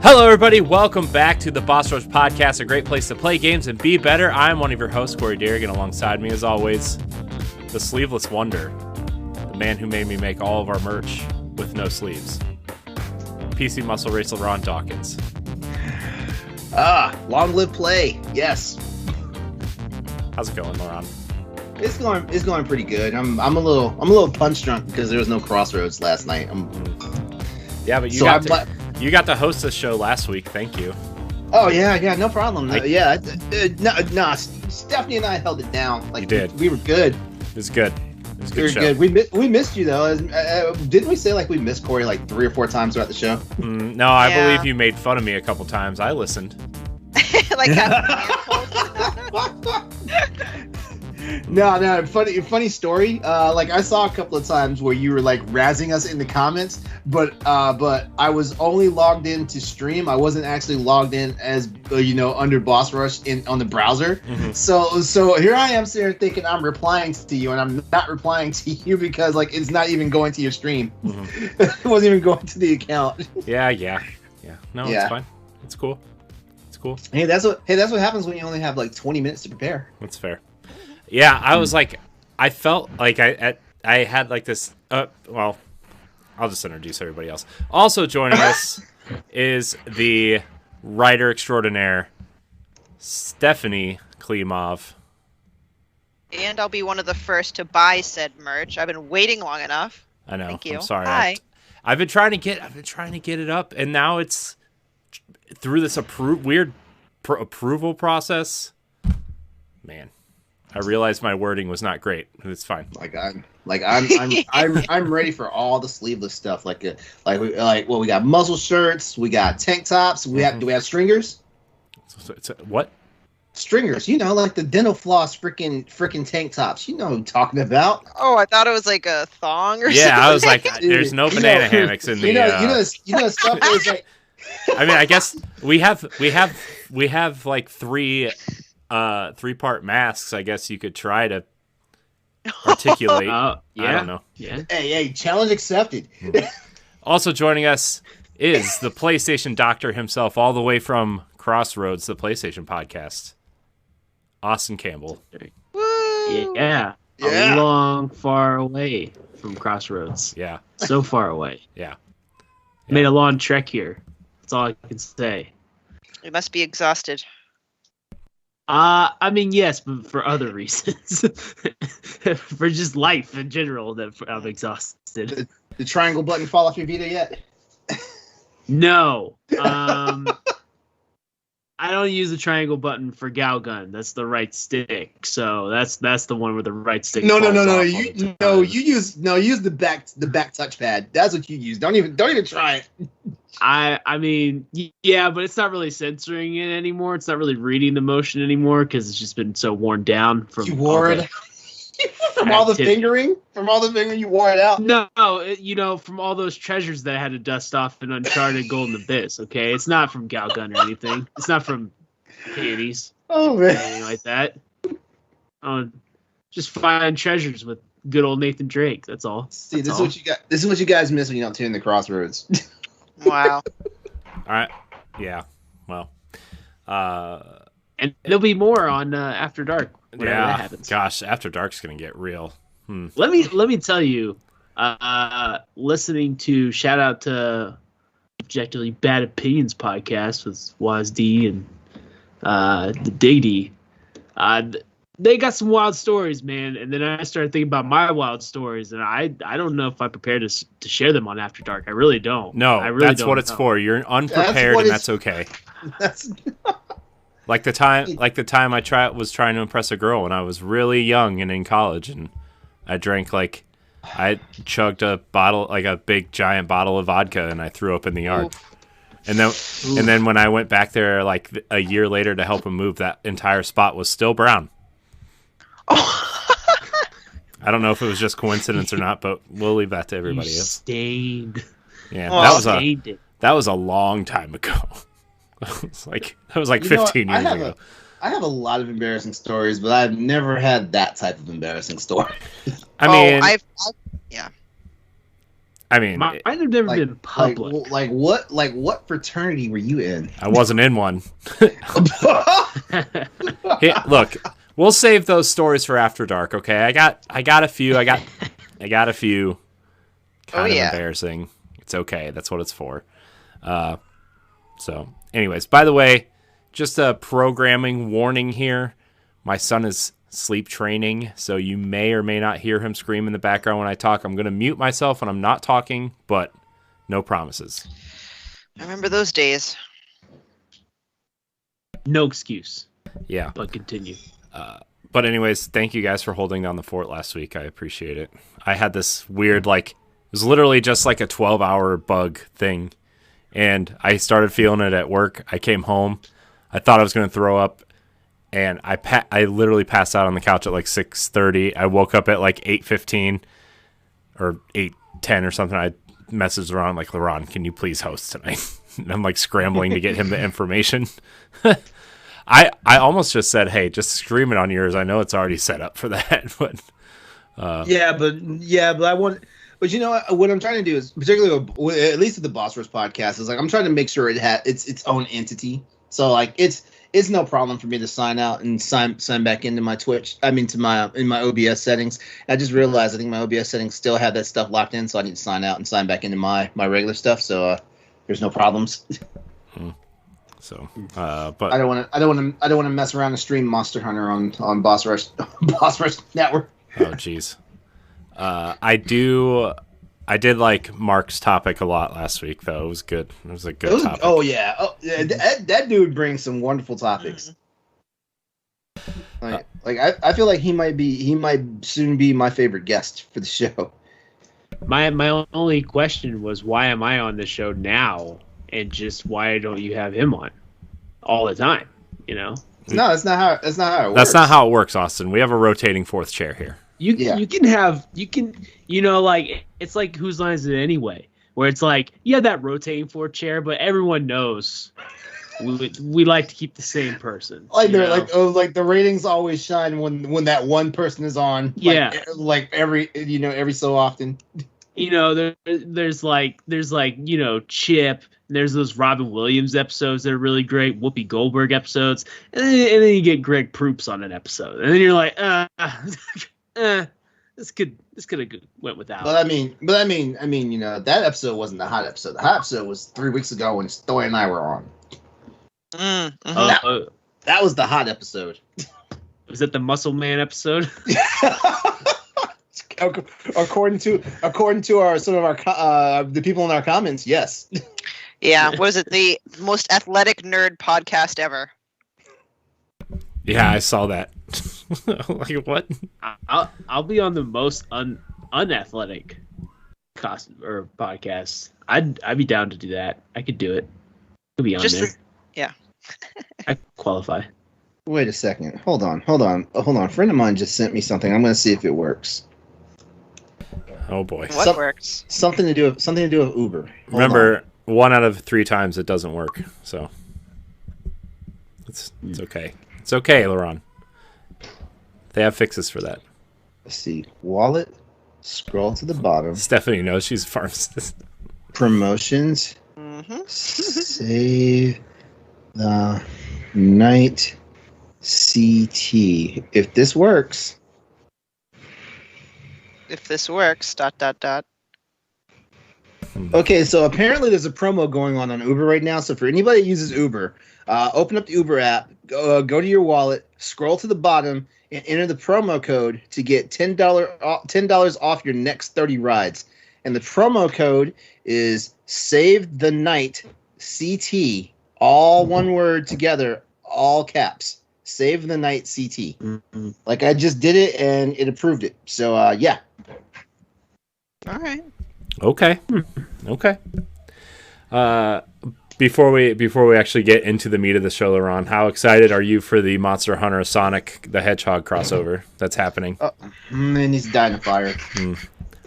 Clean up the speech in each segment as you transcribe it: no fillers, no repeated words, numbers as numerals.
Hello, everybody. Welcome back to the Boss Rush Podcast, a great place to play games and be better. I'm one of your hosts, Corey Derrigan. Alongside me, as always, the sleeveless wonder, the man who made me make all of our merch with no sleeves, PC Muscle Race LeRon Dawkins. Long live play. Yes. How's it going, LeRon? It's going pretty good. I'm a little punch drunk because there was no Crossroads last night. Yeah, but you got to host this show last week. Thank you. Oh yeah, no problem. Stephanie and I held it down. You did. We were good. It was good. It was a good show. Good. We missed you though. Didn't we say like we missed Corey like 3 or 4 times throughout the show? No, I believe you made fun of me a couple times. I listened. No. Funny story. Like I saw a couple of times where you were like razzing us in the comments, but I was only logged in to stream. I wasn't actually logged in as under Boss Rush on the browser. Mm-hmm. So here I am sitting here thinking I'm replying to you, and I'm not replying to you because like it's not even going to your stream. Mm-hmm. It wasn't even going to the account. Yeah. No, it's fine. It's cool. Hey, that's what happens when you only have like 20 minutes to prepare. That's fair. Yeah, I was like, I felt like I had like this. Well, I'll just introduce everybody else. Also joining us is the writer extraordinaire, Stephanie Klimov. And I'll be one of the first to buy said merch. I've been waiting long enough. I know. Thank you. I'm sorry. Hi. I've been trying to get it up, and now it's through this weird approval process. Man. I realized my wording was not great. It's fine. I'm ready for all the sleeveless stuff. We got muzzle shirts, we got tank tops, do we have stringers? What? Stringers, like the dental floss freaking tank tops. You know what I'm talking about. Oh, I thought it was like a thong or something. Yeah, I was like, there's no banana hammocks in the stuff is like I mean, I guess we have like three-part masks. I guess you could try to articulate. Yeah. I don't know. Yeah. Hey, challenge accepted. Also joining us is the PlayStation Doctor himself, all the way from Crossroads, the PlayStation podcast, Austin Campbell. Woo! Yeah. A long, far away from Crossroads. Yeah. So far away. Yeah. Made a long trek here. That's all I can say. You must be exhausted. I mean, yes, but for other reasons. For just life in general, that I'm exhausted. The triangle button fall off your Vita yet? No. I don't use the triangle button for Galgun. That's the right stick. So that's the one where the right stick. No. You use the back touchpad. That's what you use. Don't even try it. I mean, yeah, but it's not really censoring it anymore. It's not really reading the motion anymore because it's just been so worn down from. You wore it from all the fingering. From all the fingering, you wore it out. No, from all those treasures that I had to dust off in Uncharted Golden Abyss. Okay, it's not from Galgun or anything. It's not from panties. Oh man, or anything like that. Just find treasures with good old Nathan Drake. That's all. See, this is what you guys miss when you don't tune in the Crossroads. Wow. All right. Yeah. Well. And there'll be more on After Dark. That happens. Gosh, After Dark's gonna get real. Let me tell you. Listening to shout out to Objectively Bad Opinions podcast with Waz D and the Diggy. They got some wild stories, man. And then I started thinking about my wild stories, and I don't know if I'm prepared to share them on After Dark. I really don't. No, that's what it's for. You're unprepared, and that's okay. That's like the time I was trying to impress a girl when I was really young and in college, and I chugged a bottle, like a big giant bottle of vodka, and I threw up in the yard. Oof. And then when I went back there like a year later to help him move, that entire spot was still brown. I don't know if it was just coincidence or not, but we'll leave that to everybody else. Stained. Yeah, that was a long time ago. That was like 15 years ago. I have a lot of embarrassing stories, but I've never had that type of embarrassing story. I mean, I mean, Mine have never been public. Like what fraternity were you in? I wasn't in one. Hey, look, we'll save those stories for after dark. Okay, I got a few. I got a few. Kind of embarrassing. It's okay. That's what it's for. So, anyways, by the way, just a programming warning here. My son is sleep training, so you may or may not hear him scream in the background when I talk. I'm going to mute myself when I'm not talking, but no promises. I remember those days. No excuse. Yeah. But continue. But anyways, thank you guys for holding down the fort last week. I appreciate it. I had this weird, it was literally just like a 12-hour bug thing. And I started feeling it at work. I came home. I thought I was going to throw up. And I literally passed out on the couch at 6:30. I woke up at 8:15 or 8:10 or something. I messaged LeRon, LeRon, can you please host tonight? And I'm scrambling to get him the information. I almost just said, hey, just scream it on yours. I know it's already set up for that. But but I want. But you know what I'm trying to do is, particularly at least with the Boss Rush podcast, is I'm trying to make sure it has its own entity. So it's no problem for me to sign out and sign back into my Twitch. I mean, in my OBS settings. I just realized I think my OBS settings still have that stuff locked in, so I need to sign out and sign back into my regular stuff. So there's no problems. So, but I don't want to mess around and stream Monster Hunter on Boss Rush Network. Oh, jeez. I did like Mark's topic a lot last week, though. It was good. It was a good topic. Oh yeah. That dude brings some wonderful topics. I feel like he might soon be my favorite guest for the show. My only question was, why am I on the show now, and just why don't you have him on all the time? No, that's not how it works. That's not how it works, Austin. We have a rotating fourth chair here. You can it's like Whose Line Is It Anyway, where it's that rotating fourth chair, but everyone knows we like to keep the same person. The ratings always shine when that one person is on. Every so often. There's Chip. There's those Robin Williams episodes that are really great. Whoopi Goldberg episodes, and then you get Greg Proops on an episode, and then you're like, this could have went without. But I mean, that episode wasn't the hot episode. The hot episode was 3 weeks ago when Stoy and I were on. That was the hot episode. Was it the Muscle Man episode? according to our the people in our comments, yes. Yeah, was it the most athletic nerd podcast ever? Yeah, I saw that. What? I'll be on the most unathletic podcast. I'd be down to do that. I could do it. Could be on there. Yeah. I qualify. Wait a second. Hold on. A friend of mine just sent me something. I'm going to see if it works. Oh boy. What works? Something to do with Uber. Remember, 1 out of 3 times it doesn't work. So it's okay. It's okay, LeRon. They have fixes for that. Let's see. Wallet. Scroll to the bottom. Stephanie knows she's a pharmacist. Promotions. Save the night CT. If this works. Okay, so apparently there's a promo going on Uber right now. So for anybody that uses Uber, open up the Uber app, go to your wallet, scroll to the bottom, and enter the promo code to get $10 off your next 30 rides. And the promo code is Save the Night CT, all one word together, all caps. Save the Night CT. Mm-hmm. Like I just did it and it approved it. So yeah. All right. Okay. Before we actually get into the meat of the show, LeRon, how excited are you for the Monster Hunter Sonic the Hedgehog crossover that's happening? Man, he's dying of fire.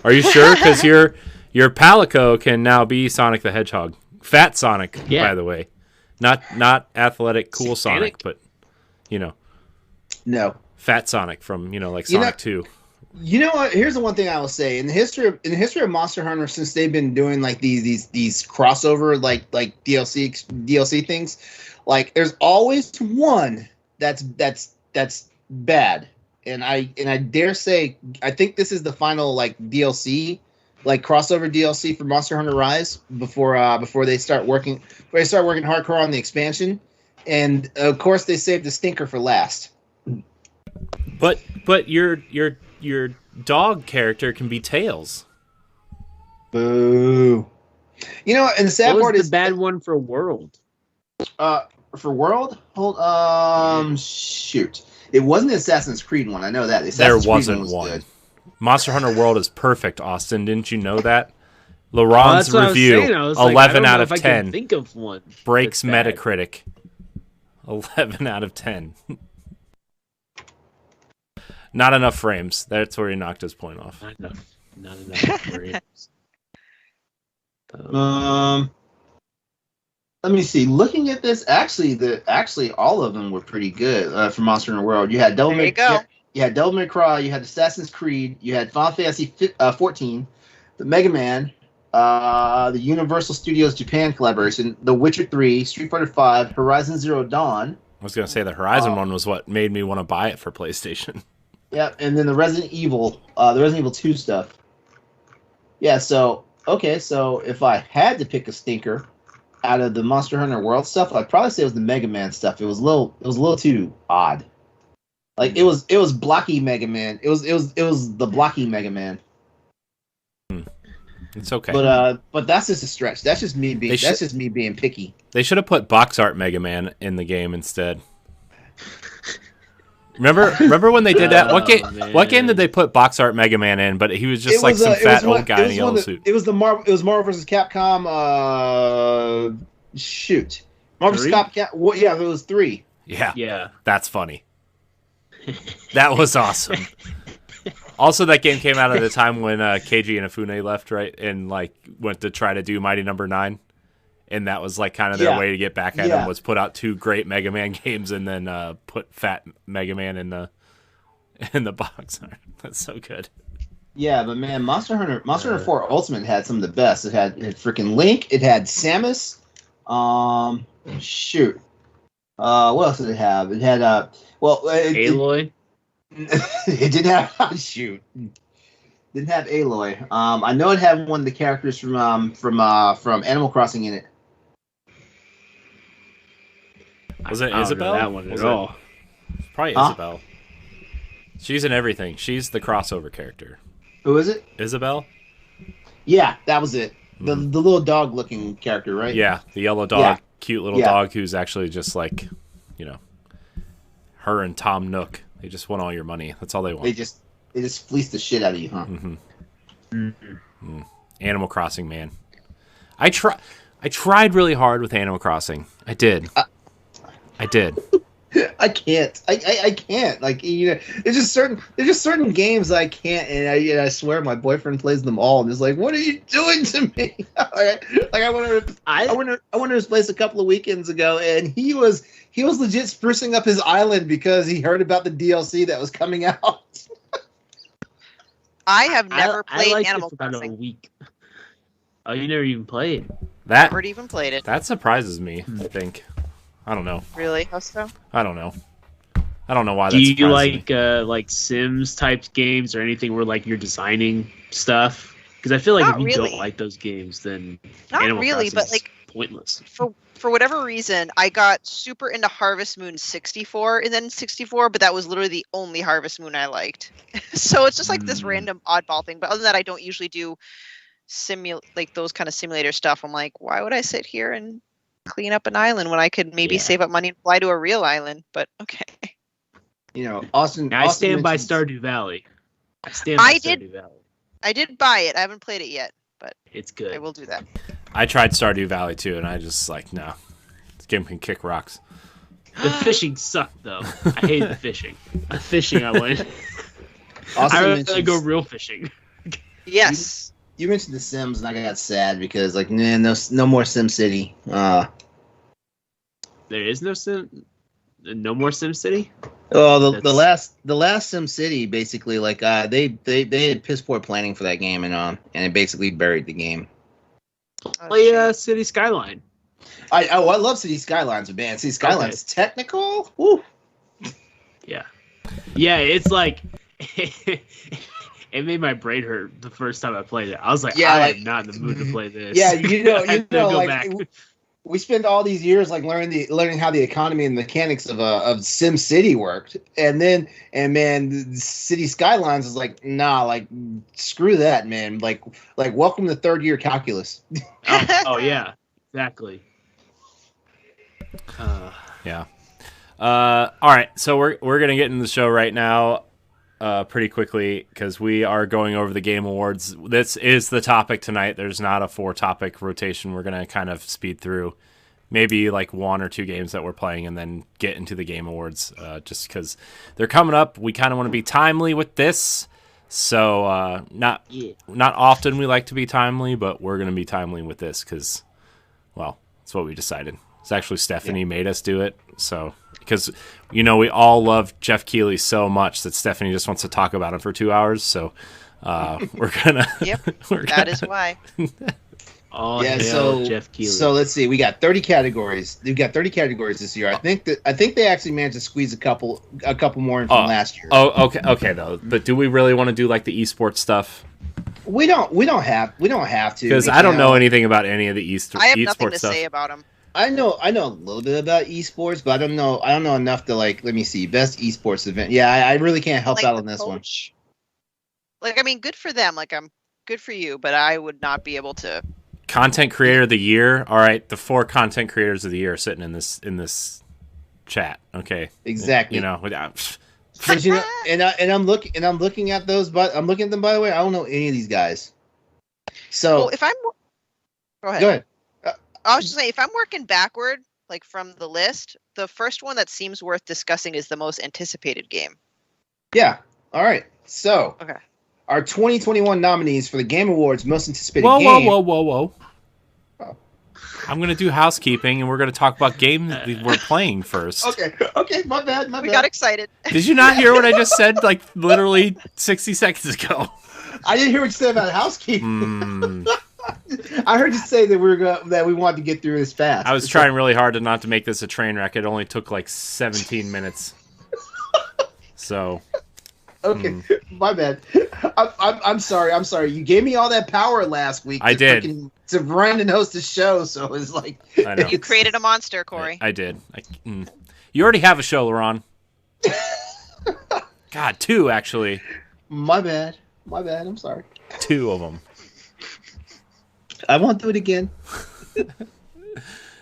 Are you sure? Because your Palico can now be Sonic the Hedgehog. Fat Sonic, by the way. Not athletic, cool Sonic, but, No. Fat Sonic from, Sonic 2. You know what? Here's the one thing I will say in the history of Monster Hunter, since they've been doing like these crossover like DLC things, like there's always one that's bad, and I dare say I think this is the final like DLC, like crossover DLC for Monster Hunter Rise before they start working hardcore on the expansion, and of course they saved the stinker for last. But your dog character can be Tails. Boo. You know, and the sad part is the bad one for World. For World, shoot, it wasn't the Assassin's Creed one. I know that There wasn't one. Good. Monster Hunter World is perfect, Austin. Didn't you know that? LeRon's review, 11 out of 10. Think of one. Breaks Metacritic. 11 out of 10. Not enough frames. That's where he knocked his point off. Not enough frames. Let me see. Looking at this, actually all of them were pretty good for Monster Hunter World. You had Devil May Cry. You had Devil May Cry. You had Assassin's Creed. You had Final Fantasy 14, the Mega Man, the Universal Studios Japan collaboration, The Witcher 3, Street Fighter 5, Horizon Zero Dawn. I was gonna say the Horizon one was what made me want to buy it for PlayStation. Yeah, and then the Resident Evil 2 stuff. Yeah, so if I had to pick a stinker out of the Monster Hunter World stuff, I'd probably say it was the Mega Man stuff. It was a little too odd. Like it was blocky Mega Man. It was the blocky Mega Man. It's okay. But that's just a stretch. That's just me being picky. They should have put box art Mega Man in the game instead. Remember when they did that? What game did they put box art Mega Man in? But he was just some fat old guy in a yellow suit. It was Marvel vs. Capcom. Shoot, Marvel vs. Capcom. Yeah, it was 3. Yeah. That's funny. That was awesome. Also, that game came out at a time when Keiji Inafune left, right, and like went to try to do Mighty Number 9. And that was like kind of their way to get back at him, was put out 2 great Mega Man games and then put fat Mega Man in the box art. That's so good. Yeah, but man, Monster Hunter 4 Ultimate had some of the best. It had freaking Link. It had Samus. Shoot. What else did it have? It had Aloy. It didn't have shoot. Didn't have Aloy. I know it had one of the characters from Animal Crossing in it. Was it Isabelle? That one at all. Probably Isabelle. She's in everything. She's the crossover character. Who is it? Isabelle? Yeah, that was it. The little dog looking character, right? Yeah, the yellow dog, cute little dog who's actually just like, her and Tom Nook. They just want all your money. That's all they want. They just fleece the shit out of you, huh? Animal Crossing, man. I tried really hard with Animal Crossing. I did. I can't. I can't. Like there's just certain games I can't, and I swear my boyfriend plays them all, and is like, "What are you doing to me?" I went to his place a couple of weekends ago, and he was legit sprucing up his island because he heard about the DLC that was coming out. I have never played Animal Crossing. About a week. Oh, you never even played? Never even played it. That surprises me, I think. I don't know. Really? How so? I don't know. I don't know why. Do you like Sims type games or anything where like you're designing stuff? Because I feel like if you don't like those games, then Animal Crossing is pointless. For whatever reason, I got super into Harvest Moon 64 and then 64, but that was literally the only Harvest Moon I liked. So it's just like this random oddball thing. But other than that, I don't usually do those kind of simulator stuff. I'm like, why would I sit here and clean up an island when I could maybe save up money and fly to a real island? But okay. Austin. I stand by Stardew Valley. Stardew Valley. I did buy it. I haven't played it yet, but it's good. I will do that. I tried Stardew Valley too, and I just no. This game can kick rocks. The fishing sucked though. I hate the fishing. Fishing, I went. I rather go real fishing. Yes. You mentioned The Sims, and I got sad because no more Sim City. There is no Sim. No more SimCity? Oh, the last SimCity basically they had piss poor planning for that game and it basically buried the game. Play City Skyline. I love City Skylines, but man, City Skylines technical. Woo. Yeah, it's like it made my brain hurt the first time I played it. I was like, I am not in the mood to play this. Yeah, you know, like we spent all these years like learning how the economy and mechanics of SimCity worked, and man, City Skylines is like, nah, like screw that, man. Like welcome to third year calculus. oh yeah, exactly. Yeah. All right, so we're gonna get into the show right now, pretty quickly because we are going over the Game Awards. This is the topic tonight. There's not a 4-topic rotation. We're gonna kind of speed through, maybe like 1 or 2 games that we're playing, and then get into the Game Awards. Just because they're coming up, we kind of want to be timely with this. So not often we like to be timely, but we're gonna be timely with this because, well, that's what we decided. It's actually Stephanie made us do it, so. Because, we all love Jeff Keighley so much that Stephanie just wants to talk about him for 2 hours. So we're gonna. Yep, that is why. So Jeff Keighley. So let's see. We got 30 categories. We've got 30 categories this year. I think they actually managed to squeeze a couple more in from last year. Oh, okay though. But do we really want to do like the esports stuff? We don't have to, because I don't know anything about any of the esports. I have nothing to stuff. say about them. I know a little bit about esports, but I don't know enough to let me see, best esports event. Yeah, I really can't help out on this one. Good for them. I'm good for you, but I would not be able to. Content creator of the year. All right, the 4 content creators of the year are sitting in this chat. Okay, exactly. Without. And I'm looking at those, but I'm looking at them. By the way, I don't know any of these guys. So if I'm, go ahead. I was just saying, if I'm working backward, from the list, the first one that seems worth discussing is the most anticipated game. Yeah. All right. So, our 2021 nominees for the Game Awards most anticipated game. Whoa. Oh. I'm going to do housekeeping, and we're going to talk about games we're playing first. Okay. My bad. We got excited. Did you not hear what I just said, literally 60 seconds ago? I didn't hear what you said about housekeeping. I heard you say that we wanted to get through this fast. I was trying really hard not to make this a train wreck. It only took 17 minutes. So. Okay, my bad. I'm sorry. You gave me all that power last week. I did. To run and host a show, so it was like. I know. You created a monster, Corey. I did. You already have a show, LeRon. God, 2 actually. My bad. I'm sorry. 2 of them. I won't do it again.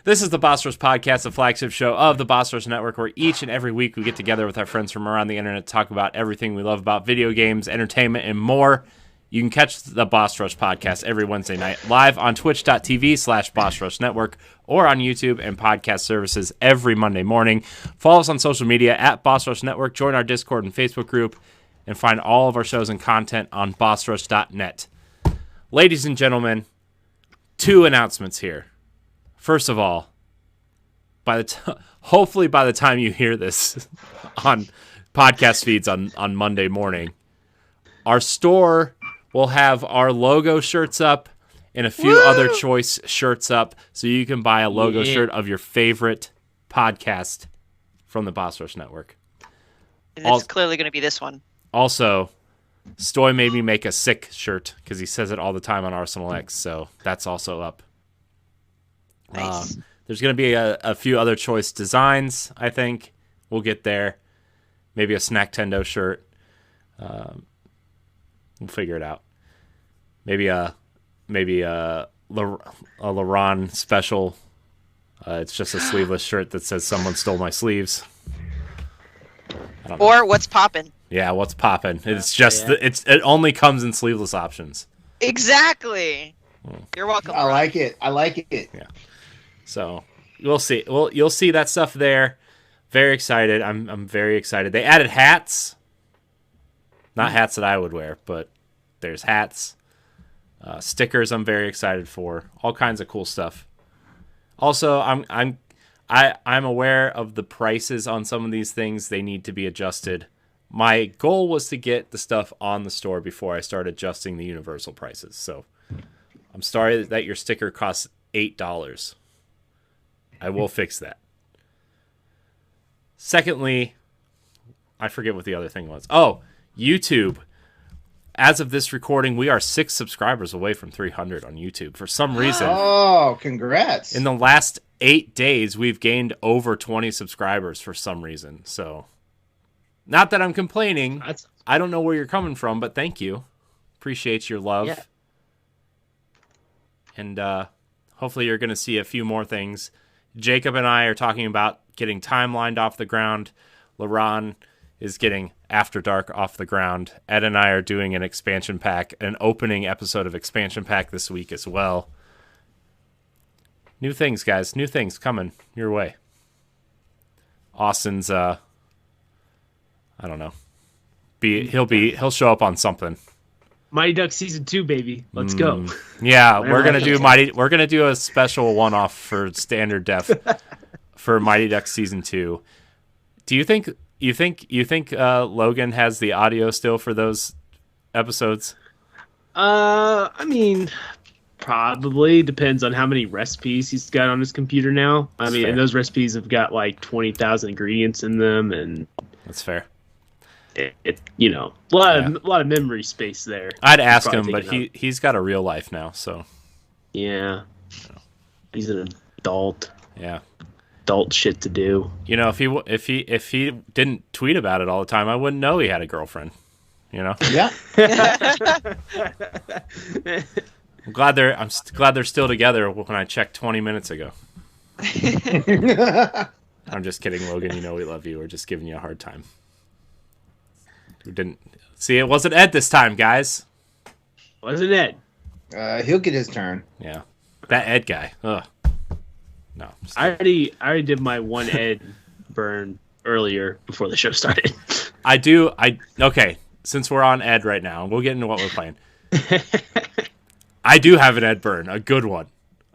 This is the Boss Rush Podcast, the flagship show of the Boss Rush Network, where each and every week we get together with our friends from around the internet to talk about everything we love about video games, entertainment, and more. You can catch the Boss Rush Podcast every Wednesday night live on twitch.tv/Boss Rush Network or on YouTube and podcast services every Monday morning. Follow us on social media at Boss Rush Network. Join our Discord and Facebook group and find all of our shows and content on bossrush.net. Ladies and gentlemen, 2 announcements here. First of all, hopefully by the time you hear this on podcast feeds on Monday morning, our store will have our logo shirts up and a few other choice shirts up, so you can buy a logo shirt of your favorite podcast from the Boss Rush Network. And it's clearly going to be this one. Also, Stoy made me make a sick shirt because he says it all the time on Arsenal X, so that's also up. Nice. There's going to be a few other choice designs, I think. We'll get there. Maybe a Snacktendo shirt. We'll figure it out. Maybe a LeRon special. It's just a sleeveless shirt that says "Someone stole my sleeves." I don't know. Or what's poppin'? Yeah, what's poppin'? It's just it only comes in sleeveless options. Exactly. You're welcome. I like it. Yeah. So we'll see. Well, you'll see that stuff there. Very excited. I'm very excited. They added hats. Not hats that I would wear, but there's hats, stickers. I'm very excited for all kinds of cool stuff. Also, I'm aware of the prices on some of these things. They need to be adjusted. My goal was to get the stuff on the store before I start adjusting the universal prices. So I'm sorry that your sticker costs $8. I will fix that. Secondly, I forget what the other thing was. Oh, YouTube. As of this recording, we are 6 subscribers away from 300 on YouTube. For some reason, Oh, congrats. in the last 8 days, we've gained over 20 subscribers for some reason. So, not that I'm complaining. I don't know where you're coming from, but thank you. Appreciate your love. Yeah. And hopefully you're going to see a few more things. Jacob and I are talking about getting Timelined off the ground. LeRon is getting After Dark off the ground. Ed and I are doing an expansion pack, an opening episode of expansion pack this week as well. New things, guys. New things coming your way. Austin's, I don't know. He'll show up on something. Mighty Ducks season 2, baby. Let's go. Yeah, we're gonna do a special one-off for standard def for Mighty Ducks season 2. Do you think Logan has the audio still for those episodes? I mean, probably depends on how many recipes he's got on his computer now. That's fair. And those recipes have got like 20,000 ingredients in them, and That's fair. it a lot of memory space there. I'd ask him, but he's got a real life now, so Yeah, he's an adult. yeah. Adult shit to do. You know, if he didn't tweet about it all the time, I wouldn't know he had a girlfriend. You know. Yeah. I'm glad they're still together when I checked 20 minutes ago. I'm just kidding, Logan. You know we love you. We're just giving you a hard time. We didn't see it wasn't Ed this time, guys. Wasn't it? He'll get his turn. Yeah, that Ed guy. Ugh. No. I already did my one Ed burn earlier before the show started. Okay. Since we're on Ed right now, we'll get into what we're playing. I do have an Ed burn, a good one.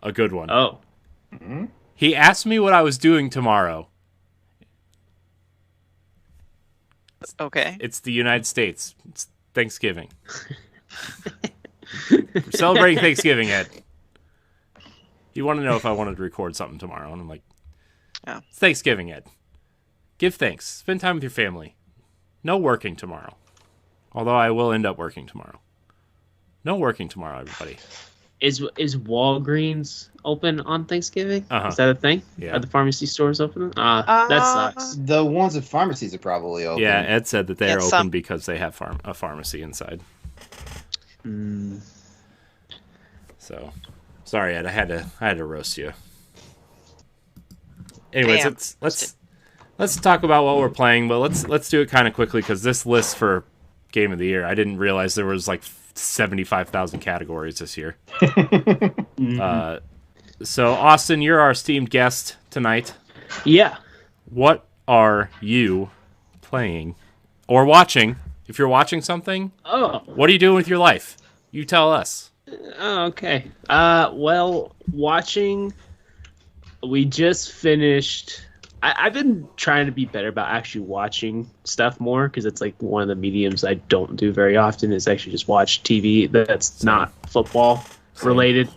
Oh. Mm-hmm. He asked me what I was doing tomorrow. Okay. It's the United States. It's Thanksgiving. We're celebrating Thanksgiving, Ed. You want to know if I wanted to record something tomorrow, and I'm like, Oh. It's Thanksgiving, Ed. Give thanks. Spend time with your family. No working tomorrow. Although I will end up working tomorrow. No working tomorrow, everybody. Is Walgreens open on Thanksgiving? Uh-huh. Is that a thing? Yeah. Are the pharmacy stores open? That sucks. The ones at pharmacies are probably open. Yeah, Ed said that they're Yeah, open some- because they have a pharmacy inside. Mm. So, sorry, Ed. I had to roast you. Anyways, Damn. let's talk about what we're playing, but let's do it kind of quickly because this list for Game of the Year, I didn't realize there was like 75,000 categories this year. So, Austin, you're our esteemed guest tonight. Yeah. What are you playing or watching? If you're watching something, Oh. what are you doing with your life? You tell us. Oh, okay. Well, watching. We just finished. I've been trying to be better about actually watching stuff more because it's like one of the mediums I don't do very often is actually just watch TV that's not football related.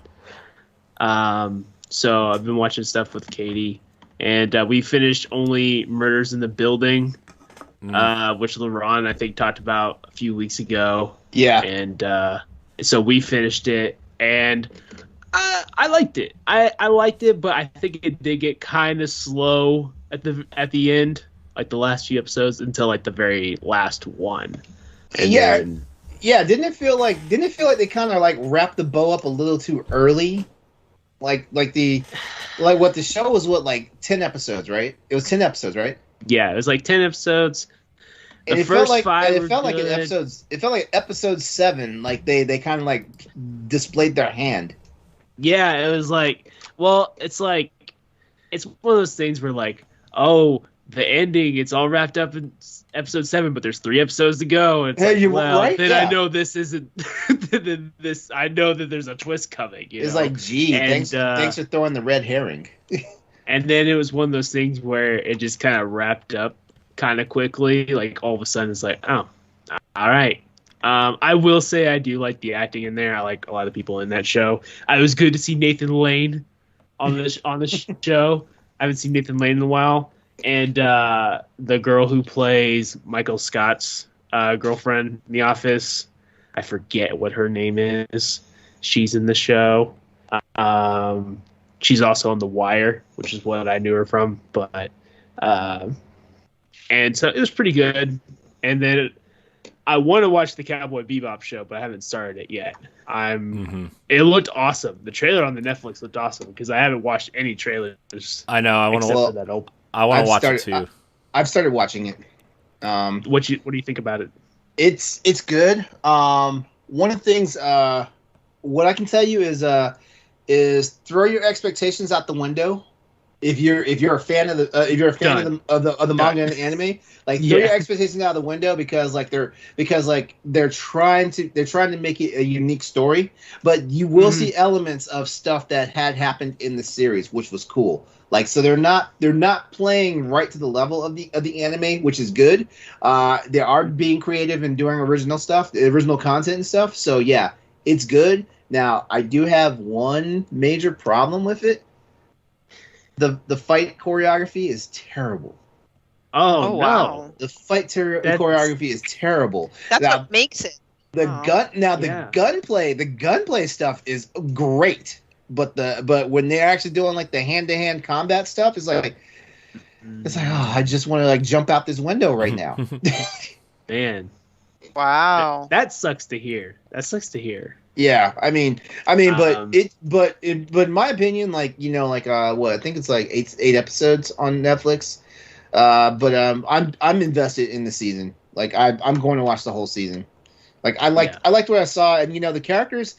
So I've been watching stuff with Katie, and we finished only Murders in the Building, which LeRon I think talked about a few weeks ago. Yeah. And so we finished it, and I liked it. I liked it, but I think it did get kind of slow at the end, like the last few episodes until like the very last one. And Yeah. then- Yeah, didn't it feel like they kind of like wrapped the bow up a little too early? Like what the show was, like 10 episodes, right? It was 10 episodes, right? yeah, it was like 10 episodes. The And it first felt like 5 it were felt like in good. episodes. It felt like episode 7, like they kind of like displayed their hand. Yeah, it was like, well, it's like, it's one of those things where like, oh, the ending, it's all wrapped up in episode 7, but there's 3 episodes to go. And it's Hey, like, you well, right? then Yeah. I know this isn't, then I know that there's a twist coming. You It's know? like, gee, And, thanks for throwing the red herring. And then it was one of those things where it just kind of wrapped up kind of quickly. Like all of a sudden, it's like, oh, all right. I will say I do like the acting in there. I like a lot of people in that show. It was good to see Nathan Lane on the show. I haven't seen Nathan Lane in a while. And the girl who plays Michael Scott's girlfriend in The Office, I forget what her name is. She's in the show. She's also on The Wire, which is what I knew her from. But and so it was pretty good. And then I want to watch the Cowboy Bebop show, but I haven't started it yet. It looked awesome. The trailer on the Netflix looked awesome because I haven't watched any trailers. I know. I want to watch it too. I've started watching it. What do you think about it? It's good. One of the things what I can tell you is throw your expectations out the window. If you're a fan of the manga and the anime, like throw your expectations out the window because they're trying to make it a unique story, but you will see elements of stuff that had happened in the series, which was cool. Like, so they're not playing right to the level of the anime, which is good. They are being creative and doing original stuff, original content and stuff. So yeah, it's good. Now I do have one major problem with it. The fight choreography is terrible. Oh no. Wow. The fight choreography is terrible. That's what makes it. The gunplay stuff is great, but when they're actually doing like the hand-to-hand combat stuff, it's like oh, I just want to like jump out this window right now. Man. Wow. That sucks to hear. Yeah, I mean, but in my opinion, like, you know, like what I think it's like eight episodes on Netflix, but I'm invested in the season. Like I'm going to watch the whole season. Like I liked what I saw, and you know the characters,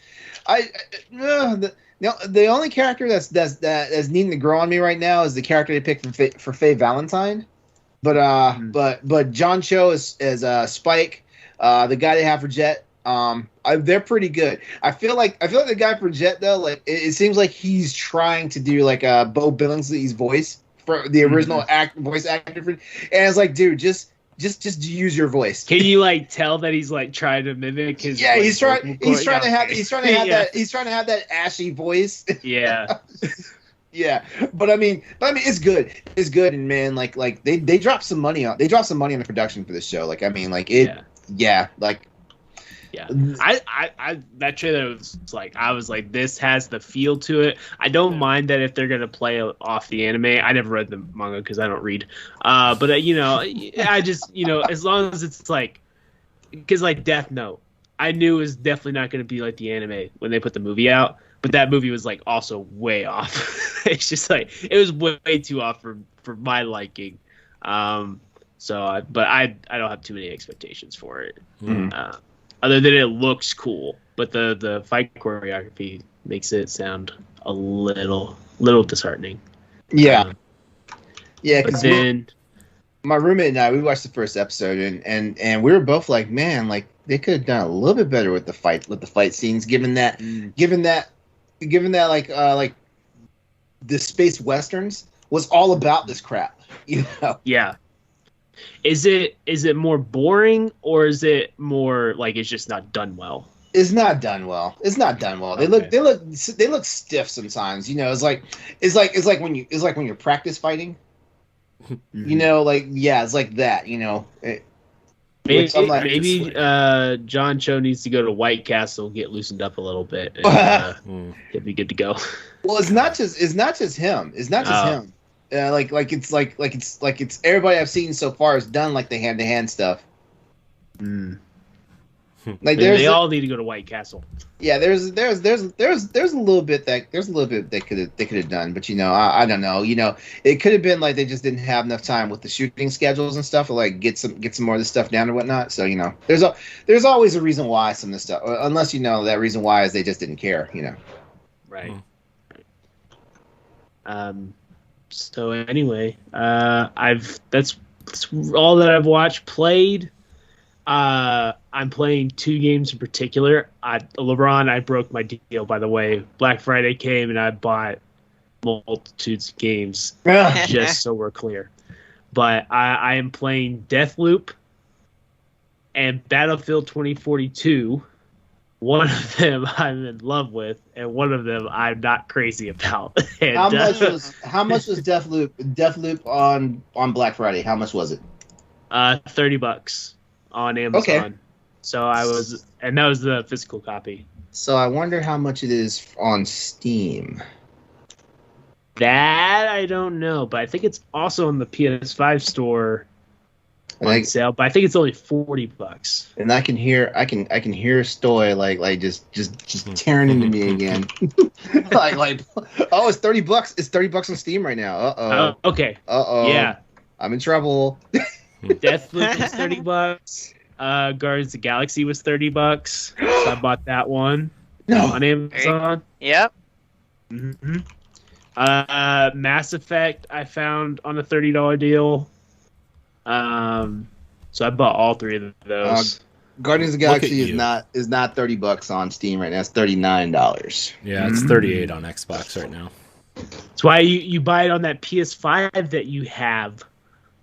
the only character that's needing to grow on me right now is the character they picked for Faye Valentine, but John Cho is Spike, the guy they have for Jet. They're pretty good. I feel like the guy for Jet though, like it seems like he's trying to do like Bo Billingsley's voice for the original voice actor for, and it's like, dude, just use your voice. Can you like tell that he's like trying to mimic his? Yeah, like, he's trying to have that ashy voice. Yeah. Yeah, but I mean, it's good. It's good, and man, like they dropped some money on the production for this show. Like, I mean, like it. Yeah, like. Yeah, I that trailer was like, I was like, this has the feel to it. I don't mind that if they're gonna play off the anime. I never read the manga because I don't read. But you know, I just, you know, as long as it's like, because like Death Note, I knew it was definitely not gonna be like the anime when they put the movie out. But that movie was like also way off. It's just like it was way too off for my liking. So, but I don't have too many expectations for it. Other than it looks cool, but the fight choreography makes it sound a little disheartening. Yeah, yeah. Because then my roommate and I, we watched the first episode, and we were both like, man, like they could have done a little bit better with the fight scenes, given that like the space westerns was all about this crap, you know? Yeah. Is it more boring, or is it more like it's just not done well? It's not done well. Okay. They look stiff sometimes. You know, it's like when you're practice fighting. You know, like it's like that. You know, maybe John Cho needs to go to White Castle, get loosened up a little bit, and he'll be good to go. Well, it's not just him. It's not just him. It's everybody I've seen so far has done like the hand-to-hand stuff. Like they all need to go to White Castle. Yeah, there's a little bit they could have done, but you know, I don't know. You know, it could have been like they just didn't have enough time with the shooting schedules and stuff to like get some more of the stuff down or whatnot. So you know, there's always a reason why some of this stuff, unless you know that reason why is they just didn't care. You know, right. So anyway, that's all that I've watched, played. I'm playing 2 games in particular. LeRon, I broke my deal, by the way. Black Friday came and I bought multitudes of games, just so we're clear. But I am playing Deathloop and Battlefield 2042. One of them I'm in love with, and one of them I'm not crazy about. And, how much was Deathloop on Black Friday? How much was it? $30 on Amazon. Okay. So and that was the physical copy. So I wonder how much it is on Steam. That I don't know, but I think it's also in the PS5 store on sale. But I think it's only $40. And I can hear Stoy like just tearing into me again. like oh, it's $30. It's $30 on Steam right now. Okay. Yeah. I'm in trouble. Deathloop is $30. Guardians of the Galaxy was $30. So I bought that one on Amazon. Yep. Mm-hmm. Mass Effect I found on a $30 deal. So I bought all three of those. Guardians of the Galaxy is not $30 on Steam right now. It's $39. Yeah, it's 38 on Xbox right now. That's why you buy it on that PS5 that you have,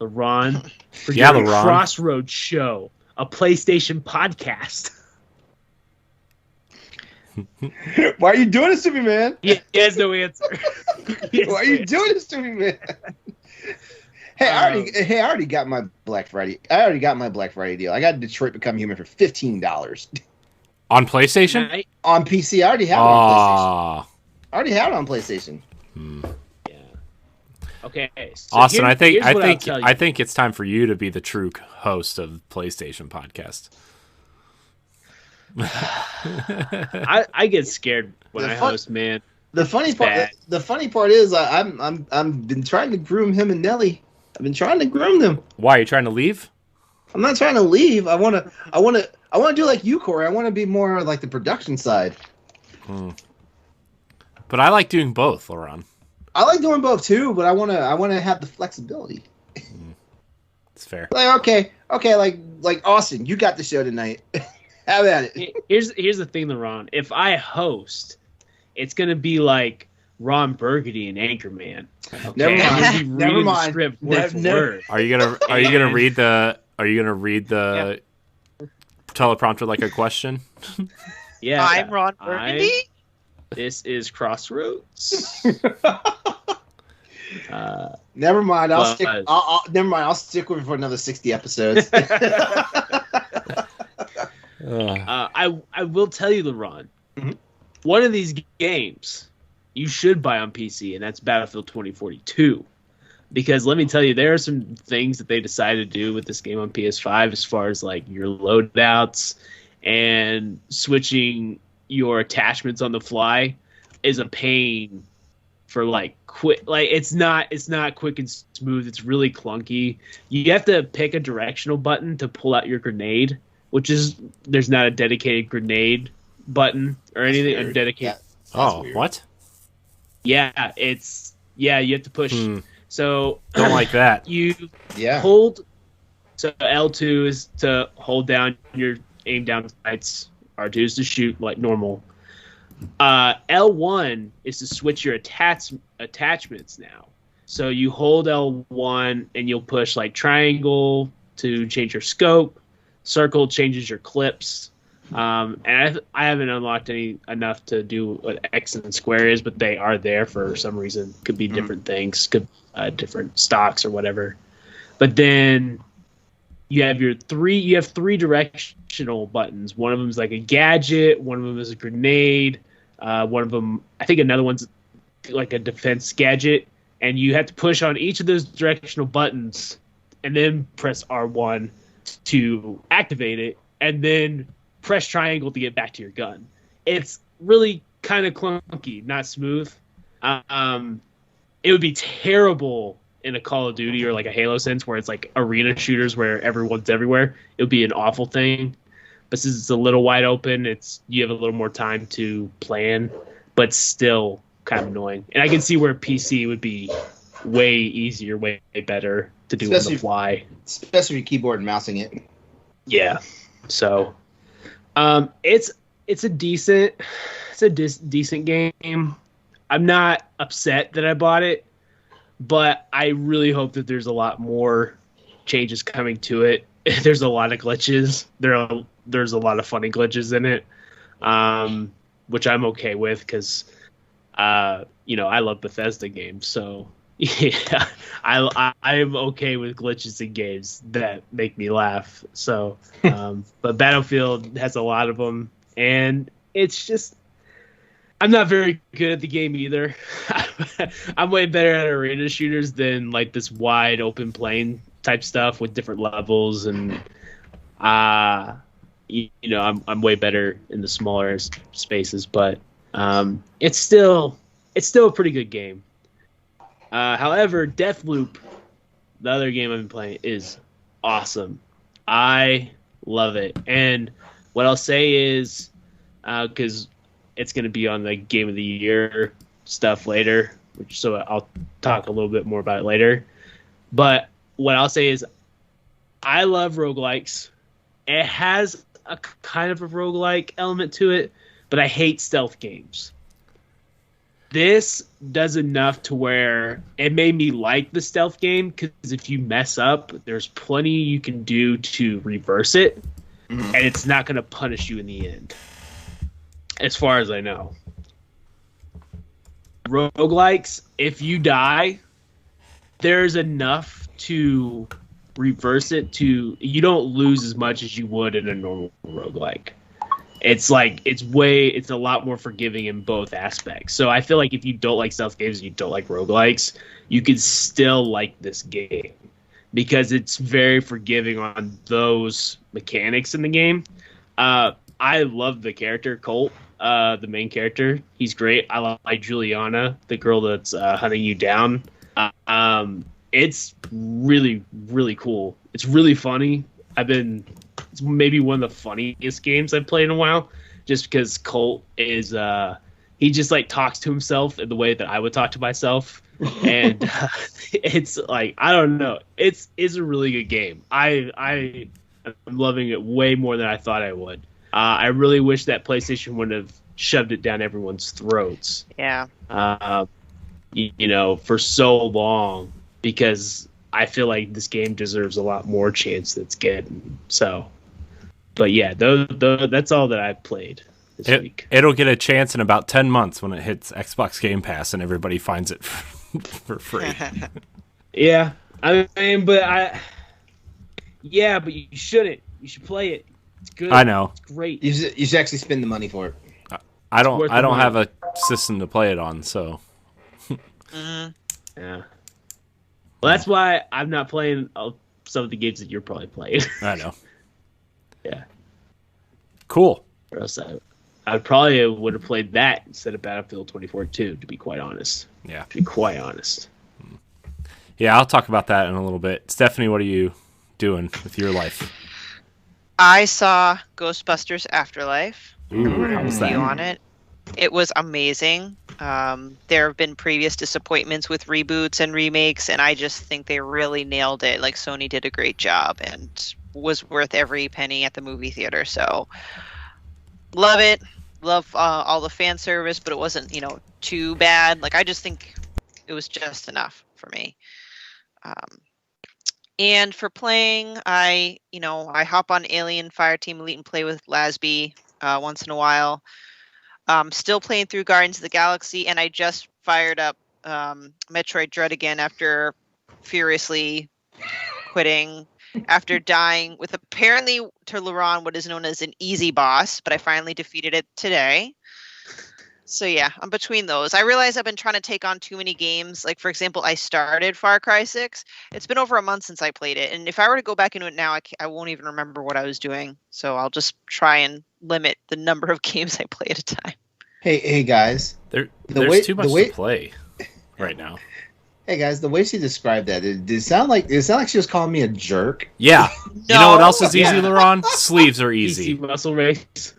LeRon. For yeah, your LeRon. Crossroads show, a PlayStation podcast. Why are you doing this to me, man? He has no answer. Why are you doing this to me, man? Hey, I already got my Black Friday. I already got my Black Friday deal. I got Detroit Become Human for $15 on PlayStation. On PC, I already have it on PlayStation. I already have it on PlayStation. Yeah. Okay. So Austin, I think it's time for you to be the true host of the PlayStation podcast. I get scared when I host, man. The funny part is I'm been trying to groom him and Nelly. I've been trying to groom them. Why are you trying to leave? I'm not trying to leave. I want to do like you, Corey. I want to be more like the production side. But I like doing both, LeRon. I like doing both too, but I want to have the flexibility. It's fair. Like okay, like Austin, you got the show tonight. Have at it. Here's the thing, LeRon. If I host, it's gonna be like Ron Burgundy and Anchorman. Okay? Never mind. The script word for word. Are you gonna read the teleprompter like a question? Yeah. I'm Ron Burgundy. This is Crossroads. Never mind. I'll stick with it for another 60 episodes. I will tell you, LeRon, one of these games you should buy on PC, and that's Battlefield 2042. Because let me tell you, there are some things that they decided to do with this game on PS5 as far as like your loadouts and switching your attachments on the fly is a pain for like quick. Like it's not quick and smooth. It's really clunky. You have to pick a directional button to pull out your grenade, which is there's not a dedicated grenade button or anything. A dedicated. What? Yeah, you have to push. So don't like that. You hold. So L2 is to hold down your aim down sights. R2 is to shoot like normal. L1 is to switch your attachments now. So you hold L1 and you'll push like triangle to change your scope. Circle changes your clips. And I haven't unlocked enough to do what X and square is, but they are there for some reason. Could be different things, could different stocks or whatever. But then you have three directional buttons. One of them is like a gadget. One of them is a grenade. One of them, I think another one's like a defense gadget. And you have to push on each of those directional buttons and then press R1 to activate it. And then press triangle to get back to your gun. It's really kind of clunky, not smooth. It would be terrible in a Call of Duty or like a Halo sense where it's like arena shooters where everyone's everywhere. It would be an awful thing. But since it's a little wide open, you have a little more time to plan, but still kind of annoying. And I can see where PC would be way easier, way better to do on the fly. Especially keyboard and mousing it. Yeah. So it's a decent game. I'm not upset that I bought it, but I really hope that there's a lot more changes coming to it. There's a lot of glitches. There's a lot of funny glitches in it, which I'm okay with because, I love Bethesda games. So yeah, I am okay with glitches in games that make me laugh. So, but Battlefield has a lot of them, and it's just. I'm not very good at the game either. I'm way better at arena shooters than like this wide open plane type stuff with different levels, and I'm way better in the smaller spaces. But it's still a pretty good game. However, Deathloop, the other game I've been playing, is awesome. I love it, and what I'll say is because it's going to be on the Game of the Year stuff later, so I'll talk a little bit more about it later. But what I'll say is I love roguelikes. It has a kind of a roguelike element to it, but I hate stealth games. This does enough to where it made me like the stealth game, because if you mess up, there's plenty you can do to reverse it, and it's not going to punish you in the end. As far as I know. Roguelikes, if you die, there's enough to reverse it to you don't lose as much as you would in a normal roguelike. It's a lot more forgiving in both aspects. So I feel like if you don't like stealth games and you don't like roguelikes, you could still like this game because it's very forgiving on those mechanics in the game. I love the character Colt. The main character, he's great. I like Juliana, the girl that's hunting you down. It's really, really cool. It's really funny. It's maybe one of the funniest games I've played in a while, just because Colt is he just like talks to himself in the way that I would talk to myself, and it's like I don't know. It's a really good game. I'm loving it way more than I thought I would. I really wish that PlayStation would have shoved it down everyone's throats. Yeah. For so long, because I feel like this game deserves a lot more chance than it's getting. So, but yeah, that's all that I've played this week. It'll get a chance in about 10 months when it hits Xbox Game Pass and everybody finds it for free. Yeah. But you shouldn't. You should play it. It's good. I know. It's great. You should actually spend the money for it. I don't have a system to play it on, so. Yeah. Well, that's why I'm not playing some of the games that you're probably playing. I know. Yeah. Cool. Or else I probably would have played that instead of Battlefield 2042, to be quite honest. Yeah. To be quite honest. Yeah, I'll talk about that in a little bit. Stephanie, what are you doing with your life? I saw Ghostbusters Afterlife. Ooh, how was that? Review on it. It was amazing. There have been previous disappointments with reboots and remakes, and I just think they really nailed it. Like, Sony did a great job and was worth every penny at the movie theater. So, love it. Love all the fan service, but it wasn't, too bad. Like, I just think it was just enough for me. And for playing, I hop on Alien Fireteam Elite and play with Lasby once in a while. Still playing through Guardians of the Galaxy, and I just fired up Metroid Dread again after furiously quitting after dying with apparently to LeRon what is known as an easy boss, but I finally defeated it today. So yeah, I'm between those. I realize I've been trying to take on too many games. Like, for example, I started Far Cry 6. It's been over a month since I played it. And if I were to go back into it now, I won't even remember what I was doing. So I'll just try and limit the number of games I play at a time. Hey guys. There's too much to play right now. Hey guys, the way she described that, it sounded like she was calling me a jerk. Yeah. No. You know what else is easy, LeRon? Sleeves are easy. Easy muscle race.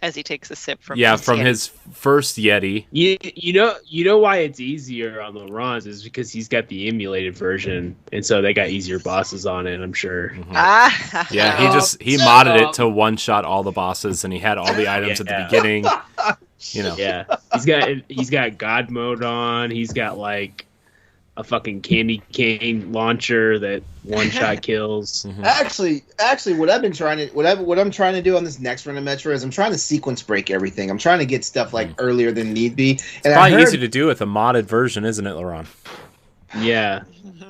as he takes a sip from from his first Yeti. You know why it's easier on LeRon's is because he's got the emulated version, and so they got easier bosses on it. I'm sure. Mm-hmm. Yeah, he modded it to one shot all the bosses, and he had all the items at the beginning. Yeah, he's got God mode on. He's got like a fucking candy cane launcher that one shot kills. Mm-hmm. Actually, what I'm trying to do on this next run of Metro is I'm trying to sequence break everything. I'm trying to get stuff like earlier than need be. And it's probably easy to do with a modded version, isn't it, LeRon? Yeah.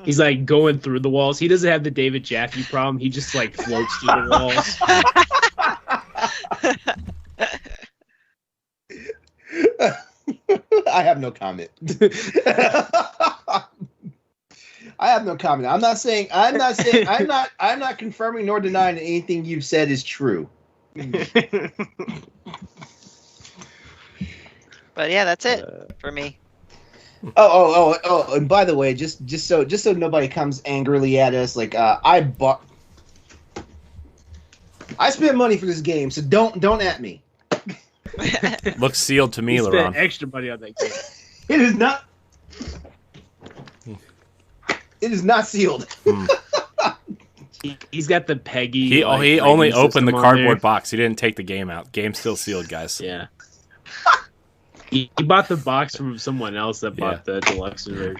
He's like going through the walls. He doesn't have the David Jaffe problem. He just like floats through the walls. I have no comment. I have no comment. I'm not confirming nor denying that anything you've said is true. But yeah, that's it for me. Oh! And by the way, just so nobody comes angrily at us, like I spent money for this game, so don't at me. Looks sealed to me, LeRon. Extra money on that game. It is not. It is not sealed. He's got the Peggy. He only opened the cardboard box. He didn't take the game out. Game's still sealed, guys. Yeah. He bought the box from someone else that bought the deluxe version.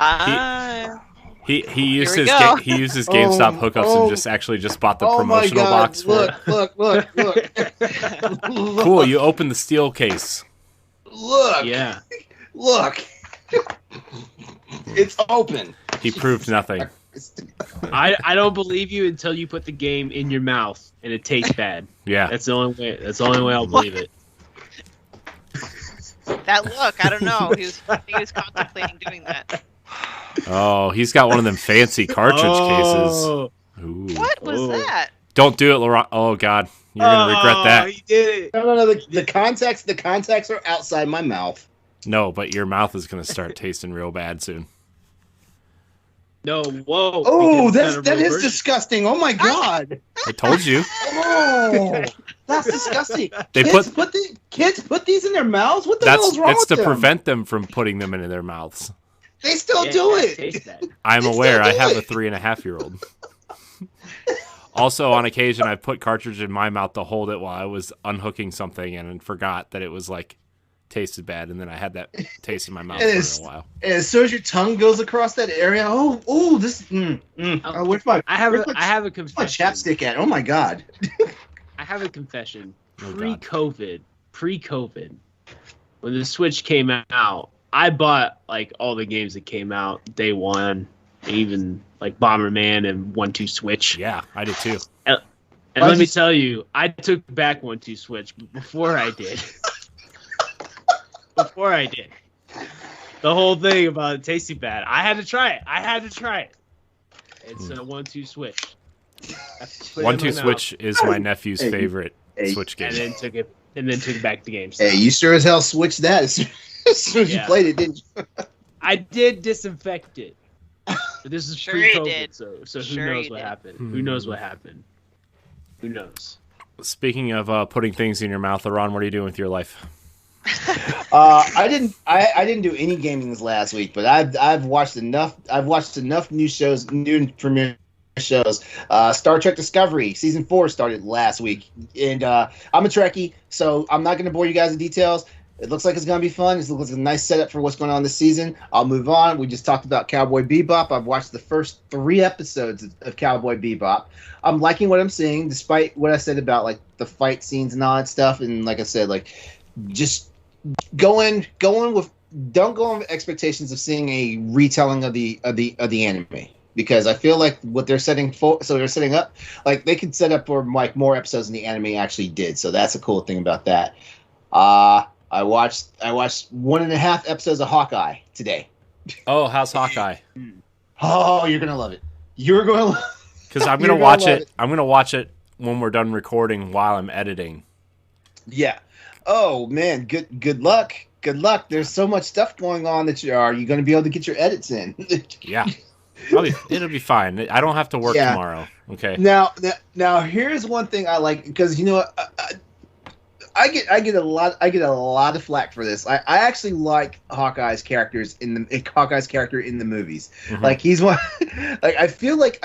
He used his GameStop hookups and just bought the promotional box for it. Look. Cool, you opened the steel case. Look. Yeah. Look. It's open. He proved nothing. I don't believe you until you put the game in your mouth and it tastes bad. Yeah. That's the only way I'll believe it. That look, I don't know. He was contemplating doing that. Oh, he's got one of them fancy cartridge cases. Ooh. What was that? Don't do it, LeRon. Oh God, you're gonna regret that. He did it. No. The contacts are outside my mouth. No, but your mouth is gonna start tasting real bad soon. No, whoa. Oh, that is disgusting. Oh my God. I told you. Oh, that's disgusting. Kids put these in their mouths? What the hell is wrong with them? It's to prevent them from putting them into their mouths. They still do it. I'm aware. I have a 3.5-year-old. Also, on occasion, I put cartridge in my mouth to hold it while I was unhooking something and forgot that it was like tasted bad, and then I had that taste in my mouth for a while. And as soon as your tongue goes across that area, this. Where's my? I have a confession. Where's my chapstick at? Oh my God. I have a confession. Pre-COVID, when the Switch came out, I bought like all the games that came out day one, even like Bomberman and 1-2 Switch. Yeah, I did too. And let me tell you, I took back 1-2 Switch, but before I did, the whole thing about it tasting bad, I had to try it. It's a 1-2 Switch. 1-2 Switch is my nephew's favorite Switch game. And then took back the game. Hey, you sure as hell switched that as soon as you played it, didn't you? I did disinfect it. But this is Sure pre-COVID, so who knows what happened? Who knows what happened? Who knows? Speaking of putting things in your mouth, LeRon, what are you doing with your life? I didn't do any gaming this last week, but I've watched enough new premiere shows. Star Trek Discovery season 4 started last week, and I'm a Trekkie, so I'm not going to bore you guys with details. It looks like it's going to be fun. It looks like a nice setup for what's going on this season. I'll move on. We just talked about Cowboy Bebop. I've watched the first 3 episodes of Cowboy Bebop. I'm liking what I'm seeing, despite what I said about like the fight scenes and all that stuff. And like I said, like just going with, don't go on with expectations of seeing a retelling of the anime, because I feel like what they're setting up, like they could set up for like more episodes than the anime actually did. So that's a cool thing about that. I watched 1.5 episodes of Hawkeye today. Oh, how's Hawkeye? Oh, you're gonna love it. You're gonna love it. Because I'm gonna watch it. I'm gonna watch it when we're done recording while I'm editing. Yeah. Oh man, good luck. Good luck. There's so much stuff going on that you're going to be able to get your edits in. Yeah. It'll be fine. I don't have to work tomorrow. Okay. Now here's one thing I like, because you know what, I get a lot of flack for this. I actually like Hawkeye's character in the movies. Mhm. Like he's one. Like I feel like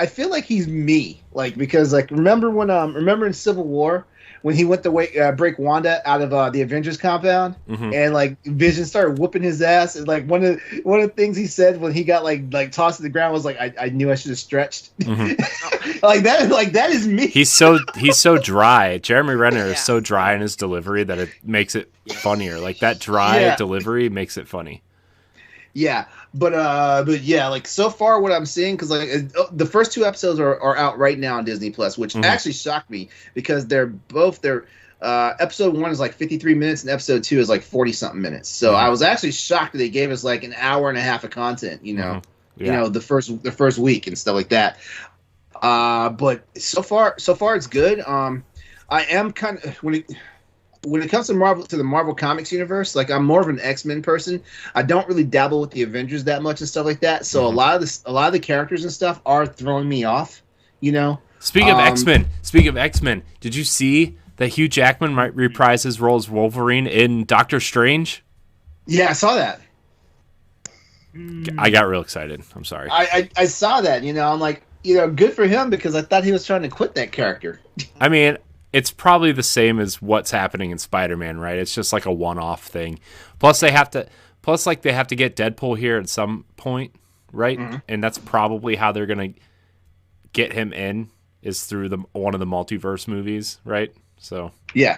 he's me. Like because like remember in Civil War when he went to break Wanda out of the Avengers compound, Mhm. and like Vision started whooping his ass, and like one of the things he said when he got like tossed to the ground was like, I knew I should have stretched. Mhm. like that is me. He's so dry. Jeremy Renner Yeah. is so dry in his delivery that it makes it funnier. Like that dry Yeah. delivery makes it funny. Yeah, but yeah, like so far what I'm seeing, because like the first 2 episodes are out right now on Disney Plus, which Mhm. actually shocked me because they're episode 1 is like 53 minutes and episode 2 is like 40 something minutes. So Mhm. I was actually shocked that they gave us like an hour and a half of content. You know, Mhm. you know the first week and stuff like that. But so far it's good. I am kind of when it comes to the Marvel Comics universe, like I'm more of an X-Men person. I don't really dabble with the Avengers that much and stuff like that. So Mhm. a lot of the characters and stuff are throwing me off. You know. Speaking of X-Men, did you see that Hugh Jackman might reprise his role as Wolverine in Doctor Strange? Yeah, I saw that. I got real excited. I'm sorry. I saw that. You know, I'm like, you know, good for him because I thought he was trying to quit that character. I mean, it's probably the same as what's happening in Spider-Man, right? It's just like a one-off thing. Plus they have to get Deadpool here at some point, right? Mhm. And that's probably how they're going to get him in is through one of the multiverse movies, right? So, Yeah.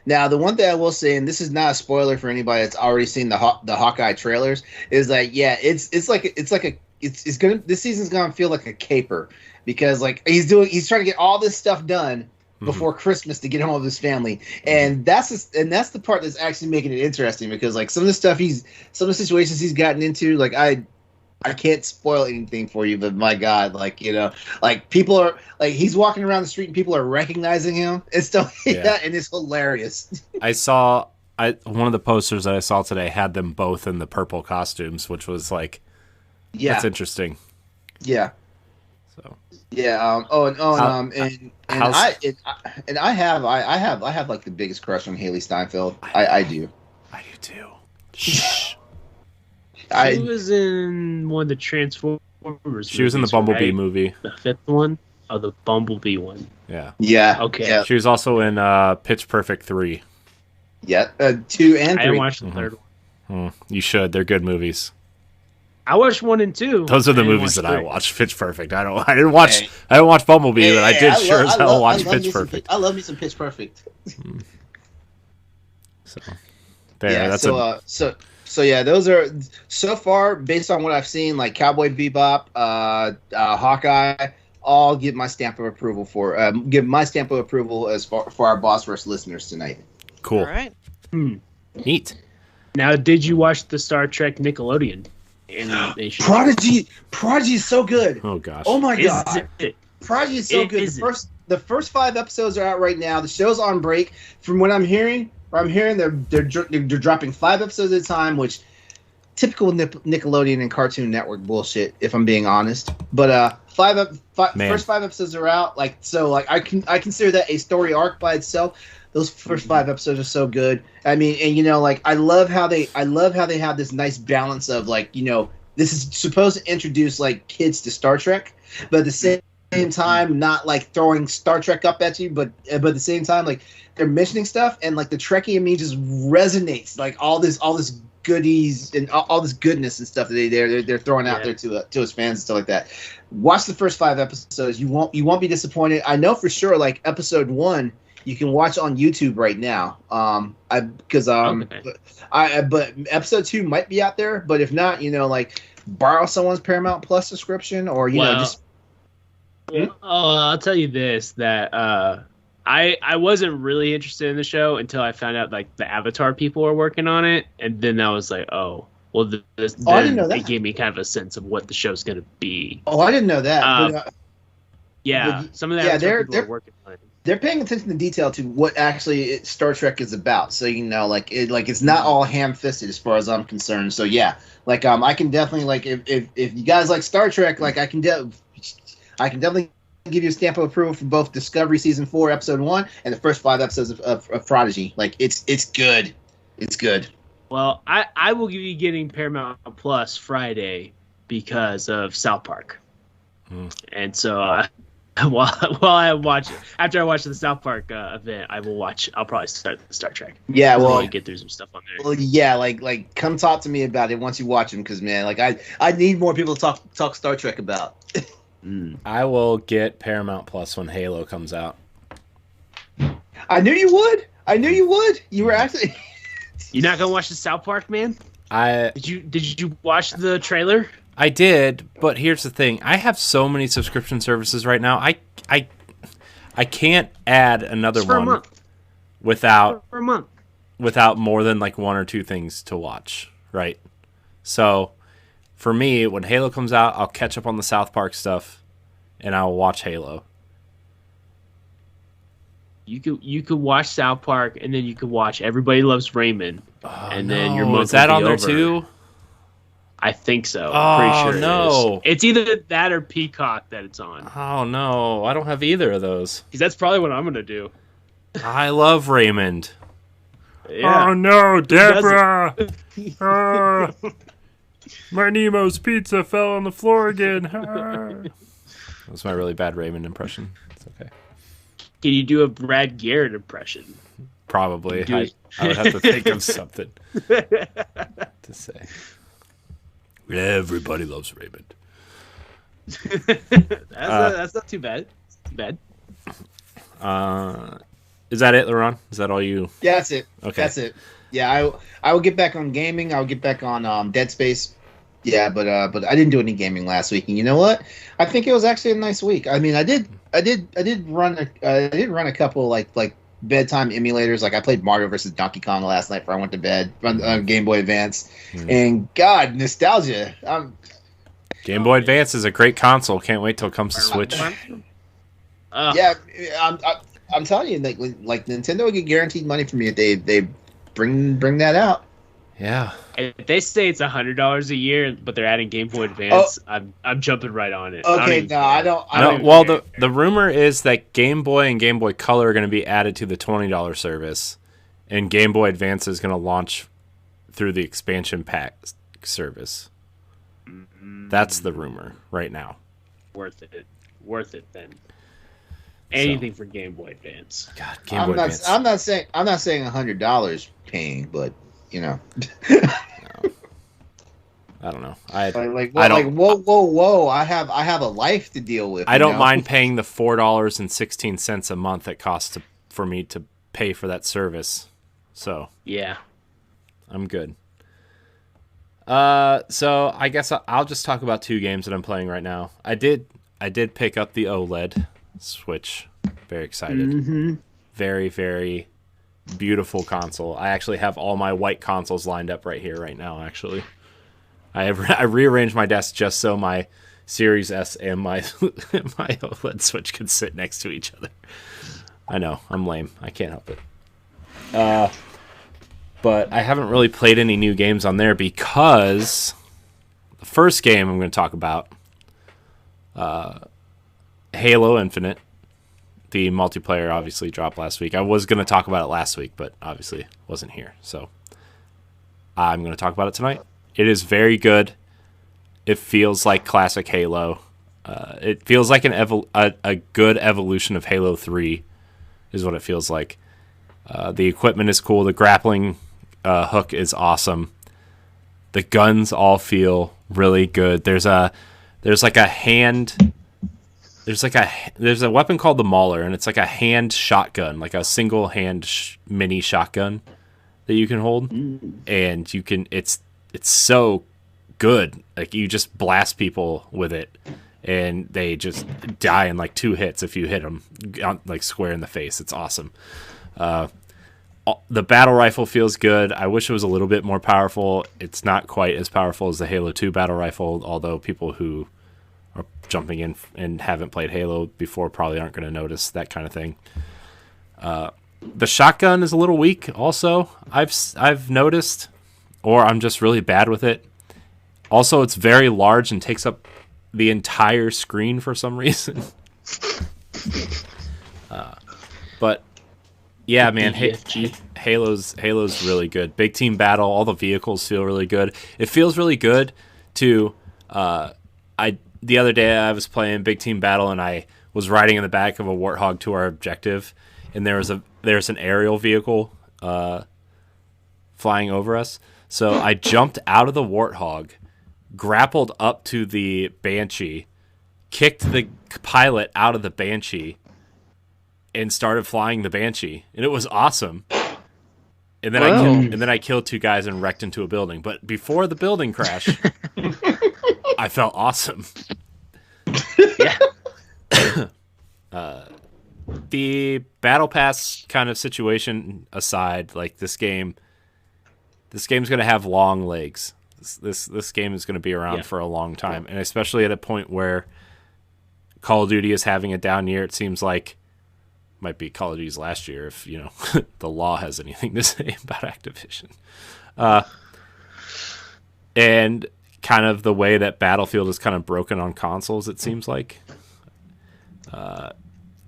Now, the one thing I will say, and this is not a spoiler for anybody that's already seen the Hawkeye trailers, is that this season's gonna feel like a caper because like he's trying to get all this stuff done before Christmas to get home with his family, and that's the part that's actually making it interesting because like some of the situations he's gotten into, like I can't spoil anything for you, but my God, like, you know, like people are like he's walking around the street and people are recognizing him and stuff like that, and it's hilarious. one of the posters that I saw today had them both in the purple costumes, which was like, Yeah, that's interesting. yeah, So, yeah. I have like the biggest crush on Haley Steinfeld. I do. I do too. Shh. She was in one of the Transformers. She was in the movies, Bumblebee right? movie. The 5th one? Oh, the Bumblebee one. Yeah. Yeah. Okay. Yeah. She was also in Pitch Perfect 3. Yeah. 2 and 3. I didn't watch the third one. You should. They're good movies. I watched 1 and 2. Those are the I didn't movies watch that I 3. watched. Pitch Perfect. I didn't watch Bumblebee, but I did as hell watch Pitch Perfect. I love me some Pitch Perfect. So there. Yeah. That's So yeah, those are so far based on what I've seen, like Cowboy Bebop, Hawkeye. All give my stamp of approval for as far for our Boss Rush listeners tonight. cool. All right. Neat. Now, did you watch the Star Trek Nickelodeon animation? Prodigy is so good. Oh gosh. Oh my Is god, it? Prodigy is so It good. isn't. The first 5 episodes are out right now. The show's on break. From what I'm hearing they're dropping 5 episodes at a time, which typical Nickelodeon and Cartoon Network bullshit, if I'm being honest. But first 5 episodes are out. Like so, like I consider that a story arc by itself. Those first 5 episodes are so good. I mean, and you know, like I love how they have this nice balance of like, you know, this is supposed to introduce like kids to Star Trek, but at the same time not like throwing Star Trek up at you, but at the same time like they're mentioning stuff and like the Trekkie in me just resonates, like all this goodies and all this goodness and stuff that they're throwing out there to his fans and stuff like that. Watch the first 5 episodes. You won't be disappointed. I know for sure. Like episode 1, you can watch on YouTube right now. But episode 2 might be out there. But if not, you know, like borrow someone's Paramount Plus subscription, or you know, just. I'll tell you this, that I wasn't really interested in the show until I found out like the Avatar people were working on it, and then I was like, oh, well, I didn't know that. It gave me kind of a sense of what the show's gonna be. Oh, I didn't know that. Some of the Avatar people are working on it. They're paying attention to detail to what actually Star Trek is about, so you know, like it's not all ham-fisted as far as I'm concerned. So yeah, like I can definitely like if you guys like Star Trek, like I can definitely give you a stamp of approval for both Discovery Season 4, Episode 1, and the first 5 episodes of Prodigy. Like, it's good. It's good. Well, I will give you getting Paramount Plus Friday because of South Park. And so while I watch it, after I watch the South Park event, I'll probably start the Star Trek. Yeah, well, get through some stuff on there. Well, yeah, like come talk to me about it once you watch them, because man, like I need more people to talk Star Trek about. I will get Paramount Plus when Halo comes out. I knew you would. You were actually. You're not gonna watch the South Park, man? Did you watch the trailer? I did, but here's the thing: I have so many subscription services right now. I can't add another one without for a month without more than like 1 or 2 things to watch, right? So, for me, when Halo comes out, I'll catch up on the South Park stuff, and I'll watch Halo. You could watch South Park, and then you could watch Everybody Loves Raymond, and then your month is that will on be there over. too? I think so. Oh, I'm pretty sure no. It's either that or Peacock that it's on. Oh no, I don't have either of those. Because that's probably what I'm gonna do. I love Raymond. Yeah. Oh no, Deborah! My Nemo's pizza fell on the floor again. That was my really bad Raymond impression. It's okay. Can you do a Brad Garrett impression? Probably. I would have to think of something to say. Everybody loves Raymond. That's not too bad. Is that it, LeRon? Is that all you? Yeah, that's it. Okay. That's it. Yeah, I will get back on gaming. I'll get back on Dead Space. Yeah, but I didn't do any gaming last week, and you know what? I think it was actually a nice week. I mean, I did run a couple like bedtime emulators. Like I played Mario vs. Donkey Kong last night before I went to bed on Game Boy Advance, and God, nostalgia. Game Boy Advance is a great console. Can't wait till it comes to Switch. Yeah, I'm telling you, like Nintendo would get guaranteed money from me if they bring that out. Yeah. If they say it's $100 a year, but they're adding Game Boy Advance, I'm jumping right on it. Okay, I don't. Well, the rumor is that Game Boy and Game Boy Color are going to be added to the $20 service, and Game Boy Advance is going to launch through the expansion pack service. That's the rumor right now. Worth it then. Anything for Game Boy Advance. God, Game Boy Advance. I'm not saying $100 paying, but you know. I don't know. Whoa! I have a life to deal with. I don't mind paying the $4.16 a month it costs for me to pay for that service. So yeah, I'm good. So I guess I'll just talk about 2 games that I'm playing right now. I did pick up the OLED Switch. Very excited. Mm-hmm. Very, very beautiful console. I actually have all my white consoles lined up right here, right now. Actually, I rearranged my desk just so my Series S and my my OLED Switch can sit next to each other. I know I'm lame. I can't help it. But I haven't really played any new games on there because the first game I'm going to talk about, Halo Infinite. The multiplayer obviously dropped last week. I was going to talk about it last week, but obviously wasn't here. So I'm going to talk about it tonight. It is very good. It feels like classic Halo. It feels like a good evolution of Halo 3 is what it feels like. The equipment is cool. The grappling hook is awesome. The guns all feel really good. There's a weapon called the Mauler, and it's like a hand shotgun, like a single hand mini shotgun that you can hold, and you can. It's so good. Like you just blast people with it, and they just die in like 2 hits if you hit them like square in the face. It's awesome. The battle rifle feels good. I wish it was a little bit more powerful. It's not quite as powerful as the Halo 2 battle rifle, although people who are jumping in and haven't played Halo before probably aren't going to notice that kind of thing. The shotgun is a little weak also, I've noticed, or I'm just really bad with it. Also, it's very large and takes up the entire screen for some reason. But yeah, man, DFG. Halo's really good. Big team battle, all the vehicles feel really good. It feels really good to the other day I was playing big team battle and I was riding in the back of a Warthog to our objective, and there's an aerial vehicle flying over us. So I jumped out of the Warthog, grappled up to the Banshee, kicked the pilot out of the Banshee, and started flying the Banshee, and it was awesome. And then I killed 2 guys and wrecked into a building. But before the building crash, I felt awesome. Yeah. The battle pass kind of situation aside, like this game's going to have long legs. This game is going to be around for a long time, and especially at a point where Call of Duty is having a down year. It seems like might be Call of Duty's last year if the law has anything to say about Activision. And kind of the way that Battlefield is kind of broken on consoles, it seems like.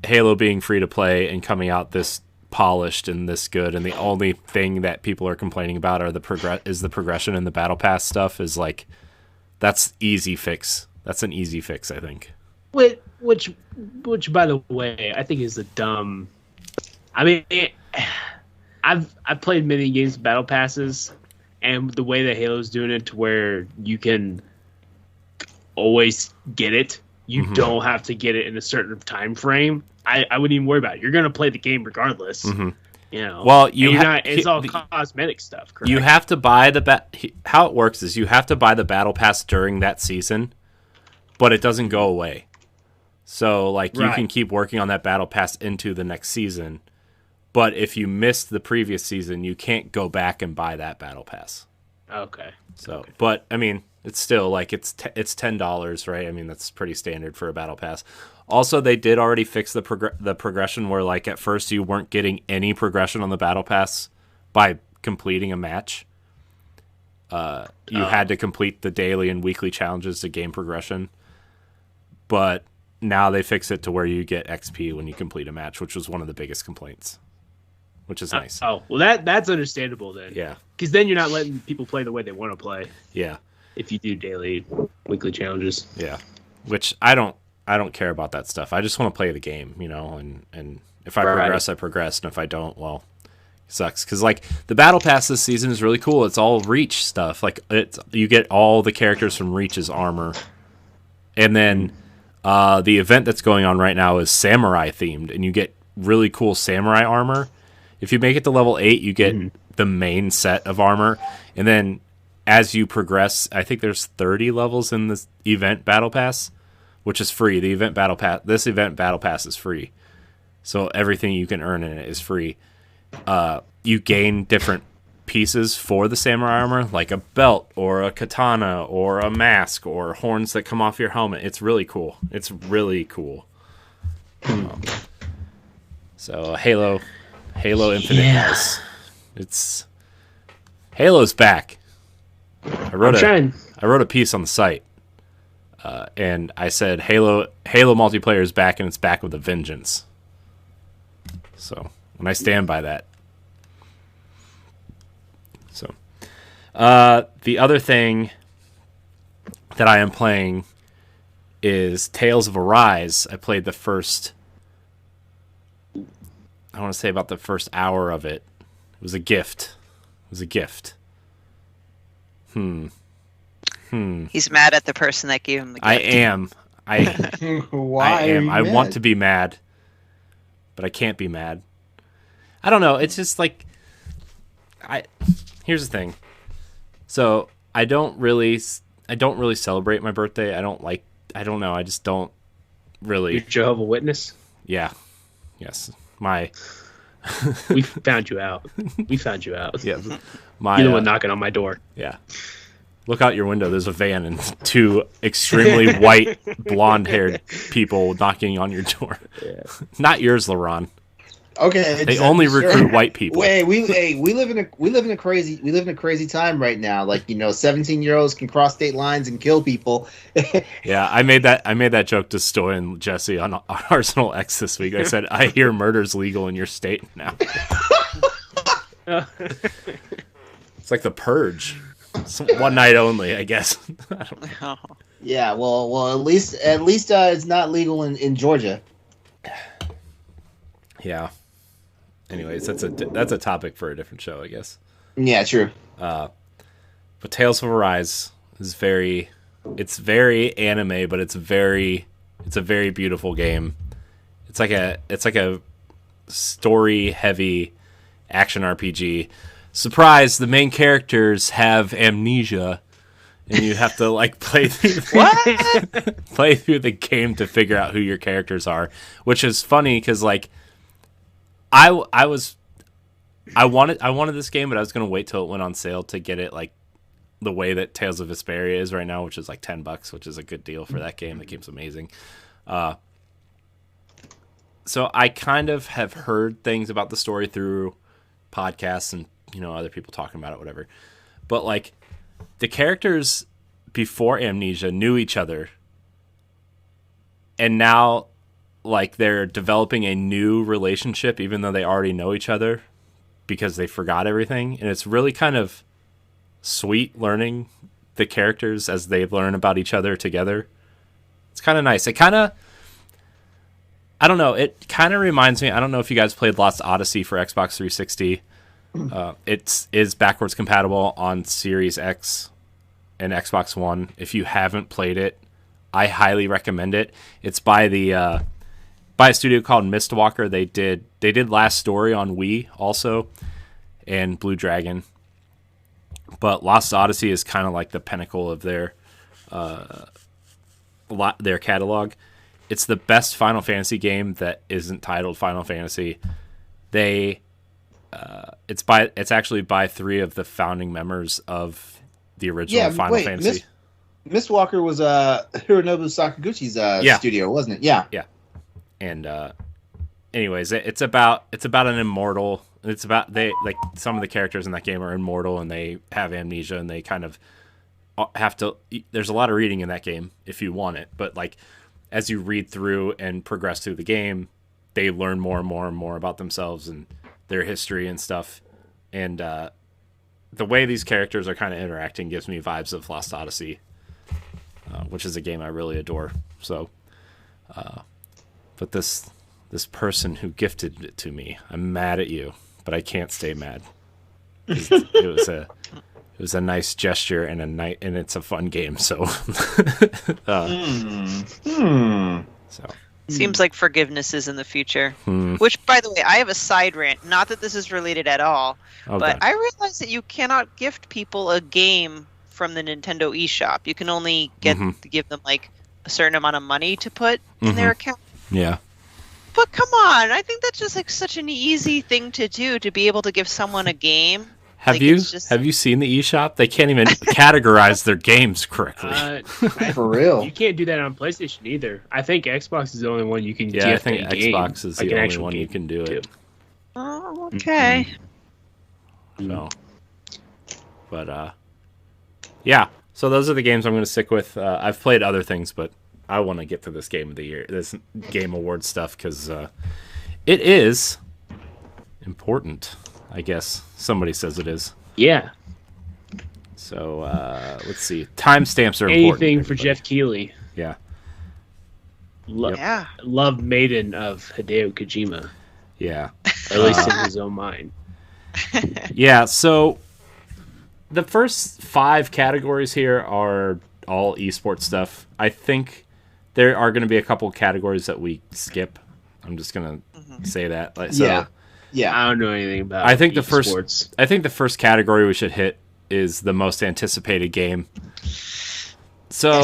Halo being free to play and coming out this polished and this good, and the only thing that people are complaining about are the progression in the Battle Pass stuff is like, that's easy fix. That's an easy fix, I think. Which, by the way, I think is a dumb. I mean, I've played many games of Battle Passes, and the way that Halo's doing it to where you can always get it, you don't have to get it in a certain time frame. I wouldn't even worry about it. You're going to play the game regardless. You know. Well, it's all cosmetic stuff. Correct? You have to buy how it works is you have to buy the Battle Pass during that season, but it doesn't go away. So, like, you can keep working on that Battle Pass into the next season. But if you missed the previous season, you can't go back and buy that Battle Pass. Okay. So, but, I mean, it's still, like, it's $10, right? I mean, that's pretty standard for a Battle Pass. Also, they did already fix the progression where, like, at first you weren't getting any progression on the Battle Pass by completing a match. You had to complete the daily and weekly challenges to gain progression. But now they fix it to where you get XP when you complete a match, which was one of the biggest complaints, which is nice. Oh, well, that's understandable then. Yeah. Because then you're not letting people play the way they want to play. Yeah. If you do daily, weekly challenges. Yeah. Which I don't care about that stuff. I just want to play the game, and if I progress, I progress, and if I don't, well, it sucks. Because, like, the Battle Pass this season is really cool. It's all Reach stuff. Like, you get all the characters from Reach's armor. And then the event that's going on right now is samurai themed, and you get really cool samurai armor. If you make it to level 8, you get the main set of armor, and then as you progress, I think there's 30 levels in this event Battle Pass, which is free. This event Battle Pass is free, so everything you can earn in it is free. You gain different pieces for the samurai armor, like a belt or a katana or a mask or horns that come off your helmet. It's really cool. So Halo Infinite, guys. Halo's back. I wrote a piece on the site, and I said Halo multiplayer is back, and it's back with a vengeance. So, and I stand by that. So, the other thing that I am playing is Tales of Arise. I played the first, I want to say about the first hour of it. It was a gift. He's mad at the person that gave him the gift. I am. Why? I am. I want to be mad, but I can't be mad. I don't know. It's just like, here's the thing. So I don't really celebrate my birthday. I don't know. I just don't really. You're Jehovah's Witness? Yeah. Yes. We found you out. Yeah. You're the one knocking on my door. Yeah. Look out your window. There's a van and 2 extremely white, blonde-haired people knocking on your door. Yeah. Not yours, LeRon. Okay, They only recruit white people. Wait, we live in a crazy time right now. Like 17-year-olds can cross state lines and kill people. Yeah, I made that joke to Stoy and Jesse on Arsenal X this week. I said, I hear murder's legal in your state now. It's like the Purge. It's one night only, I guess. I don't know. Yeah, well, at least it's not legal in Georgia. Yeah. Anyways, that's a topic for a different show, I guess. Yeah, true. But Tales of Arise is very anime, but it's a very beautiful game. It's like a story heavy action RPG. Surprise, the main characters have amnesia, and you have to play through play through the game to figure out who your characters are, which is funny because I wanted this game, but I was gonna wait till it went on sale to get it the way that Tales of Vesperia is right now, which is $10, which is a good deal for that game. The game's amazing. So I kind of have heard things about the story through podcasts and other people talking about it, whatever. But the characters before Amnesia knew each other, and now they're developing a new relationship, even though they already know each other because they forgot everything. And it's really kind of sweet learning the characters as they learn about each other together. It's kind of nice. It kind of, I don't know. It kind of reminds me, I don't know if you guys played Lost Odyssey for Xbox 360. It is backwards compatible on Series X and Xbox One. If you haven't played it, I highly recommend it. It's by a studio called Mistwalker. They did Last Story on Wii also, and Blue Dragon. But Lost Odyssey is kind of like the pinnacle of their catalog. It's the best Final Fantasy game that isn't titled Final Fantasy. It's actually by 3 of the founding members of the original Final Fantasy. Mistwalker was Hironobu Sakaguchi's studio, wasn't it? Yeah. Yeah. And anyways, it's about an immortal. It's about some of the characters in that game are immortal and they have amnesia and they kind of have to. There's a lot of reading in that game if you want it, but as you read through and progress through the game, they learn more and more and more about themselves and their history and stuff. And the way these characters are kind of interacting gives me vibes of Lost Odyssey, which is a game I really adore. So, but this person who gifted it to me, I'm mad at you, but I can't stay mad. It was a nice gesture and it's a fun game. So, so. Seems like forgiveness is in the future. Which, by the way, I have a side rant. Not that this is related at all, but I realized that you cannot gift people a game from the Nintendo eShop. You can only give them a certain amount of money to put in their account. Yeah. But come on, I think that's just such an easy thing to do, to be able to give someone a game. Have you seen the eShop? They can't even categorize their games correctly. For real. You can't do that on PlayStation either. I think Xbox is the only one you can gift. Yeah, I think Xbox is the only one you can do it. Oh, okay. So, but yeah. So those are the games I'm going to stick with. I've played other things, but I want to get to this Game of the Year, this Game Award stuff, because it is important. I guess somebody says it is. Yeah. So let's see. Timestamps are important. Anything for Jeff Keighley. Yeah. Love maiden of Hideo Kojima. Yeah. At least in his own mind. Yeah. So the first 5 categories here are all esports stuff. I think there are going to be a couple categories that we skip. I'm just going to say that. Yeah, I don't know anything about. I think esports. the first category we should hit is the most anticipated game. So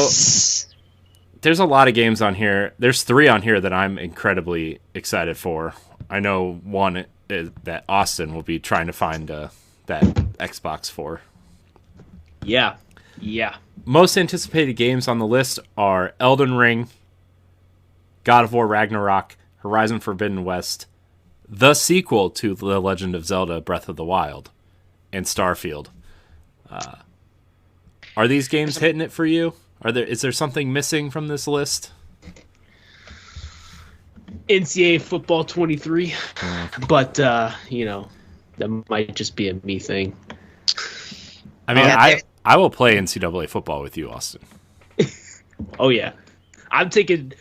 there's a lot of games on here. There's 3 on here that I'm incredibly excited for. I know one is that Austin will be trying to find that Xbox for. Yeah. Most anticipated games on the list are Elden Ring, God of War Ragnarok, Horizon Forbidden West, the sequel to The Legend of Zelda: Breath of the Wild and Starfield. Are these games hitting it for you? Is there something missing from this list? NCAA football 23, but that might just be a me thing. I mean, I will play NCAA football with you, Austin. Oh yeah, I'm taking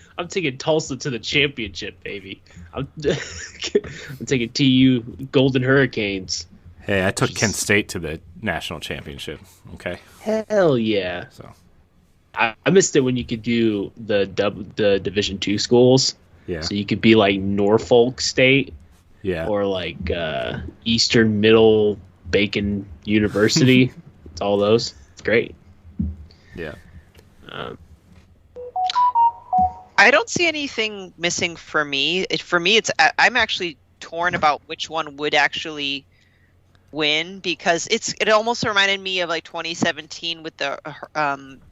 Tulsa to the championship, baby. I'm taking TU Golden Hurricanes. Hey, I took Kent State to the national championship. Okay. Hell yeah. So I missed it when you could do the Division II schools. yeah. So you could be like Norfolk State. Yeah. Or like Eastern Middle Bacon University. It's all those. It's great. Yeah. I don't see anything missing for me. I'm actually torn about which one would actually win, because it almost reminded me of like 2017 with the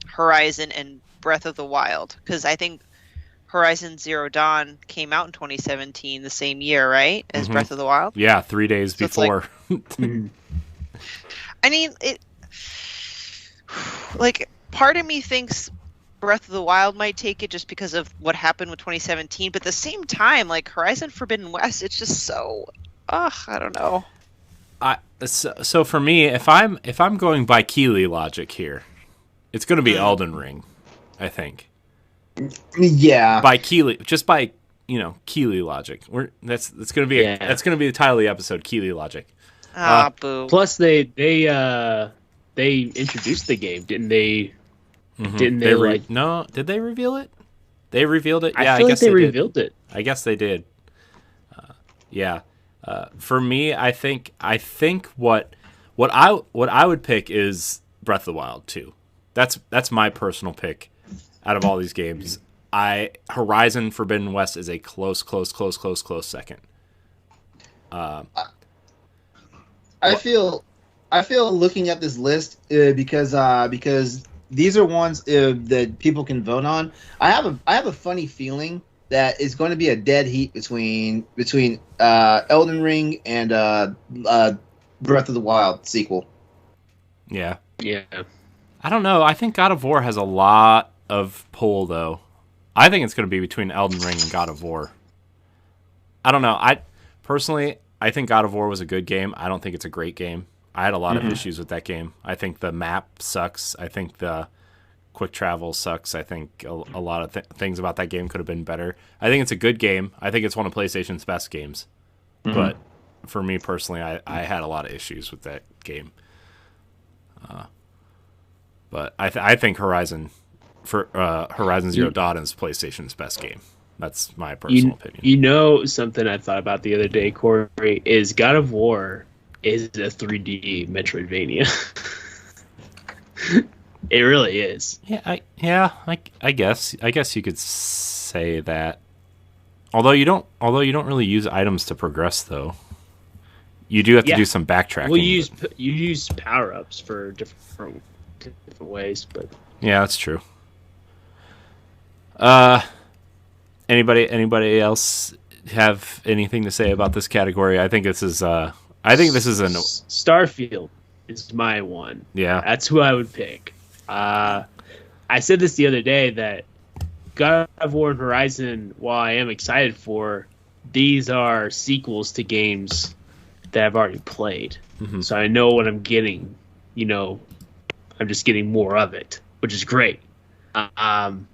Horizon and Breath of the Wild, because I think Horizon Zero Dawn came out in 2017, the same year, right, as Breath of the Wild. Yeah, 3 days So before. I mean, like, part of me thinks Breath of the Wild might take it just because of what happened with 2017, but at the same time, like, Horizon Forbidden West, it's just so, I don't know. So for me, if I'm going by Keighley logic here, it's going to be Elden Ring, I think. Yeah. By Keighley, just by Keighley logic. That's going to be that's going to be the title of the episode, Keighley logic. Boo. Plus, they introduced the game, didn't they? Mm-hmm. Didn't they No, did they reveal it? They revealed it. Yeah, I guess they revealed did. it. I guess they did. Yeah. For me, I think what I would pick is Breath of the Wild 2. That's my personal pick out of all these games. Horizon Forbidden West is a close second. I feel looking at this list because these are ones that people can vote on. I have a funny feeling that it's going to be a dead heat between Elden Ring and Breath of the Wild sequel. Yeah. Yeah. I don't know. I think God of War has a lot of pull, though. I think it's going to be between Elden Ring and God of War. I don't know. Personally, I think God of War was a good game. I don't think it's a great game. I had a lot of issues with that game. I think the map sucks. I think the quick travel sucks. I think a lot of things about that game could have been better. I think it's a good game. I think it's one of PlayStation's best games. But for me personally, I had a lot of issues with that game. But I think Horizon Zero Dawn is PlayStation's best game. That's my personal opinion. You know something I thought about the other day, Corey, is God of War is a 3D Metroidvania. It really is. I guess you could say that. Although you don't really use items to progress, though. You do have to do some backtracking. Well, you use power ups for different ways, but yeah, that's true. Anybody else have anything to say about this category? I think this is Starfield is my one. Yeah, that's who I would pick. I said this the other day that God of War and Horizon, while I am excited for, these are sequels to games that I've already played. So I know what I'm getting. I'm just getting more of it, which is great. I'm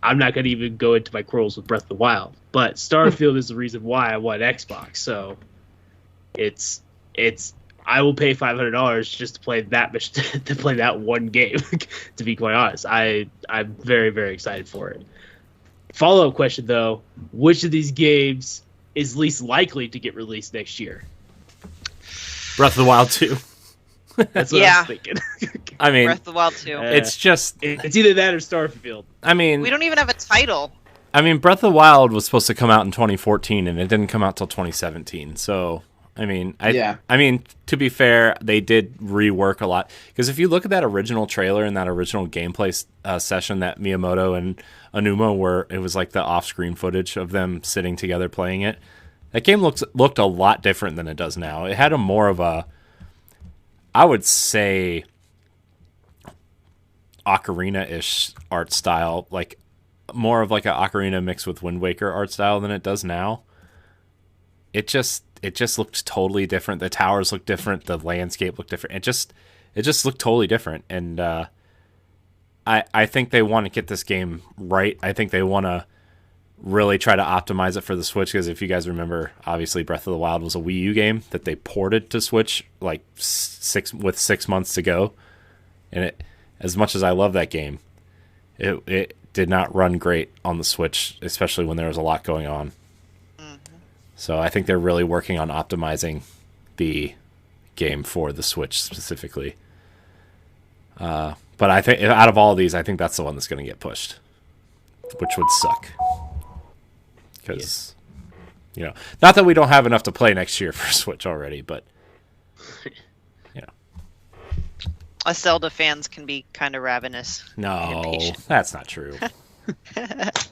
not going to even go into my quarrels with Breath of the Wild, but Starfield is the reason why I want Xbox. So it's I will pay $500 just to play that one game. To be quite honest, I'm very, very excited for it. Follow-up question though: which of these games is least likely to get released next year? Breath of the Wild 2. That's what I was thinking. I mean, Breath of the Wild 2. It's either that or Starfield. I mean, we don't even have a title. I mean, Breath of the Wild was supposed to come out in 2014, and it didn't come out till 2017. So, I mean, to be fair, they did rework a lot. Because if you look at that original trailer and that original gameplay session that Miyamoto and Aonuma it was like the off-screen footage of them sitting together playing it. That game looked a lot different than it does now. It had a more of a, I would say, Ocarina-ish art style, like more of like an Ocarina mixed with Wind Waker art style than it does now. It just looked totally different. The towers looked different. The landscape looked different. It just looked totally different. And I think they want to get this game right. I think they want to really try to optimize it for the Switch, because if you guys remember, obviously Breath of the Wild was a Wii U game that they ported to Switch like 6 months to go. And it, as much as I love that game, it did not run great on the Switch, especially when there was a lot going on. So I think they're really working on optimizing the game for the Switch specifically. But I think out of all of these, I think that's the one that's going to get pushed, which would suck. Because, not that we don't have enough to play next year for Switch already, but, Us Zelda fans can be kind of ravenous. No, that's not true.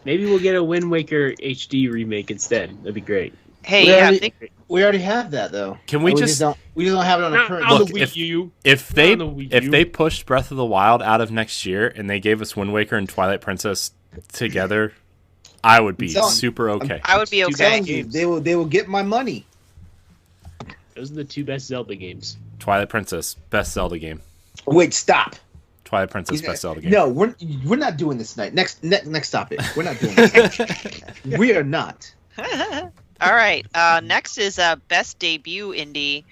Maybe we'll get a Wind Waker HD remake instead. That'd be great. Hey, we already have that though. Can we we just don't have it on the current? Look, the Wii U. if they pushed Breath of the Wild out of next year and they gave us Wind Waker and Twilight Princess together, I would be super okay. I would be okay. They will get my money. Those are the two best Zelda games. Twilight Princess, best Zelda game. Wait, stop. Twilight Princess, best Zelda game. No, we're not doing this tonight. Next topic. We're not doing this. We are not. All right. Next is best debut indie.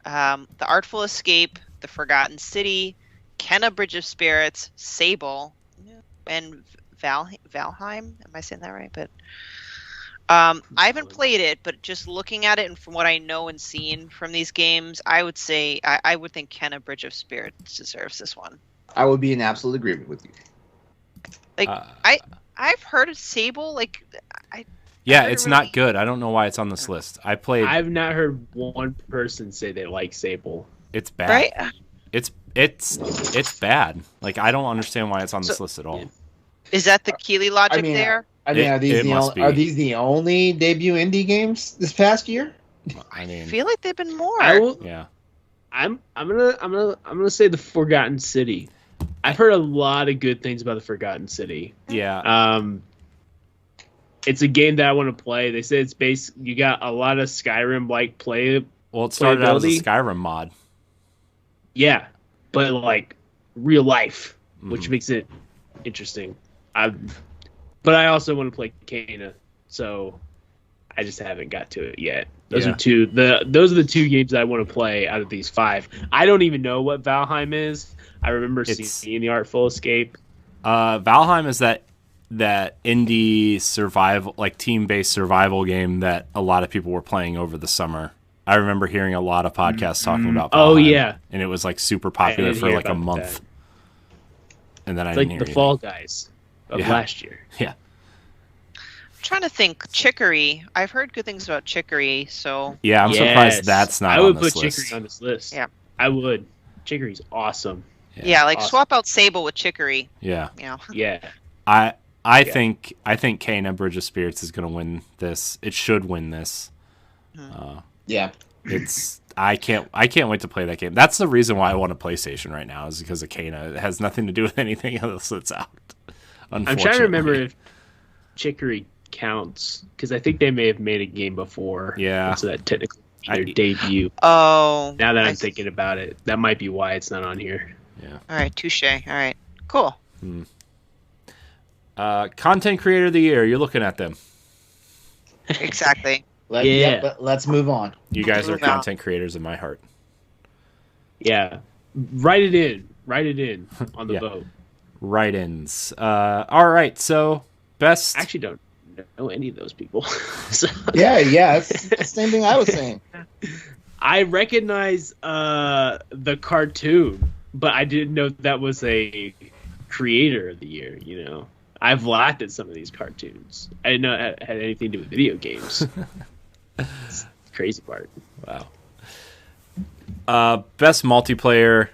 The Artful Escape, The Forgotten City, Kenna Bridge of Spirits, Sable, and Valheim. Am I saying that right? But I haven't played it, but just looking at it and from what I know and seen from these games, I would say I would think Kenna Bridge of Spirits deserves this one. I would be in absolute agreement with you. Like I've heard of Sable. Yeah, it's not good. I don't know why it's on this list. I've not heard one person say they like Sable. It's bad. Right? It's bad. Like, I don't understand why it's on this list at all. Is that the Keighley Logic there? Are these the only debut indie games this past year? I mean, I feel like they've been more. Yeah. I'm gonna say The Forgotten City. I've heard a lot of good things about The Forgotten City. Yeah. It's a game that I want to play. They say it's you got a lot of Skyrim-like play. Well, it started out as a Skyrim mod. Yeah, but like real life, which makes it interesting. But I also want to play Kena, so I just haven't got to it yet. Those are the two games that I want to play out of these 5. I don't even know what Valheim is. I remember seeing the Artful Escape. Valheim is that indie survival, like team-based survival game that a lot of people were playing over the summer. I remember hearing a lot of podcasts talking about Valheim. Oh yeah, and it was like super popular for like a month. That. And then it's I didn't like hear the Fall Guys of last year. Yeah. I'm trying to think. Chicory. I've heard good things about Chicory, so yeah, I'm surprised that's not. I would on this put list. Chicory on this list. Yeah, I would. Chicory's awesome. Yeah, like awesome. swap out Sable with Chicory. Yeah. Yeah. I think Kena Bridge of Spirits is going to win this. It should win this. Yeah. I can't wait to play that game. That's the reason why I want a PlayStation right now, is because of Kena. It has nothing to do with anything else that's out. I'm trying to remember if Chicory counts, because I think they may have made a game before. Yeah. So that technically their debut. Oh. Now that I'm thinking about it, that might be why it's not on here. Yeah. All right, touche. All right, cool. Content Creator of the Year. You're looking at them. Exactly. Let's move on. You guys are content creators in my heart. Yeah. Write it in on the vote. Write-ins. All right, so best... I actually don't know any of those people. So. Yeah, it's the same thing I was saying. I recognize the cartoon, but I didn't know that was a creator of the year, you know. I've laughed at some of these cartoons. I didn't know it had anything to do with video games. It's the crazy part. Wow. Best multiplayer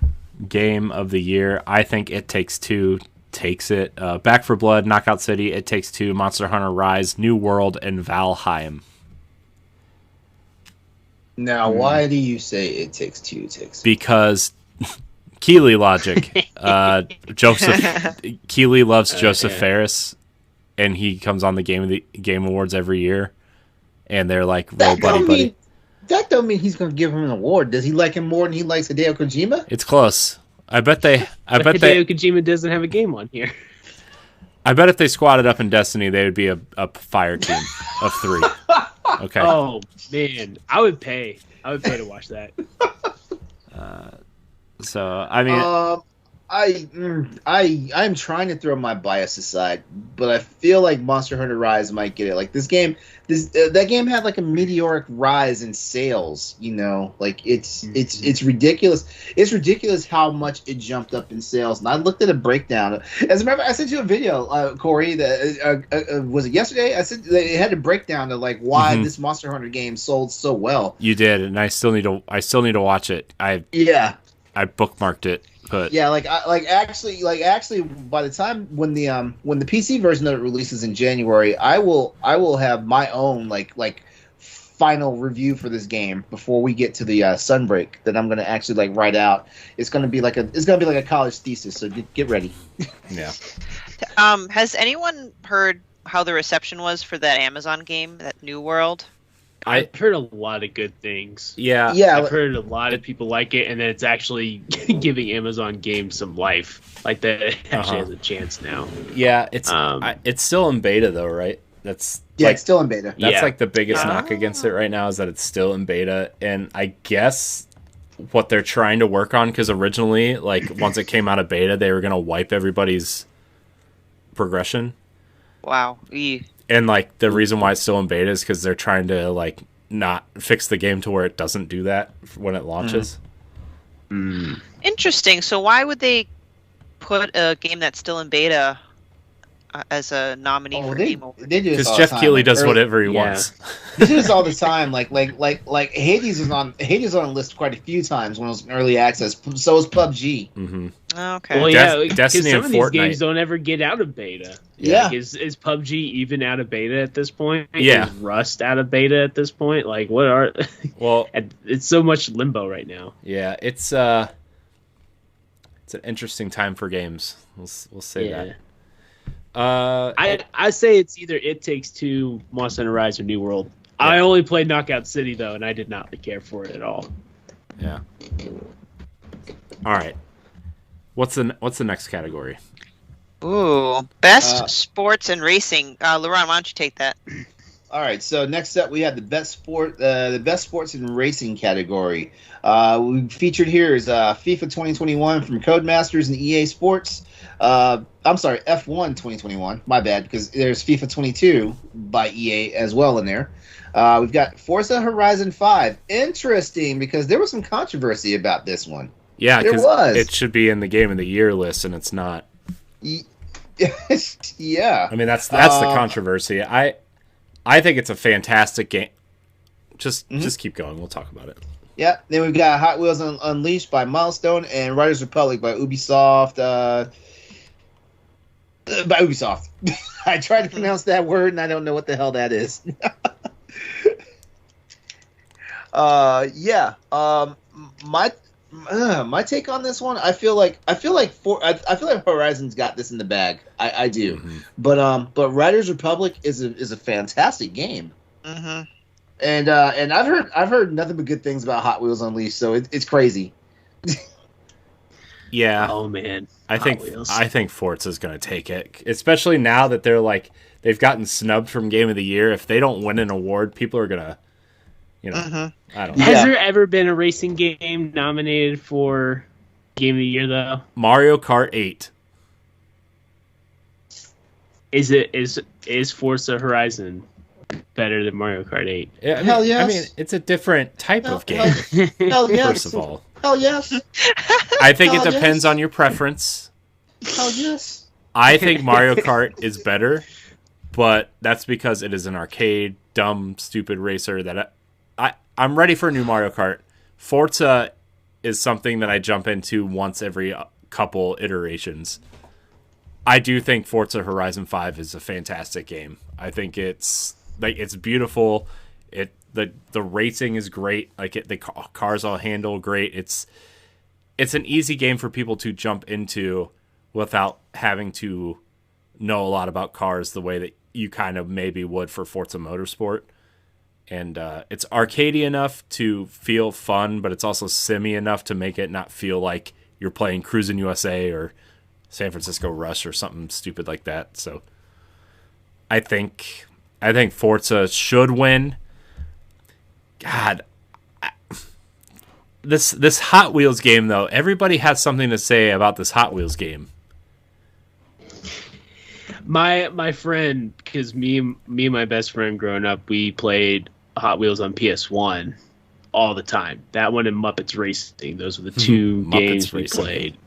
game of the year. I think It Takes Two takes it. Back 4 Blood, Knockout City, It Takes Two, Monster Hunter Rise, New World, and Valheim. Now, why do you say It Takes Two takes? Because Keighley Logic, Joseph Keighley loves Joseph Ferris, and he comes on the Game Awards every year, and they're like real buddy. That don't mean he's gonna give him an award. Does he like him more than he likes Hideo Kojima? It's close. I bet Hideo Kojima doesn't have a game on here. I bet if they squatted up in Destiny, they would be a fire team of 3. Okay. Oh man, I would pay to watch that. So I mean, I'm trying to throw my bias aside, but I feel like Monster Hunter Rise might get it. Like that game had like a meteoric rise in sales. You know, like it's ridiculous. It's ridiculous how much it jumped up in sales. And I looked at a breakdown. As a matter of fact, I sent you a video, Corey. That was it yesterday? I said they had a breakdown of like why this Monster Hunter game sold so well. You did, and I still need to watch it. I bookmarked it. But yeah, actually, by the time when the PC version of it releases in January, I will have my own like final review for this game before we get to the Sunbreak that I'm gonna actually like write out. It's gonna be like a college thesis, so get ready. Yeah. Has anyone heard how the reception was for that Amazon game, that New World? I've heard a lot of good things. Yeah. I've heard a lot of people like it, and that it's actually giving Amazon games some life. Like that it actually has a chance now. Yeah, it's still in beta though, right? It's still in beta. That's like the biggest knock against it right now is that it's still in beta, and I guess what they're trying to work on, because originally, like once it came out of beta, they were gonna wipe everybody's progression. Wow. And like the reason why it's still in beta is because they're trying to like not fix the game to where it doesn't do that when it launches. Interesting. So why would they put a game that's still in beta as a nominee for Game Award? They do this because all Jeff the time. Keighley does whatever he wants. They do this all the time. Like Hades was on a list quite a few times when it was in early access. So was PUBG. Mm-hmm. Okay. Well, yeah, because Destiny some and of these Fortnite. games don't ever get out of beta. Yeah. Like, is PUBG even out of beta at this point? Yeah. Is Rust out of beta at this point? Like, what are? Well, it's so much limbo right now. yeah, it's an interesting time for games. We'll say that. I say it's either It Takes Two, Monster Hunter Rise, or New World. Yeah. I only played Knockout City though, and I did not care for it at all. Yeah. All right. What's the next category? Ooh, best sports and racing. LeRon, why don't you take that? All right. So next up, we have the best sports and racing category. We featured here is FIFA 2021 from Codemasters and EA Sports. I'm sorry, F1 2021. My bad, because there's FIFA 22 by EA as well in there. We've got Forza Horizon 5. Interesting, because there was some controversy about this one. Yeah, there was. It should be in the Game of the Year list, and it's not. Yeah. I mean, that's the controversy. I think it's a fantastic game. Just keep going. We'll talk about it. Yeah. Then we've got Hot Wheels Unleashed by Milestone and Riders Republic by Ubisoft. I tried to pronounce that word, and I don't know what the hell that is. Yeah. My take on this one, I feel like Horizon's got this in the bag. I do, but Riders Republic is a fantastic game. Mm-hmm. And I've heard nothing but good things about Hot Wheels Unleashed, so it's crazy. Yeah. Oh man, I think Forza's going to take it, especially now that they've gotten snubbed from Game of the Year. If they don't win an award, people are gonna, I don't know. Has there ever been a racing game nominated for Game of the Year though? Mario Kart 8. Is Forza Horizon better than Mario Kart 8? Yeah, Hell yes. I mean, it's a different type of game. Hell yes. First of all, hell yes. I think it Hell depends yes. on your preference. Hell yes. I think Mario Kart is better, but that's because it is an arcade, dumb, stupid racer that I'm ready for a new Mario Kart. Forza is something that I jump into once every couple iterations. I do think Forza Horizon 5 is a fantastic game. I think it's beautiful. the racing is great. Like the cars all handle great. It's an easy game for people to jump into without having to know a lot about cars the way that you kind of maybe would for Forza Motorsport. And it's arcadey enough to feel fun, but it's also simmy enough to make it not feel like you're playing Cruisin' USA or San Francisco Rush or something stupid like that. So I think Forza should win. God, this Hot Wheels game though, everybody has something to say about this Hot Wheels game. My friend, because me and my best friend growing up, we played Hot Wheels on PS1 all the time. That one and Muppets Racing. Those were the two games we played.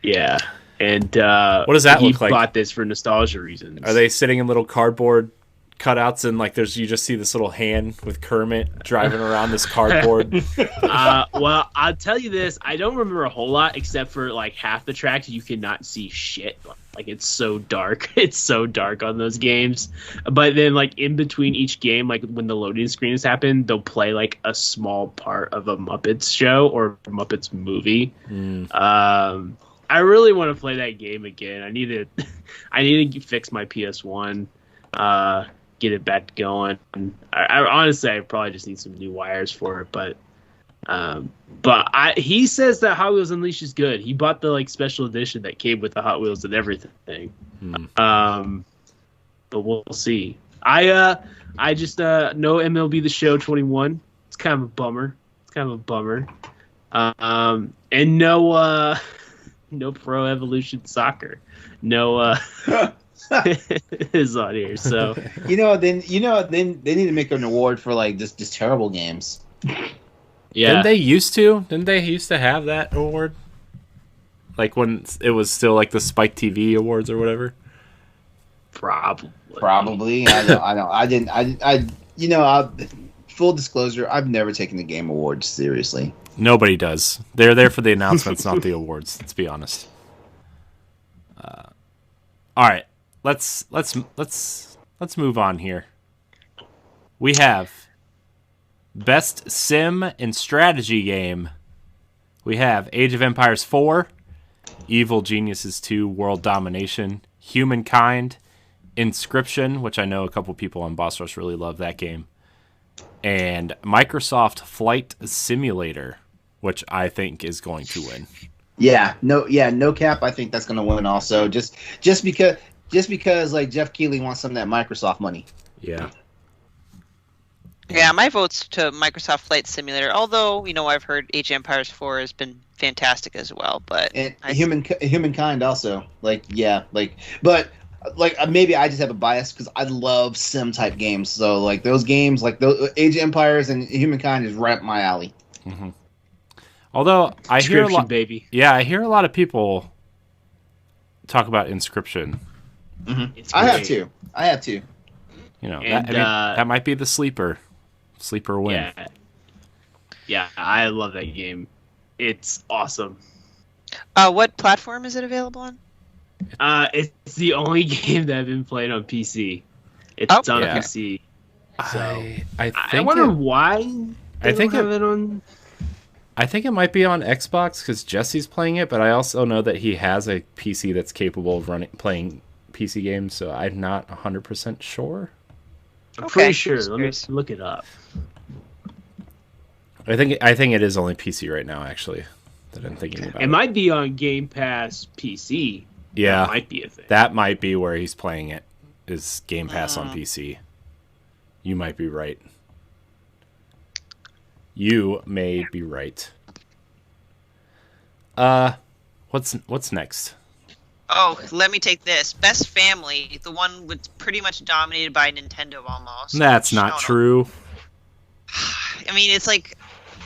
Yeah. And what does that look like? He bought this for nostalgia reasons. Are they sitting in little cardboard cutouts and like you just see this little hand with Kermit driving around this cardboard? Well, I'll tell you this. I don't remember a whole lot except for like half the tracks you cannot see shit. Like it's so dark. It's so dark on those games. But then like in between each game, like when the loading screens happen, they'll play like a small part of a Muppets show or a Muppets movie. I really want to play that game again. I need to fix my PS1. Get it back going. I honestly, I probably just need some new wires for it, but he says that Hot Wheels Unleashed is good. He bought the like special edition that came with the Hot Wheels and everything. But we'll see. I just know MLB The Show 21. It's kind of a bummer. And no Pro Evolution Soccer. No is on here. So then they need to make an award for like just terrible games. Yeah. Didn't they used to have that award? Like when it was still like the Spike TV Awards or whatever? Probably. I didn't. Full disclosure, I've never taken the Game Awards seriously. Nobody does. They're there for the announcements, not the awards. Let's be honest. All right, let's move on here. We have Best Sim and Strategy Game. We have Age of Empires 4, Evil Geniuses 2, World Domination, Humankind, Inscription, which I know a couple people on Boss Rush really love that game, and Microsoft Flight Simulator, which I think is going to win. No cap. I think that's going to win also. Just because like Jeff Keighley wants some of that Microsoft money. Yeah. Yeah, my vote's to Microsoft Flight Simulator. Although I've heard Age of Empires 4 has been fantastic as well, but Humankind also. But maybe I just have a bias because I love sim type games. So like those games, like those Age of Empires and Humankind is right up my alley. Mm-hmm. Although I hear a lot, baby. Yeah, I hear a lot of people talk about Inscription. Mm-hmm. I have to. That might be the sleeper win. Yeah, I love that game. It's awesome. What platform is it available on? It's the only game that I've been playing on PC. It's on PC. So I wonder why. I think it might be on Xbox because Jesse's playing it, but I also know that he has a PC that's capable of playing PC games, so I'm not 100% sure. I'm pretty sure. Let me look it up. I think it is only PC right now, actually, that I'm thinking about. It might be on Game Pass PC. Yeah. That might be a thing. That might be where he's playing it, is Game Pass on PC. You might be right. You may be right. What's next? Oh, let me take this. Best Family, the one was pretty much dominated by Nintendo almost. That's not true. I mean, it's like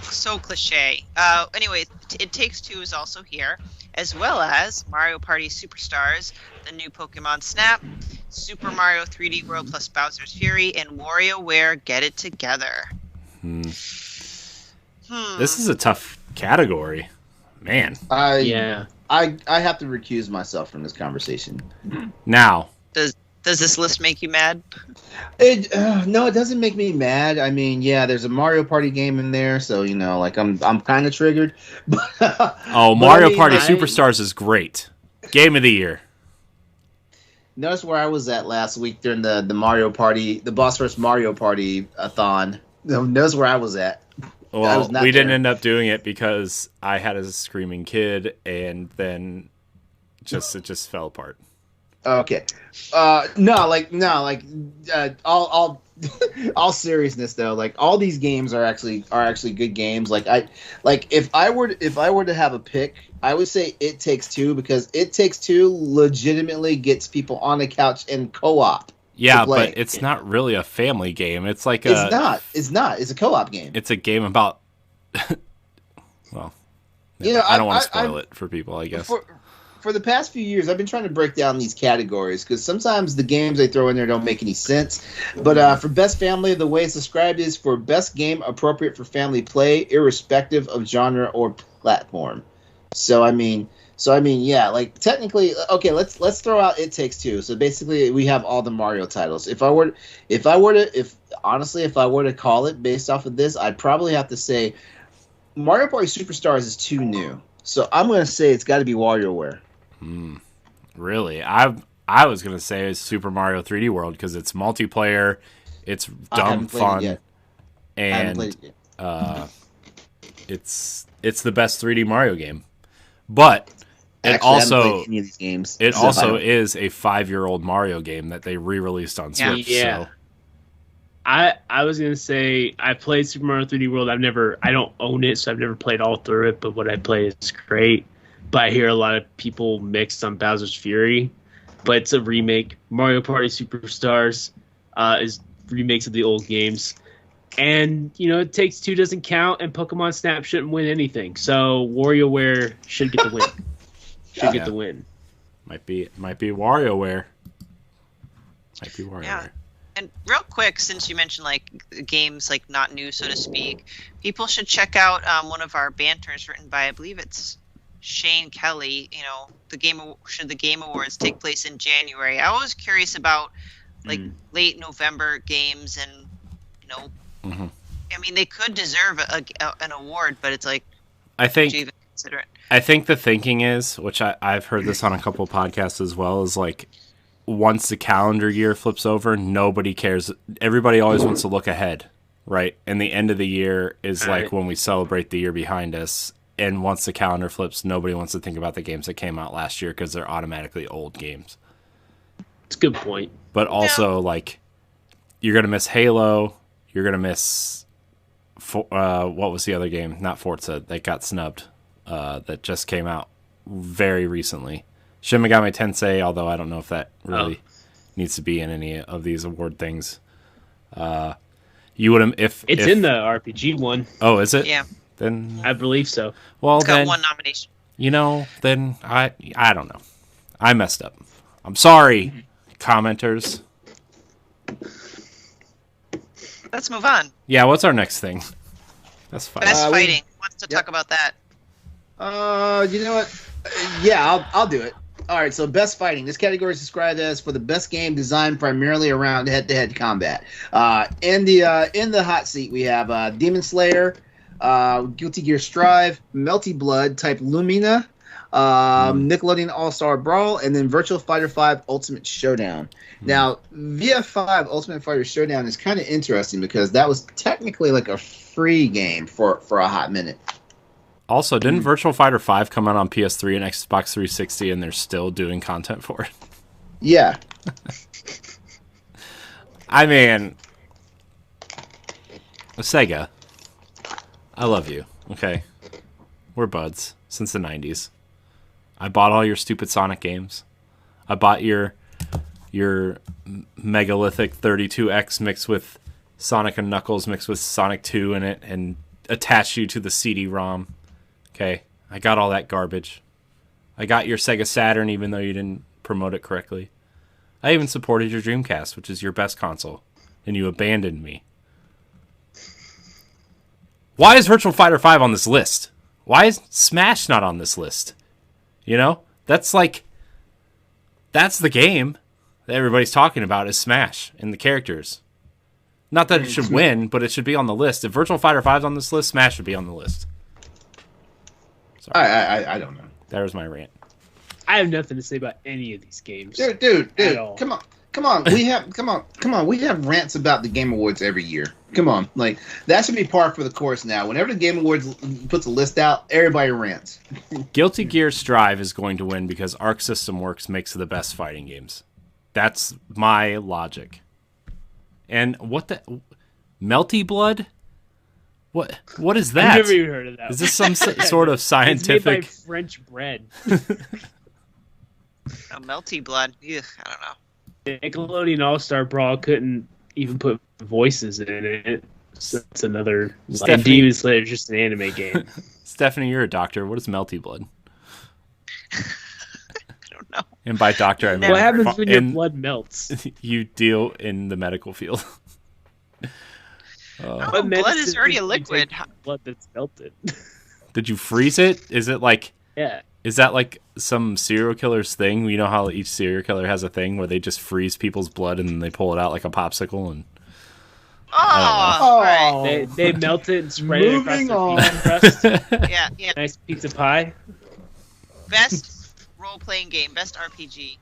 so cliche. Anyway, It Takes Two is also here, as well as Mario Party Superstars, the new Pokemon Snap, Super Mario 3D World plus Bowser's Fury, and WarioWare Get It Together. This is a tough category. Man. I have to recuse myself from this conversation. Now, Does this list make you mad? No, it doesn't make me mad. I mean, yeah, there's a Mario Party game in there, so like I'm kind of triggered. Mario Party Superstars is great. Game of the year. Notice where I was at last week during the Mario Party, the Boss Rush Mario Party a-thon. Notice where I was at. Well, we didn't end up doing it because I had a screaming kid, and then it just fell apart. Okay. All all seriousness though, like all these games are actually good games. If I were to have a pick, I would say It Takes Two, because It Takes Two legitimately gets people on the couch and co-op. Yeah, but it's not really a family game. It's like It's not. It's a co-op game. It's a game about well, I don't want to spoil it for people, I guess. For the past few years, I've been trying to break down these categories because sometimes the games they throw in there don't make any sense. But for Best Family, the way it's described is for best game appropriate for family play, irrespective of genre or platform. So I mean, yeah, like technically, okay, let's throw out It Takes Two. So basically, we have all the Mario titles. If I were to call it based off of this, I'd probably have to say Mario Party Superstars is too new. So I'm going to say it's got to be WarioWare. Really? I was going to say it's Super Mario 3D World because it's multiplayer, it's dumb fun, and it's the best 3D Mario game. But it also is a 5-year-old Mario game that they re-released on Switch. Yeah. So. I was gonna say I played Super Mario 3D World. I don't own it, so I've never played all through it. But what I play is great. But I hear a lot of people mixed on Bowser's Fury, but it's a remake. Mario Party Superstars is remakes of the old games, and It Takes Two doesn't count, and Pokemon Snap shouldn't win anything. So WarioWare should get the win. Get the win. Might be WarioWare. Might be WarioWare. Yeah. And real quick, since you mentioned like games like not new, so to speak, people should check out one of our banters written by, I believe it's Shane Kelly. The Game Awards take place in January. I was curious about like late November games, and mm-hmm. I mean they could deserve an award, but it's like, I think, would you even consider it? I think the thinking is, which I've heard this on a couple of podcasts as well, is like, once the calendar year flips over, nobody cares. Everybody always wants to look ahead, right? And the end of the year is like when we celebrate the year behind us. And once the calendar flips, nobody wants to think about the games that came out last year because they're automatically old games. It's a good point. But also, like, you're going to miss Halo. You're going to miss, what was the other game? Not Forza, that got snubbed, that just came out very recently. Shin Megami Tensei, although I don't know if that really needs to be in any of these award things. You would if it's in the RPG one. Oh, is it? Yeah. Then I believe so. Well, it's got one nomination. Then I don't know. I messed up. I'm sorry, commenters. Let's move on. Yeah, what's our next thing? That's fine. Best fighting. Who wants to talk about that? You know what? Yeah, I'll do it. All right, so best fighting. This category is described as for the best game designed primarily around head-to-head combat. In the hot seat, we have Demon Slayer, Guilty Gear Strive, Melty Blood, type Lumina, Nickelodeon All-Star Brawl, and then Virtual Fighter 5 Ultimate Showdown. Now, VF5 Ultimate Fighter Showdown is kind of interesting because that was technically like a free game for a hot minute. Also, didn't Virtual Fighter 5 come out on PS3 and Xbox 360 and they're still doing content for it? Yeah. I mean, Sega, I love you, okay? We're buds since the 90s. I bought all your stupid Sonic games. I bought your megalithic 32X mixed with Sonic and Knuckles mixed with Sonic 2 in it and attached you to the CD-ROM. Okay, I got all that garbage. I got your Sega Saturn even though you didn't promote it correctly. I even supported your Dreamcast, which is your best console, and you abandoned me. Why is Virtual Fighter 5 on this list? Why is Smash not on this list? That's the game. that everybody's talking about is Smash and the characters. Not that it should win, but it should be on the list. If Virtual Fighter 5's on this list, Smash should be on the list. Sorry. I don't know. That was my rant. I have nothing to say about any of these games. Dude, come on. We have rants about the Game Awards every year. Come on, like that should be par for the course now. Whenever the Game Awards puts a list out, everybody rants. Guilty Gear Strive is going to win because Arc System Works makes the best fighting games. That's my logic. And what the Melty Blood? What is that? I've never even heard of that. Is this some sort of scientific? It's made by French bread. Melty Blood. Ugh, I don't know. Nickelodeon All-Star Brawl couldn't even put voices in it. So it's another like Demon Slayer, just an anime game. Stephanie, you're a doctor. What is Melty Blood? I don't know. And by doctor, I mean what happens when your blood melts? You deal in the medical field. Blood is already a liquid. Blood that's melted. Did you freeze it? Is it like? Yeah. Is that like some serial killer's thing? You know how each serial killer has a thing where they just freeze people's blood and then they pull it out like a popsicle and. Right. They melt it and spread it across their pizza crust. Yeah. Nice pizza pie. Best role-playing game, best RPG.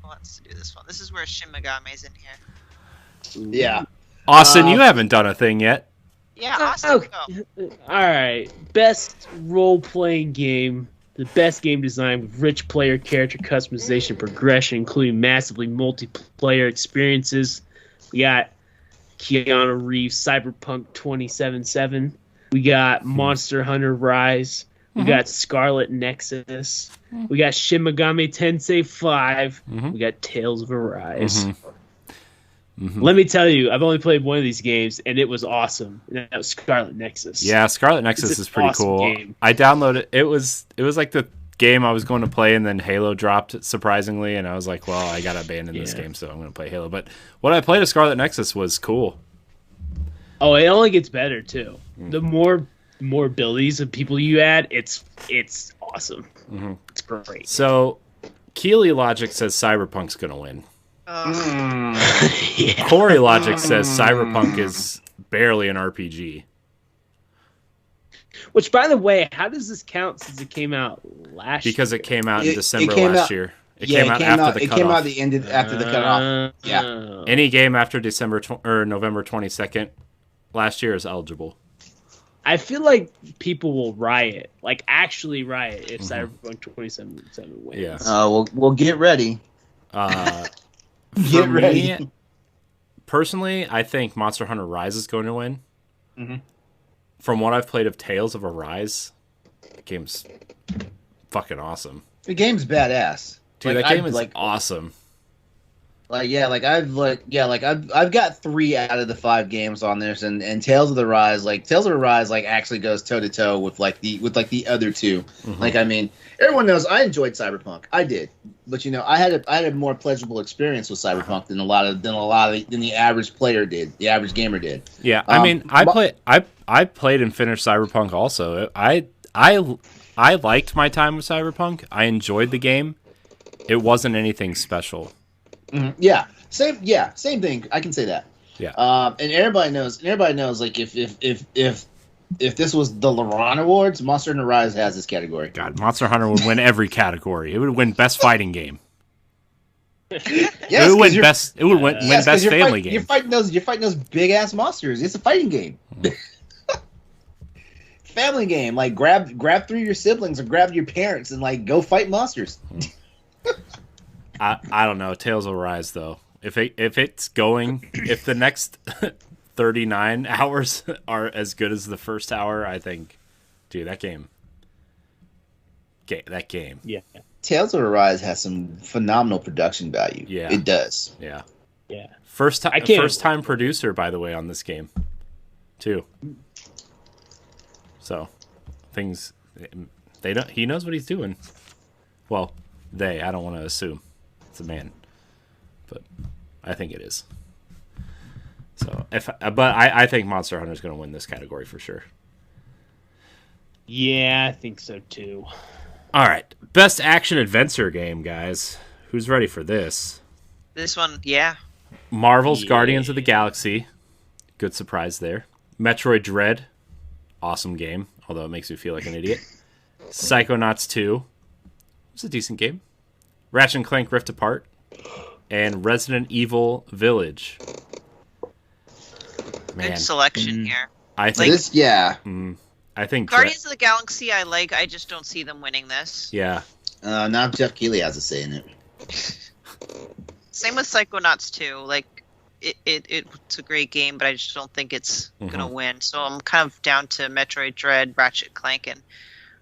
Who wants to do this one? This is where Shin Megame's in here. Yeah. Austin, you haven't done a thing yet. Yeah, Austin, go. Alright. Best role-playing game. The best game design with rich player character customization progression, including massively multiplayer experiences. We got Keanu Reeves' Cyberpunk 2077. We got Monster Hunter Rise. We got Scarlet Nexus. We got Shin Megami Tensei 5. We got Tales of Arise. Let me tell you, I've only played one of these games, and it was awesome. And that was Scarlet Nexus. Yeah, Scarlet Nexus is pretty awesome cool. Game. I downloaded it. It was like the game I was going to play, and then Halo dropped surprisingly, and I was like, well, I gotta abandon this game, so I'm going to play Halo. But what I played of Scarlet Nexus was cool. Oh, it only gets better too. The more abilities of people you add, it's awesome. It's great. So, Keighley Logic says Cyberpunk's going to win. Yeah. Corey Logic says Cyberpunk is barely an RPG. Which, by the way, how does this count since it came out last year? Because it came out in December last year. It came out after the cutoff. It came out the end after the cutoff. Yeah. Any game after November 22nd last year is eligible. I feel like people will riot, like actually riot, if Cyberpunk 2077 wins. Yeah. We'll get ready. Get ready. Personally, I think Monster Hunter Rise is going to win. From what I've played of Tales of Arise, the game's fucking awesome. The game's badass. Dude, that game is awesome. I've got 3 out of the 5 games on this, and Tales of Arise actually goes toe to toe with the other 2. Like, I mean, everyone knows I enjoyed Cyberpunk. I did, but I had a more pleasurable experience with Cyberpunk than the average player did, the average gamer did. Yeah, I mean, I played and finished Cyberpunk also. I liked my time with Cyberpunk. I enjoyed the game. It wasn't anything special. Yeah, same thing. I can say that. Yeah. And everybody knows. Like, if this was the LeRon Awards, Monster Hunter Rise has this category. God, Monster Hunter would win every category. It would win best fighting game. Yes, it would win best. It would win best family game. You're fighting those big ass monsters. It's a fighting game. Family game. Like, grab 3 of your siblings or grab your parents and go fight monsters. I don't know. Tales of Arise, though. If the next 39 hours are as good as the first hour, I think, dude, that game. Yeah. Tales of Arise has some phenomenal production value. Yeah. It does. Yeah. Yeah. First time producer, by the way, on this game, too. So, he knows what he's doing. Well, I don't want to assume. It's a man, but I think it is. So I think Monster Hunter is going to win this category for sure. Yeah, I think so too. All right, best action adventure game, guys. Who's ready for this? This one, yeah. Marvel's Guardians of the Galaxy. Good surprise there. Metroid Dread. Awesome game, although it makes me feel like an idiot. Psychonauts 2. It's a decent game. Ratchet and Clank Rift Apart. And Resident Evil Village. Man. Good selection here. I think This, yeah. I think Guardians of the Galaxy, I like. I just don't see them winning this. Yeah. Now Jeff Keighley has a say in it. Same with Psychonauts 2. Like, it's a great game, but I just don't think it's gonna win. So I'm kind of down to Metroid Dread, Ratchet Clank, and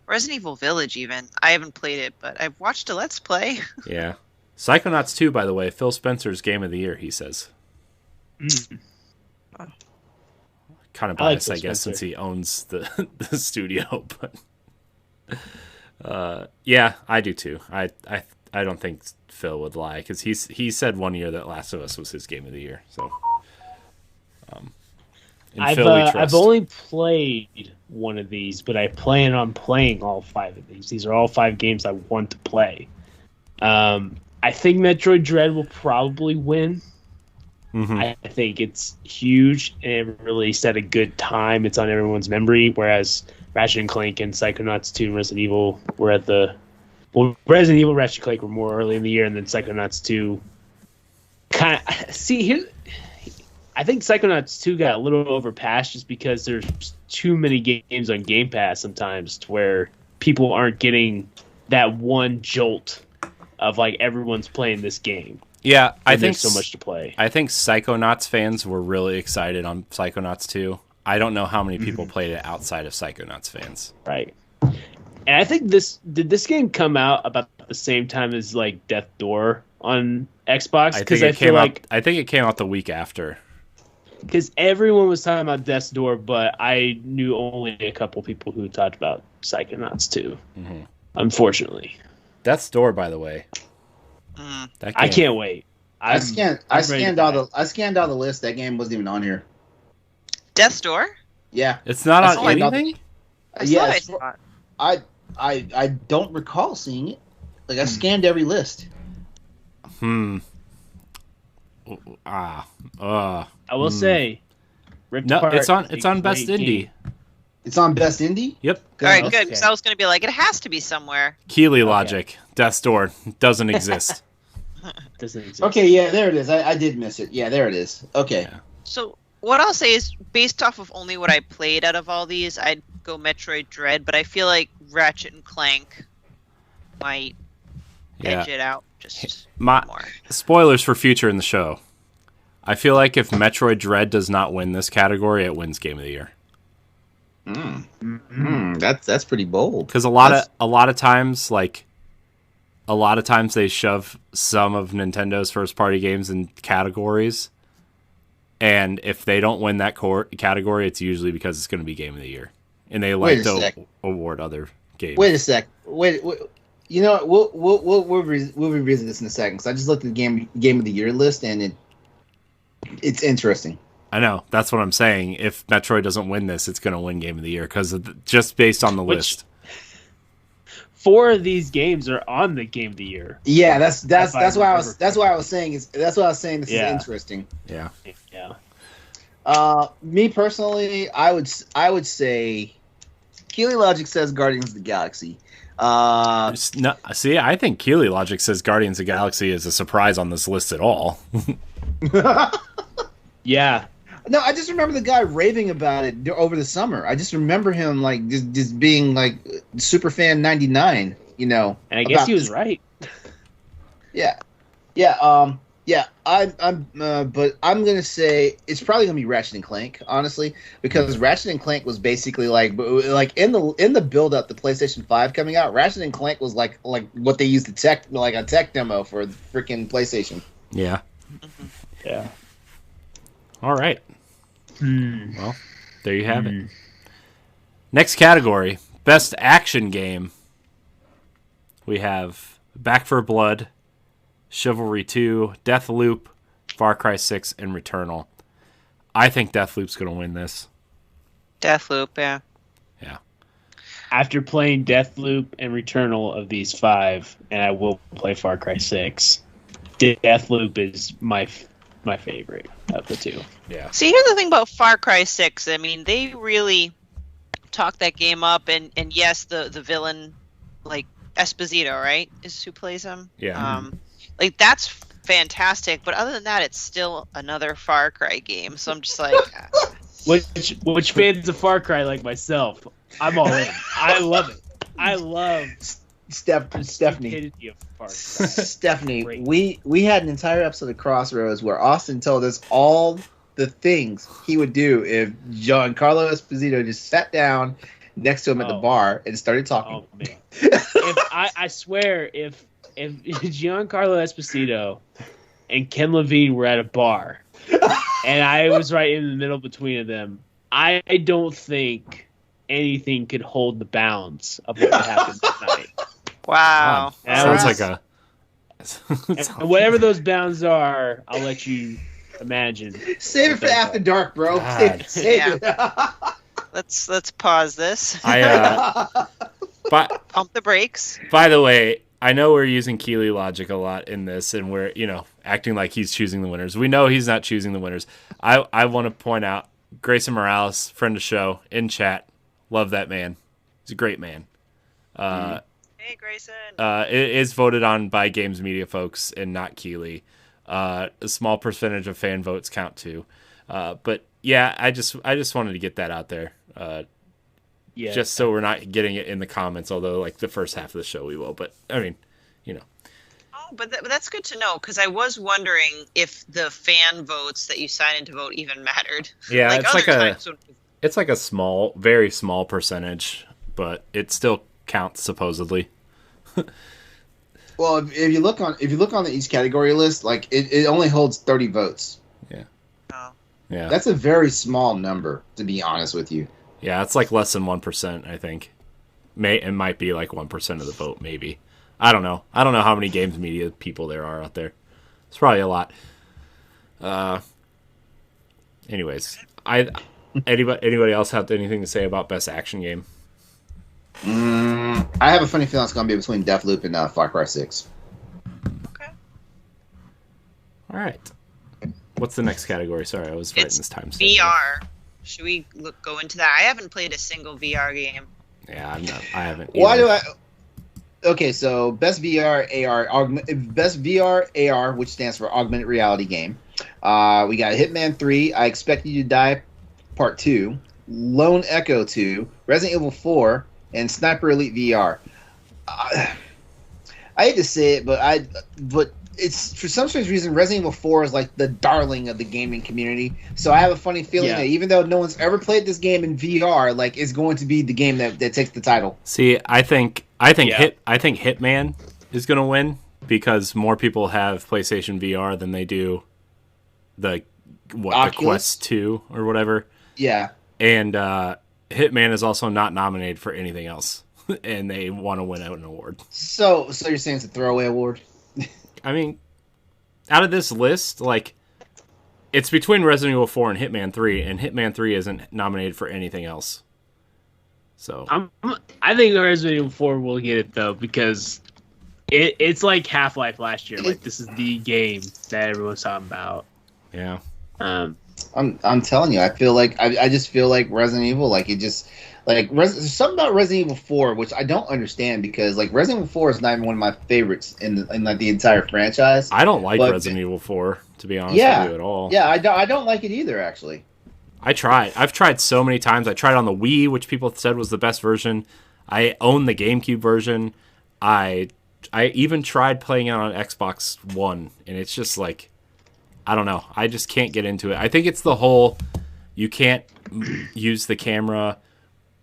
Resident Evil Village. Even I haven't played it, but I've watched a Let's Play. Yeah. Psychonauts 2, by the way, Phil Spencer's game of the year, he says. Kind of biased, I guess, since he owns the studio. But yeah, I do too. I don't think Phil would lie, because he said one year that Last of Us was his game of the year. So, I've only played one of these, but I plan on playing all 5 of these. These are all 5 games I want to play. I think Metroid Dread will probably win. I think it's huge and it released at a good time. It's on everyone's memory, whereas Ratchet and Clank and Psychonauts 2 and Resident Evil were at the... Well, Resident Evil, Ratchet and Clank were more early in the year, and then Psychonauts 2 kind of... See, here... I think Psychonauts 2 got a little overpassed just because there's too many games on Game Pass sometimes to where people aren't getting that one jolt of, like, everyone's playing this game. Yeah, I think there's so much to play. I think Psychonauts fans were really excited on Psychonauts 2. I don't know how many people played it outside of Psychonauts fans. Right. And I think did this game come out about the same time as like Death Door on Xbox? Because I feel like I think it came out the week after. Because everyone was talking about Death's Door, but I knew only a couple people who talked about Psychonauts 2. Unfortunately. Death's Door, by the way. I can't wait. I scanned all the list. That game wasn't even on here. Death's Door? Yeah. It's not on anything? I don't recall seeing it. Like, I scanned every list. I will say, Rift Apart it's on Best Indie. Game. It's on Best Indie? Yep. All right, good. Because I was going to be like, it has to be somewhere. Keighley Logic. Death's Door doesn't exist. Doesn't exist. Okay, yeah, there it is. I did miss it. Yeah, there it is. Okay. Yeah. So what I'll say is, based off of only what I played out of all these, I'd go Metroid Dread, but I feel like Ratchet and Clank might edge it out just more. Spoilers for future in the show. I feel like if Metroid Dread does not win this category, it wins Game of the Year. That's pretty bold. Because a lot of times they shove some of Nintendo's first party games in categories, and if they don't win that category, it's usually because it's going to be Game of the Year, and they like to award other games. Wait a sec. Wait. You know what? We'll revisit this in a second. Because I just looked at the game of the year list, and it's interesting. I know. That's what I'm saying. If Metroid doesn't win this, it's going to win Game of the Year because just based on the list. 4 of these games are on the Game of the Year. Yeah, that's why I was saying this is interesting. Yeah. Me personally, I would say Keighley Logic says Guardians of the Galaxy. See, I think Keighley Logic says Guardians of the Galaxy is a surprise on this list at all. Yeah. No, I just remember the guy raving about it over the summer. I just remember him like just being like super fan 99, you know. And I guess he was right. Yeah. But I'm gonna say it's probably gonna be Ratchet and Clank, honestly, because Ratchet and Clank was basically like in the build up, the PlayStation 5 coming out. Ratchet and Clank was like what they used to tech, like a tech demo for the freaking PlayStation. Yeah. Yeah. All right. Well, there you have it. Next category, Best Action Game. We have Back 4 Blood, Chivalry 2, Deathloop, Far Cry 6, and Returnal. I think Deathloop's going to win this. Deathloop, yeah. Yeah. After playing Deathloop and Returnal of these 5, and I will play Far Cry 6. Deathloop is my favorite of the two. Yeah. See, here's the thing about Far Cry 6. I mean, they really talked that game up, and yes, the villain, like Esposito, right, is who plays him. Yeah. Like that's fantastic, but other than that, it's still another Far Cry game. So I'm just like, which fans of Far Cry like myself, I'm all in. I love it. I love Stephanie. of Far Cry. Stephanie, Great. we had an entire episode of Crossroads where Austin told us all the things he would do if Giancarlo Esposito just sat down next to him at the bar and started talking. Oh man! I swear, if Giancarlo Esposito and Ken Levine were at a bar, and I was right in the middle between them, I don't think anything could hold the bounds of what would happen tonight. wow. Sounds like a. And whatever those bounds are, I'll let you imagine. Save it for After Dark, bro. God. Save it. Let's pause this. But Pump the brakes. by the way, I know we're using Keighley Logic a lot in this, and we're acting like he's choosing the winners. We know he's not choosing the winners. I want to point out Grayson Morales, friend of the show, in chat. Love that man. He's a great man. Hey, Grayson. It is voted on by Games Media folks and not Keighley. A small percentage of fan votes count too. But yeah, I just wanted to get that out there. Yeah. Just so we're not getting it in the comments, although like the first half of the show we will. But I mean, Oh, but that's good to know, because I was wondering if the fan votes that you sign in to vote even mattered. Yeah, like it's other like times when- it's like a small, very small percentage, but it still counts supposedly. Well, if you look on the each category list, like it only holds 30 votes. Oh. Yeah, That's a very small number, to be honest with you. yeah, it's like less than 1%, I think. It might be like 1% of the vote, maybe. I don't know. I don't know how many Games Media people there are out there. It's probably a lot. Anyways, anybody else have anything to say about best action game? I have a funny feeling it's going to be between Deathloop and Far Cry 6. Okay. All right. What's the next category? Sorry, I was writing It's this time. VR. Should we go into that? I haven't played a single VR game. Yeah, I haven't. Why either. do I? Okay, so best VR AR, which stands for augmented reality game. We got Hitman 3, I Expect You to Die Part 2, Lone Echo 2, Resident Evil 4, and Sniper Elite VR. I hate to say it, but it's for some strange reason Resident Evil 4 is like the darling of the gaming community. So I have a funny feeling that even though no one's ever played this game in VR, like it's going to be the game that takes the title. See, I think Hitman is going to win because more people have PlayStation VR than they do the Quest 2 or whatever. Yeah. And Hitman is also not nominated for anything else, and they want to win an award. So you're saying it's a throwaway award? I mean, out of this list, like, it's between Resident Evil 4 and Hitman 3, and Hitman 3 isn't nominated for anything else. So I think Resident Evil 4 will get it though, because it's like Half-Life last year. Like, this is the game that everyone's talking about. Yeah. I'm telling you, I feel like I just feel like Resident Evil, like it just like there's something about Resident Evil 4 which I don't understand, because like Resident Evil 4 is not even one of my favorites in like the entire franchise. I don't like Resident Evil 4, to be honest with you at all. Yeah, I don't like it either, actually. I've tried so many times. I tried on the Wii, which people said was the best version. I own the GameCube version. I even tried playing it on Xbox One, and it's just like, I don't know. I just can't get into it. I think it's the whole, you can't use the camera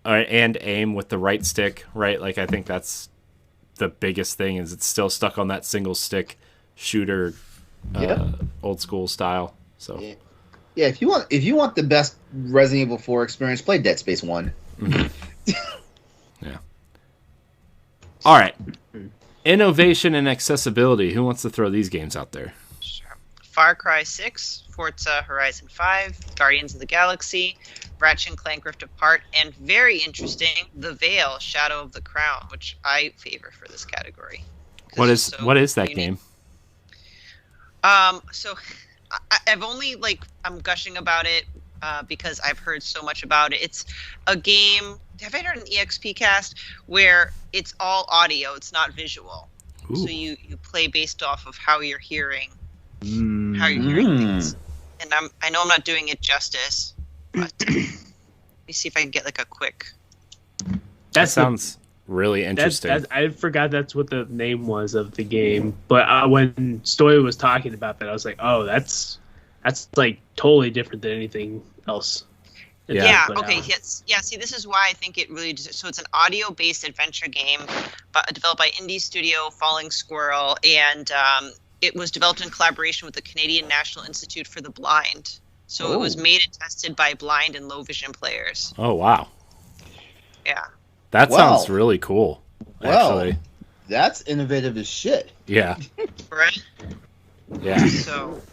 and aim with the right stick, right? Like, I think that's the biggest thing, is it's still stuck on that single stick shooter, old school style. So yeah, if you want the best Resident Evil 4 experience, play Dead Space 1. Mm-hmm. Yeah. All right. Innovation and accessibility. Who wants to throw these games out there? Sure. Far Cry 6, Forza Horizon 5, Guardians of the Galaxy, Ratchet and Clank Rift Apart, and very interesting, The Veil, Shadow of the Crown, which I favor for this category. What is that unique. game? So I've only I'm gushing about it because I've heard so much about it. It's a game. Have I heard an EXP cast where it's all audio? It's not visual. Ooh. So you play based off of how you're hearing, things. And I know I'm not doing it justice, but let me see if I can get a quick. That sounds really interesting. I forgot that's what the name was of the game, but when Stoy was talking about that, I was like, oh, that's totally different than anything else. Yeah. Okay. Yes. Yeah. See, this is why I think it really. So it's an audio-based adventure game, developed by indie studio Falling Squirrel, and it was developed in collaboration with the Canadian National Institute for the Blind. So it was made and tested by blind and low vision players. Oh wow. Yeah. That sounds really cool. Actually. That's innovative as shit. Yeah. Right. Yeah. So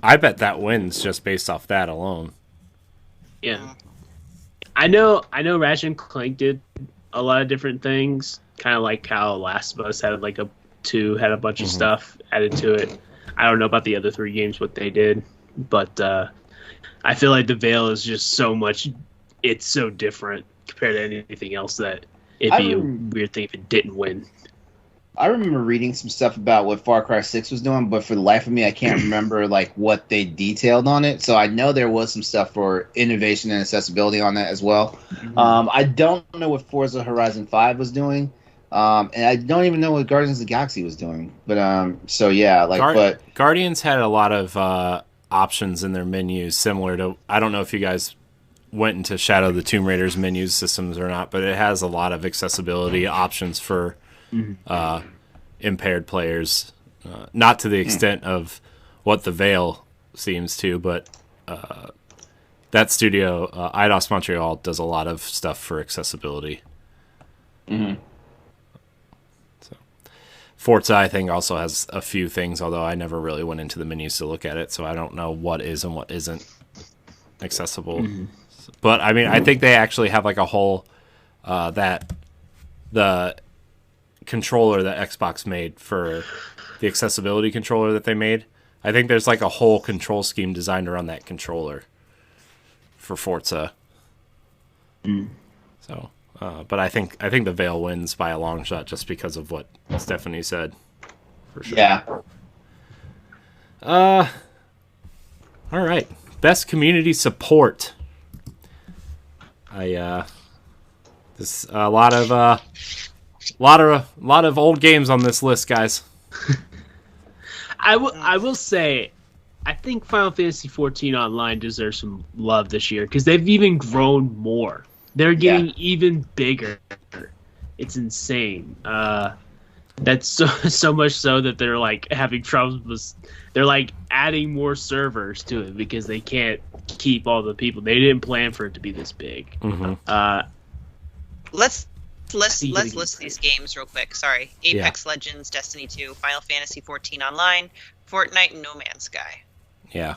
I bet that wins just based off that alone. Yeah. I know Ratchet and Clank did a lot of different things, kind of like how Last of Us had had a bunch of stuff added to it. I don't know about the other 3 games what they did, but I feel like the Veil is just so much. It's so different compared to anything else that it'd be a weird thing if it didn't win. I remember reading some stuff about what Far Cry 6 was doing, but for the life of me, I can't remember what they detailed on it. So I know there was some stuff for innovation and accessibility on that as well. Mm-hmm. I don't know what Forza Horizon 5 was doing, and I don't even know what Guardians of the Galaxy was doing. But so yeah, but Guardians had a lot of options in their menus, similar to, I don't know if you guys went into Shadow of the Tomb Raider's menu systems or not, but it has a lot of accessibility options for impaired players, not to the extent of what the Veil seems to, but that studio, Eidos Montreal, does a lot of stuff for accessibility. Mm-hmm. So, Forza, I think, also has a few things, although I never really went into the menus to look at it, so I don't know what is and what isn't accessible. Mm-hmm. But I mean, I think they actually have a whole the controller that Xbox made for the accessibility controller that they made. I think there's a whole control scheme designed around that controller for Forza. So, but I think the Veil wins by a long shot just because of what Stephanie said. For sure. Yeah. All right. Best community support. There's a lot of old games on this list, guys. I will say, I think Final Fantasy XIV Online deserves some love this year because they've even grown more. They're getting even bigger. It's insane. That's so much so that they're having troubles. They're adding more servers to it because they can't keep all the people. They didn't plan for it to be this big. Mm-hmm. Let's list these games real quick. Sorry. Apex Legends, Destiny 2, Final Fantasy XIV Online, Fortnite, and No Man's Sky. Yeah.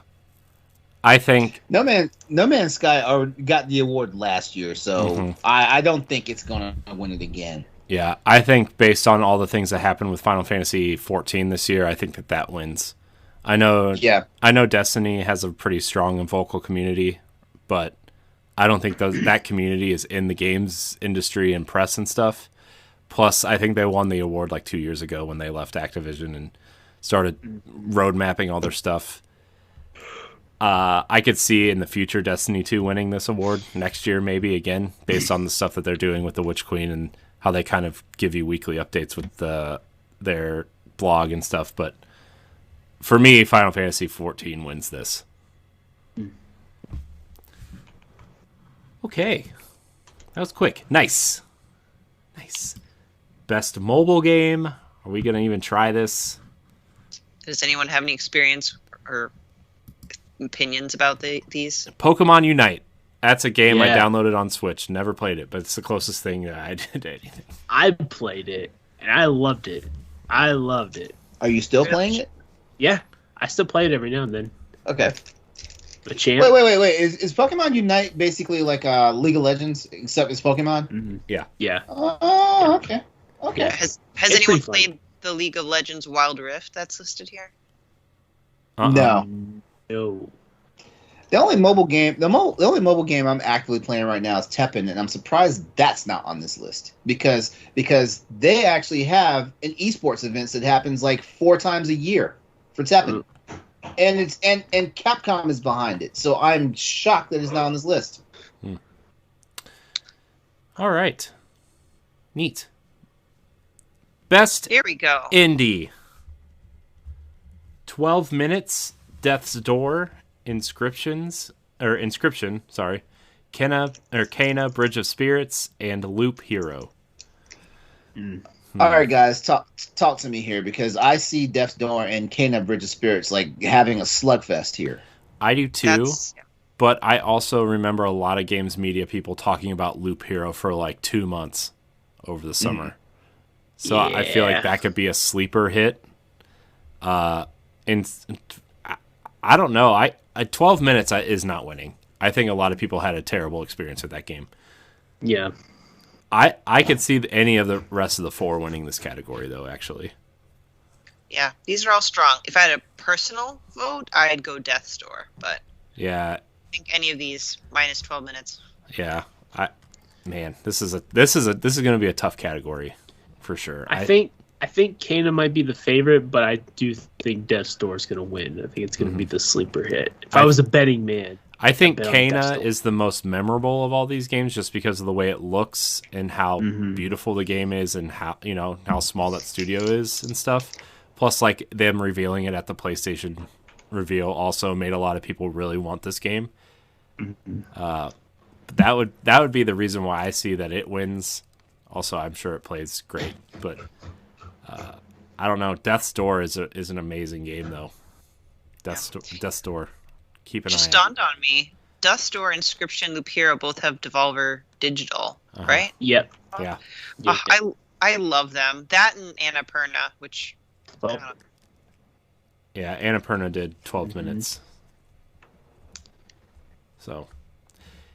I think No Man's Sky got the award last year, so I don't think it's going to win it again. Yeah, I think based on all the things that happened with Final Fantasy XIV this year, I think that wins. I know Destiny has a pretty strong and vocal community, but I don't think that community is in the games industry and press and stuff. Plus, I think they won the award 2 years ago when they left Activision and started road mapping all their stuff. I could see in the future Destiny 2 winning this award next year, maybe again, based on the stuff that they're doing with the Witch Queen and how they kind of give you weekly updates with their blog and stuff. But for me, Final Fantasy XIV wins this. Okay. That was quick. Nice. Best mobile game. Are we going to even try this? Does anyone have any experience or opinions about these? Pokemon Unite. That's a game I downloaded on Switch. Never played it, but it's the closest thing that I did to anything. I played it, and I loved it. Are you still playing it? Yeah. I still play it every now and then. Okay. A champ. Wait. Is Pokemon Unite basically like League of Legends, except it's Pokemon? Mm-hmm. Yeah. Oh, okay. Has anyone played the League of Legends Wild Rift that's listed here? No. No. The only mobile game, the only mobile game I'm actively playing right now is Tekken, and I'm surprised that's not on this list because they actually have an esports events that happens like 4 times a year for Tekken, and it's and Capcom is behind it. So I'm shocked that it's not on this list. All right, neat. Best Here we go. indie. 12 minutes. Death's Door. Inscription, sorry, Kena, Bridge of Spirits, and Loop Hero. All right, guys, talk to me here because I see Death's Door and Kena Bridge of Spirits like having a slugfest here. I do too, but I also remember a lot of games media people talking about Loop Hero for like 2 months over the summer. So I feel like that could be a sleeper hit. And I don't know. 12 minutes is not winning. I think a lot of people had a terrible experience with that game. Yeah. I could see any of the rest of the 4 winning this category, though, actually. Yeah, these are all strong. If I had a personal vote, I'd go Death's Door, but yeah, I think any of these minus 12 minutes. Yeah, this is going to be a tough category for sure. I think Kena might be the favorite, but I do think Death's Door is going to win. I think it's going to be the sleeper hit. If I was a betting man, I think Kena is the most memorable of all these games just because of the way it looks and how beautiful the game is and how small that studio is and stuff. Plus, like, them revealing it at the PlayStation reveal also made a lot of people really want this game. But that would be the reason why I see that it wins. Also, I'm sure it plays great, but I don't know. Death's Door is an amazing game, though. Death's Door. Keep an eye on. Just dawned on me. Death's Door, Inscription, Loop Hero both have Devolver Digital, right? Yep. Yeah. I love them. That and Annapurna, which... Yeah, Annapurna did 12 minutes. So,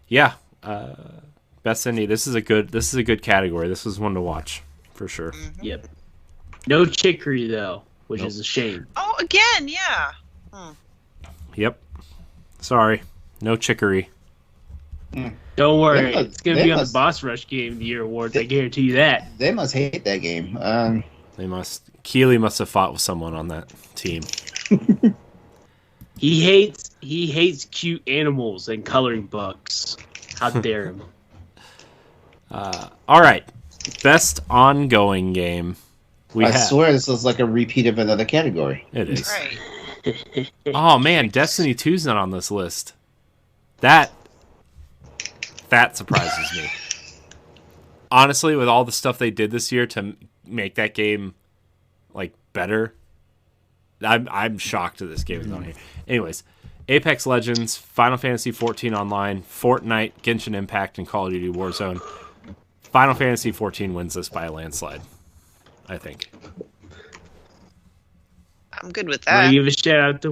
yeah. Best indie. This is a good category. This is one to watch for sure. Yep. No chicory though, which is a shame. Oh, again, yeah. Yep. Sorry, no chicory. Don't worry, it's gonna be on the Boss Rush Game of the Year awards. I guarantee you that. They must hate that game. They must. Keighley must have fought with someone on that team. He hates cute animals and coloring books. How dare him? All right, best ongoing game. I swear this is like a repeat of another category. It is. Right. Oh man, Destiny 2's not on this list. That surprises me. Honestly, with all the stuff they did this year to make that game like better, I'm shocked that this game is on here. Anyways, Apex Legends, Final Fantasy 14 Online, Fortnite, Genshin Impact, and Call of Duty Warzone. Final Fantasy 14 wins this by a landslide, I think. I'm good with I that. want to give a shout out to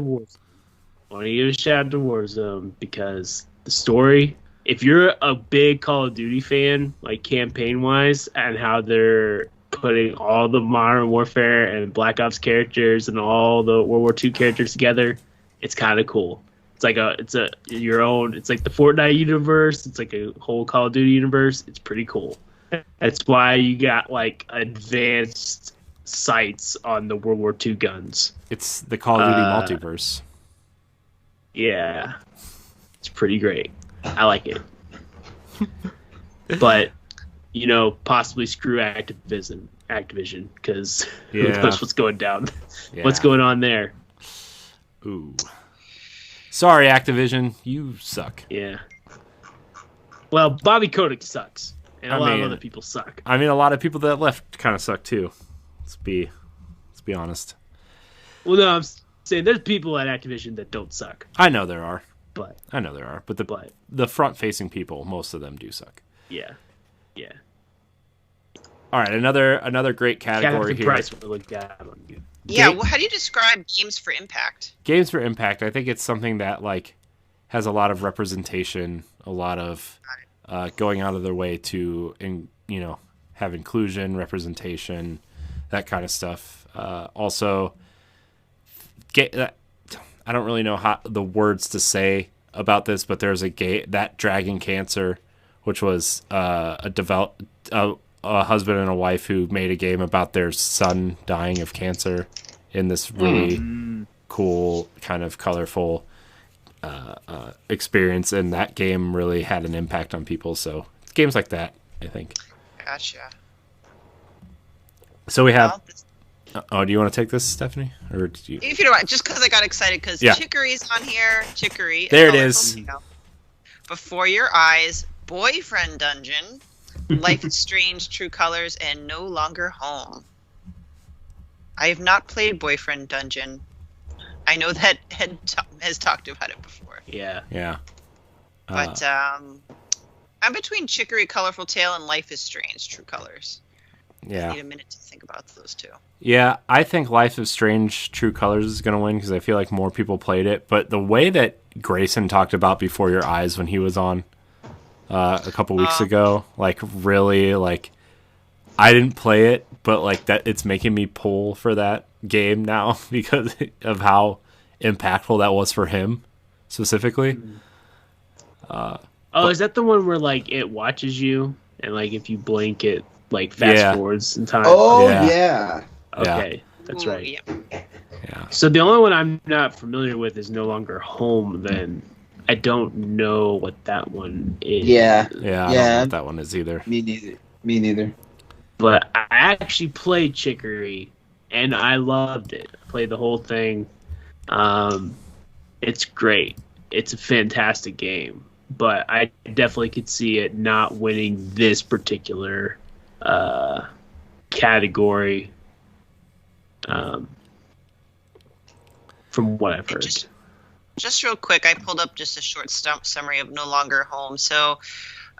Warzone because the story. If you're a big Call of Duty fan, like campaign wise, and how they're putting all the Modern Warfare and Black Ops characters and all the World War II characters together, it's kind of cool. It's like your own. It's like the Fortnite universe. It's like a whole Call of Duty universe. It's pretty cool. That's why you got like advanced sights on the World War II guns. It's the Call of Duty multiverse. Yeah, it's pretty great. I like it. But, possibly screw Activision because who knows what's going down. Yeah. What's going on there. Ooh. Sorry, Activision. You suck. Yeah. Well, Bobby Kotick sucks. And a lot of other people suck. I mean, a lot of people that left kind of suck too. Let's be honest. Well, no, I'm saying there's people at Activision that don't suck. I know there are. But the front-facing people, most of them do suck. Yeah. All right, another great category here. Price would look down on you. Yeah, well, how do you describe Games for Impact? Games for Impact, I think it's something that like has a lot of representation, a lot of going out of their way to have inclusion, representation, that kind of stuff. Also, I don't really know how the words to say about this, but there's that Dragon Cancer, which was a husband and a wife who made a game about their son dying of cancer in this really cool, kind of colorful experience, and that game really had an impact on people. So games like that, I think. Gotcha. So we have. Oh, do you want to take this, Stephanie, or did you? If you don't mind, just because I got excited because Chicory's on here. Chicory. There it is. Before Your Eyes, Boyfriend Dungeon, Life is Strange, True Colors, and No Longer Home. I have not played Boyfriend Dungeon. I know that Ed has talked about it before. Yeah. Yeah. But I'm between Chicory Colorful Tale and Life is Strange, True Colors. Yeah. I need a minute to think about those two. Yeah, I think Life is Strange True Colors is going to win because I feel like more people played it. But the way that Grayson talked about Before Your Eyes when he was on a couple weeks ago, like really, like I didn't play it, but like that, it's making me pull for that game now because of how impactful that was for him specifically. Is that the one where like it watches you and like if you blink it like fast forwards in time? Oh yeah. Okay, that's right. Yeah. So the only one I'm not familiar with is No Longer Home. Then I don't know what that one is. Yeah. I don't know what that one is either. Me neither. But I actually played Chicory, and I loved it. I played the whole thing. It's great. It's a fantastic game. But I definitely could see it not winning this particular category. From what I've heard. Just real quick, I pulled up just a short summary of No Longer Home. So,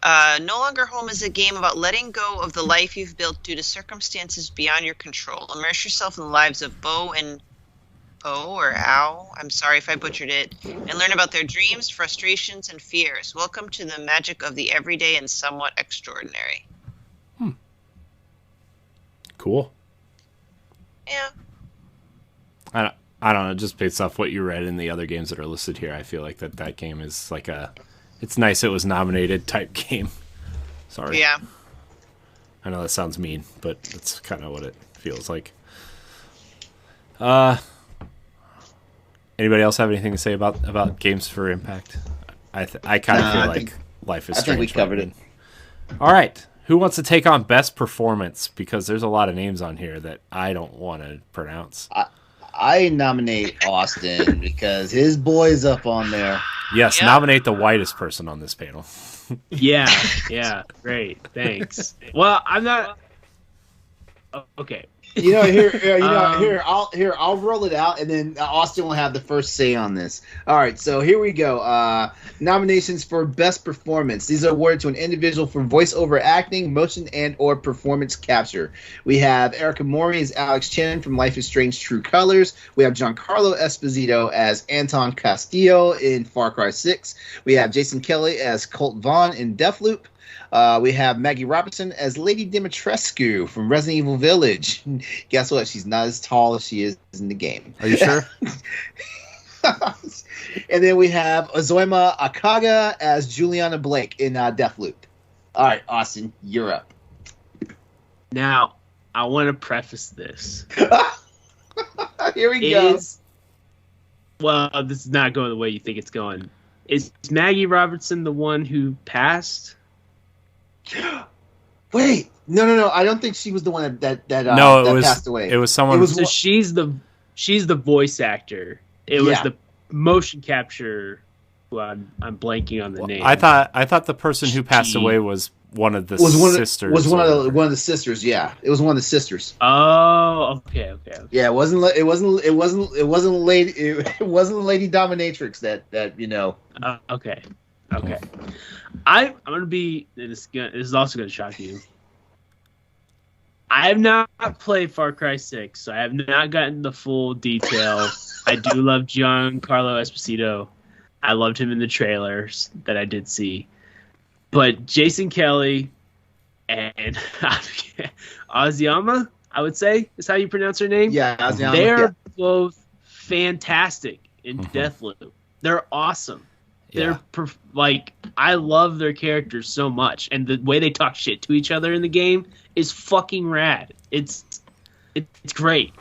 No Longer Home is a game about letting go of the life you've built due to circumstances beyond your control. Immerse yourself in the lives of Bo and Ow, I'm sorry if I butchered it, and learn about their dreams, frustrations, and fears. Welcome to the magic of the everyday and somewhat extraordinary. Cool. Yeah. I don't know, just based off what you read in the other games that are listed here, I feel like that game is like it's nice it was nominated type game. Sorry. Yeah. I know that sounds mean, but that's kind of what it feels like. Anybody else have anything to say about games for impact? I kind of feel like Life is Strange. I think we covered it. All right. Who wants to take on Best Performance? Because there's a lot of names on here that I don't want to pronounce. I nominate Austin because his boy's up on there. Yes, nominate the whitest person on this panel. Yeah, great, thanks. Well, I'm not. Okay. I'll roll it out, and then Austin will have the first say on this. All right, so here we go. Nominations for Best Performance. These are awarded to an individual for voiceover acting, motion, and/or performance capture. We have Erica Mori as Alex Chen from Life is Strange: True Colors. We have Giancarlo Esposito as Anton Castillo in Far Cry 6. We have Jason Kelly as Colt Vaughn in Deathloop. We have Maggie Robertson as Lady Dimitrescu from Resident Evil Village. Guess what? She's not as tall as she is in the game. Are you sure? And then we have Azoima Akaga as Juliana Blake in Deathloop. All right, Austin, you're up. Now, I want to preface this. Here we go. Well, this is not going the way you think it's going. Is Maggie Robertson the one who passed? Wait, no. I don't think she was the one that passed away. It was someone. So she's the voice actor. It was the motion capture. Well, I'm blanking on the name. I thought the person who passed away was one of the sisters. Was one of the sisters? Yeah, it was one of the sisters. Oh, okay. Yeah, it wasn't Lady Dominatrix that you know. Okay. I'm gonna be. This is also gonna shock you. I have not played Far Cry 6, so I have not gotten the full detail. I do love Giancarlo Esposito. I loved him in the trailers that I did see. But Jason Kelly and Aziama, I would say, is how you pronounce her name. Yeah, Aziama. They're both fantastic in Deathloop. They're awesome. They're I love their characters so much, and the way they talk shit to each other in the game is fucking rad. It's great.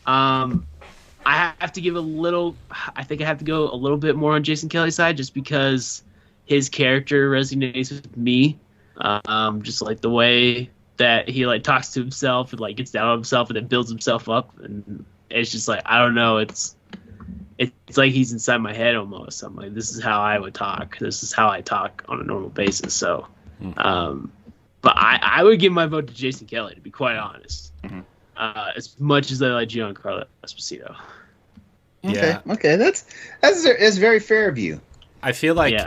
I have to give I think I have to go a little bit more on Jason Kelly's side, just because his character resonates with me. Just like the way that he like talks to himself and like gets down on himself and then builds himself up, and it's just like, I don't know, it's like he's inside my head almost. I'm like, this is how I would talk. This is how I talk on a normal basis. So, but I would give my vote to Jason Kelly, to be quite honest. As much as I like Giancarlo Esposito. Okay, that's very fair of you. I feel like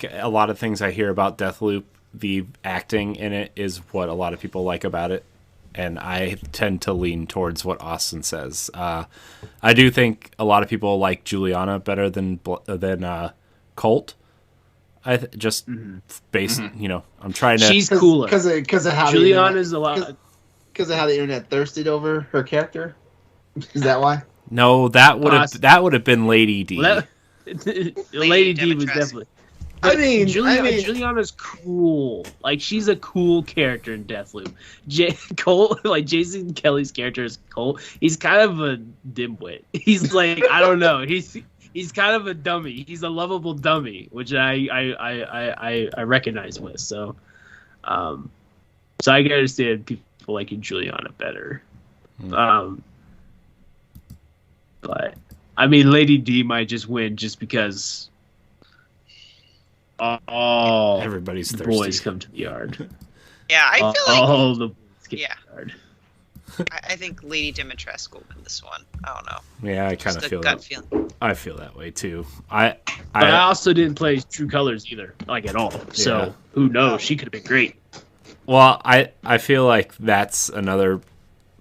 a lot of things I hear about Deathloop, the acting in it is what a lot of people like about it, and I tend to lean towards what Austin says. I do think a lot of people like Juliana better than Colt. I'm trying to. She's cooler because of how Juliana's a lot. Because of how the internet thirsted over her character. Is that why? No, that would have been Lady D. Well, Lady D was definitely. Juliana's cool. Like, she's a cool character in Deathloop. Colt, like Jason Kelly's character is Colt. He's kind of a dimwit. He's like, I don't know. He's kind of a dummy. He's a lovable dummy, which I recognize with. So I can understand people liking Juliana better. But I mean, Lady D might just win just because all everybody's the thirsty. boys come to the yard. Yeah, I feel like all the boys get to the yard. I think Lady Dimitrescu will win this one. I don't know. Yeah, I kind of feel that. Feeling. I feel that way too. But I also didn't play True Colors either, like at all. So who knows? She could have been great. Well, I feel like that's another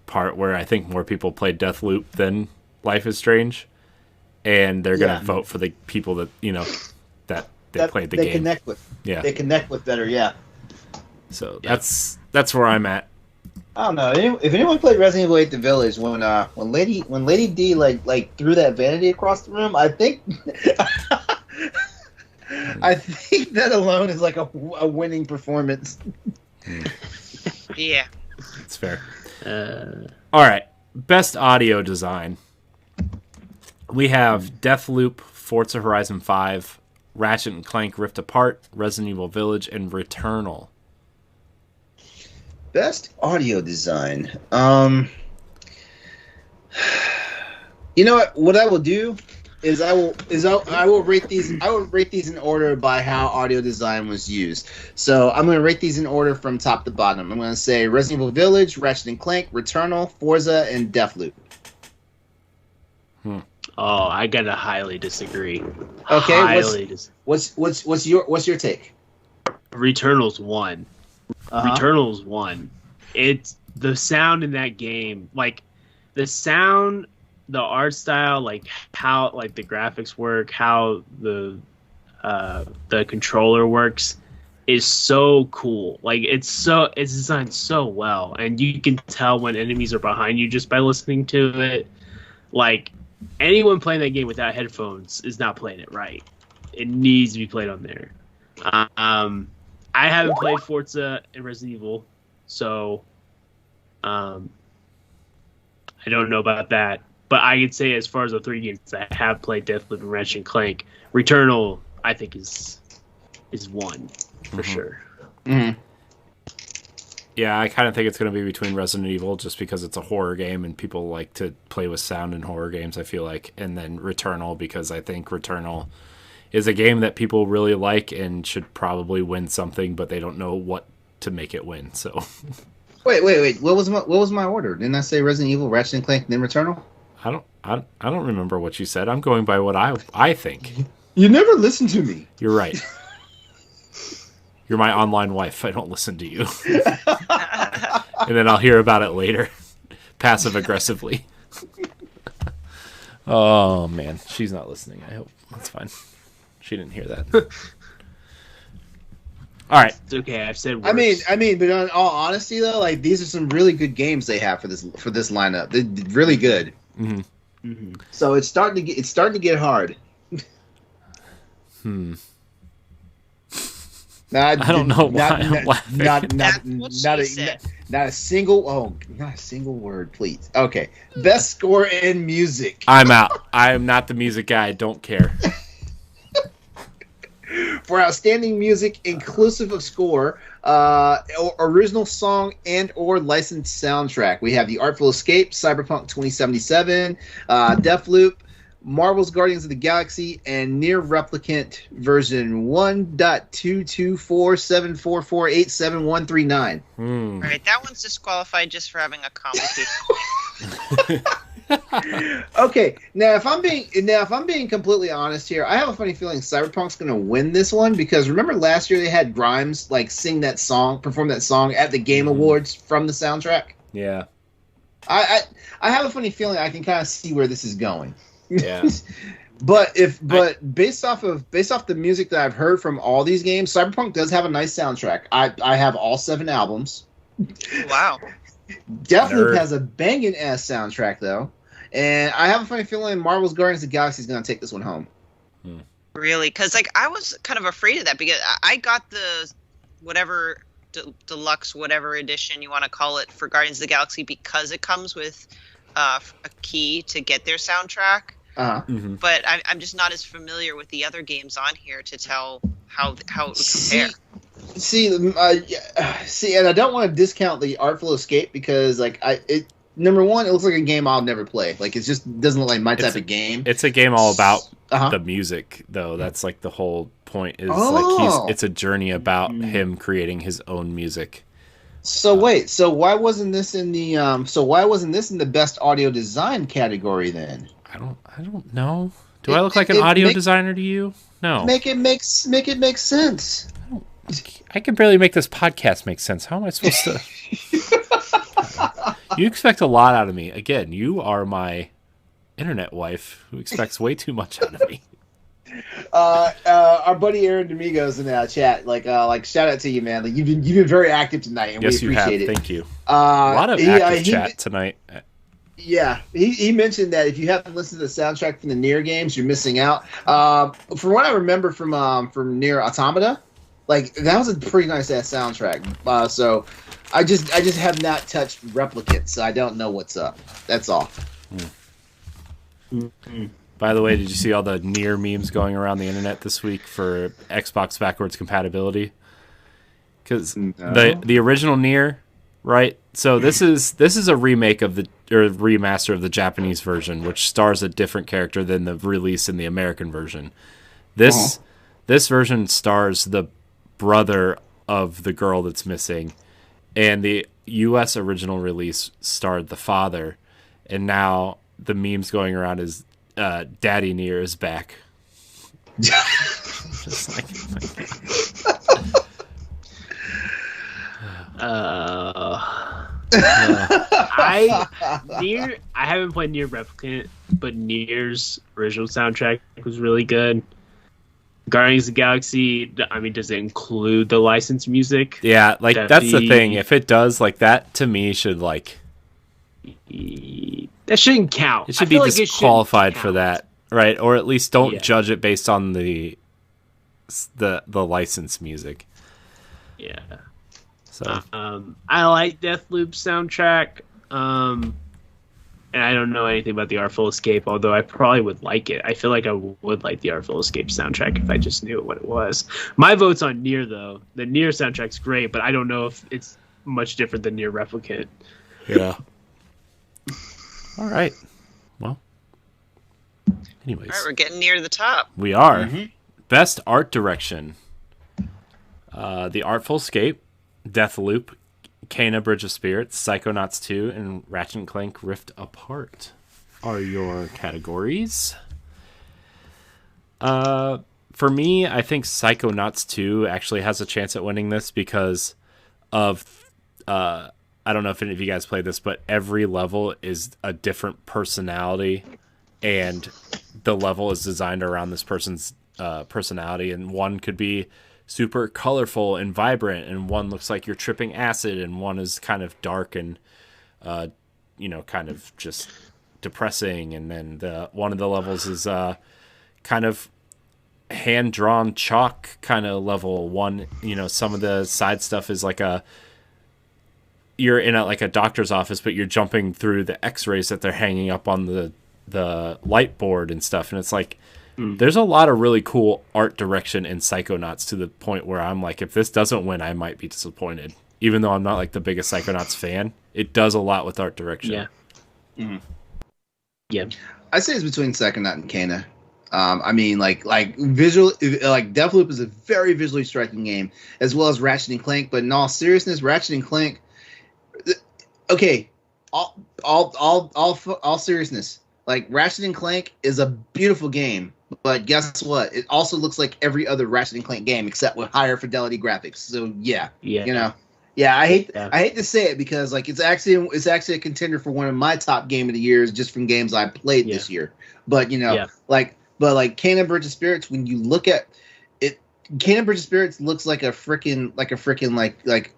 part where I think more people played Deathloop than Life is Strange, and they're gonna vote for the people that that played the game. They connect with. Yeah, they connect with better. Yeah. So that's where I'm at. I don't know if anyone played Resident Evil 8: The Village when Lady D like threw that vanity across the room. I think I think that alone is like a winning performance. Yeah, that's fair. All right, best audio design. We have Deathloop, Forza Horizon 5, Ratchet and Clank Rift Apart, Resident Evil Village, and Returnal. Best audio design. You know what I will do is I will rate these in order by how audio design was used. So I'm going to rate these in order from top to bottom. I'm going to say Resident Evil Village, Ratchet and Clank, Returnal, Forza, and Deathloop. Oh, I gotta highly disagree. Okay, what's your take? Returnal's one. Returnal's one. It's the sound in that game, like the sound, the art style, like how like the graphics work, how the controller works is so cool. Like it's designed so well, and you can tell when enemies are behind you just by listening to it. Like anyone playing that game without headphones is not playing it right. It needs to be played on there. I haven't played Forza and Resident Evil, so I don't know about that. But I could say, as far as the three games I have played, Deathloop and Ratchet and Clank, Returnal I think is one for sure. Mm-hmm. Yeah, I kind of think it's going to be between Resident Evil, just because it's a horror game and people like to play with sound in horror games, I feel like, and then Returnal, because I think Returnal is a game that people really like and should probably win something, but they don't know what to make it win. So, wait. What was my order? Didn't I say Resident Evil, Ratchet and Clank, then Returnal? I don't remember what you said. I'm going by what I think. You never listen to me. You're right. You're my online wife. I don't listen to you. And then I'll hear about it later, passive aggressively. Oh man, she's not listening. I hope that's fine. She didn't hear that. All right, it's okay. I've said worse. I mean, but in all honesty, though, like these are some really good games they have for this lineup. They're really good. Mm-hmm. So it's starting to get hard. I don't know why I'm laughing. Not a single word, please. Okay. Best score in music. I'm out. I am not the music guy. I don't care. For outstanding music inclusive of score, original song and or licensed soundtrack, we have The Artful Escape, Cyberpunk 2077, Deathloop, Marvel's Guardians of the Galaxy, and Near Replicant version 1.22474487139. All right, that one's disqualified just for having a complicated. Okay, now if I'm being completely honest here, I have a funny feeling Cyberpunk's going to win this one, because remember last year they had Grimes like perform that song at the Game Awards from the soundtrack. Yeah, I have a funny feeling I can kind of see where this is going. Yeah. But based off the music that I've heard from all these games, Cyberpunk does have a nice soundtrack. I have all 7 albums. Wow. Deathloop has a banging ass soundtrack though, and I have a funny feeling Marvel's Guardians of the Galaxy is going to take this one home. Really? Because I was kind of afraid of that, because I got the whatever deluxe whatever edition you want to call it for Guardians of the Galaxy because it comes with a key to get their soundtrack. But I'm just not as familiar with the other games on here to tell how it would compare. See, and I don't want to discount the Artful Escape because, number one, it looks like a game I'll never play. Like, it just doesn't look like my type of game. It's a game all about the music, though. That's like the whole point. Is it's a journey about him creating his own music. So wait, so why wasn't this in the best audio design category then? I don't know. Do I look like an audio designer to you? No. Make it make sense. I can barely make this podcast make sense. How am I supposed to? You expect a lot out of me. Again, you are my internet wife who expects way too much out of me. Our buddy Aaron Domingos in the chat, shout out to you, man. Like you've been very active tonight, and yes, we appreciate it. Thank you. A lot of active chat tonight. Yeah, he mentioned that if you haven't listened to the soundtrack from the Nier games, you're missing out. From what I remember from Nier Automata, like that was a pretty nice ass soundtrack. So I just have not touched Replicant, so I don't know what's up. That's all. By the way, did you see all the Nier memes going around the internet this week for Xbox backwards compatibility? Because the original Nier, right? So this is a remake of remaster of the Japanese version, which stars a different character than the release in the American version. This version stars the brother of the girl that's missing, and the U.S. original release starred the father, and now the memes going around is Daddy Nier is back. Just like I haven't played Nier Replicant, but Nier's original soundtrack was really good. Guardians of the Galaxy, I mean, does it include the licensed music? Yeah, like that's the thing. If it does, like that to me should like that shouldn't count. It should be disqualified for that, right? Or at least don't judge it based on the licensed music. Yeah. So I like Deathloop's soundtrack. And I don't know anything about the Artful Escape, although I probably would like it. I feel like I would like the Artful Escape soundtrack if I just knew what it was. My vote's on Nier, though. The Nier soundtrack's great, but I don't know if it's much different than Nier Replicant. Yeah. All right. Well. Anyways. All right, we're getting near the top. We are. Mm-hmm. Best art direction. The Artful Escape, Deathloop, Kena Bridge of Spirits, Psychonauts 2, and Ratchet & Clank Rift Apart are your categories. For me, I think Psychonauts 2 actually has a chance at winning this because of, I don't know if any of you guys played this, but every level is a different personality, and the level is designed around this person's personality, and one could be super colorful and vibrant, and one looks like you're tripping acid, and one is kind of dark and kind of just depressing, and then one of the levels is kind of hand-drawn chalk kind of level one. Some of the side stuff is like you're in a doctor's office, but you're jumping through the x-rays that they're hanging up on the light board and stuff, and it's like there's a lot of really cool art direction in Psychonauts, to the point where I'm like, if this doesn't win, I might be disappointed, even though I'm not like the biggest Psychonauts fan. It does a lot with art direction. Yeah. I say it's between Psychonaut and Kana. I mean, like visual, like Deathloop is a very visually striking game, as well as Ratchet and Clank. But in all seriousness, Ratchet and Clank, okay, all seriousness, like Ratchet and Clank is a beautiful game, but guess what? It also looks like every other Ratchet and Clank game, except with higher fidelity graphics. So yeah. I hate to say it, because like it's actually a contender for one of my top game of the years, just from games I played this year. But But Kena Bridge of Spirits, when you look at it, Kena Bridge of Spirits looks like a freaking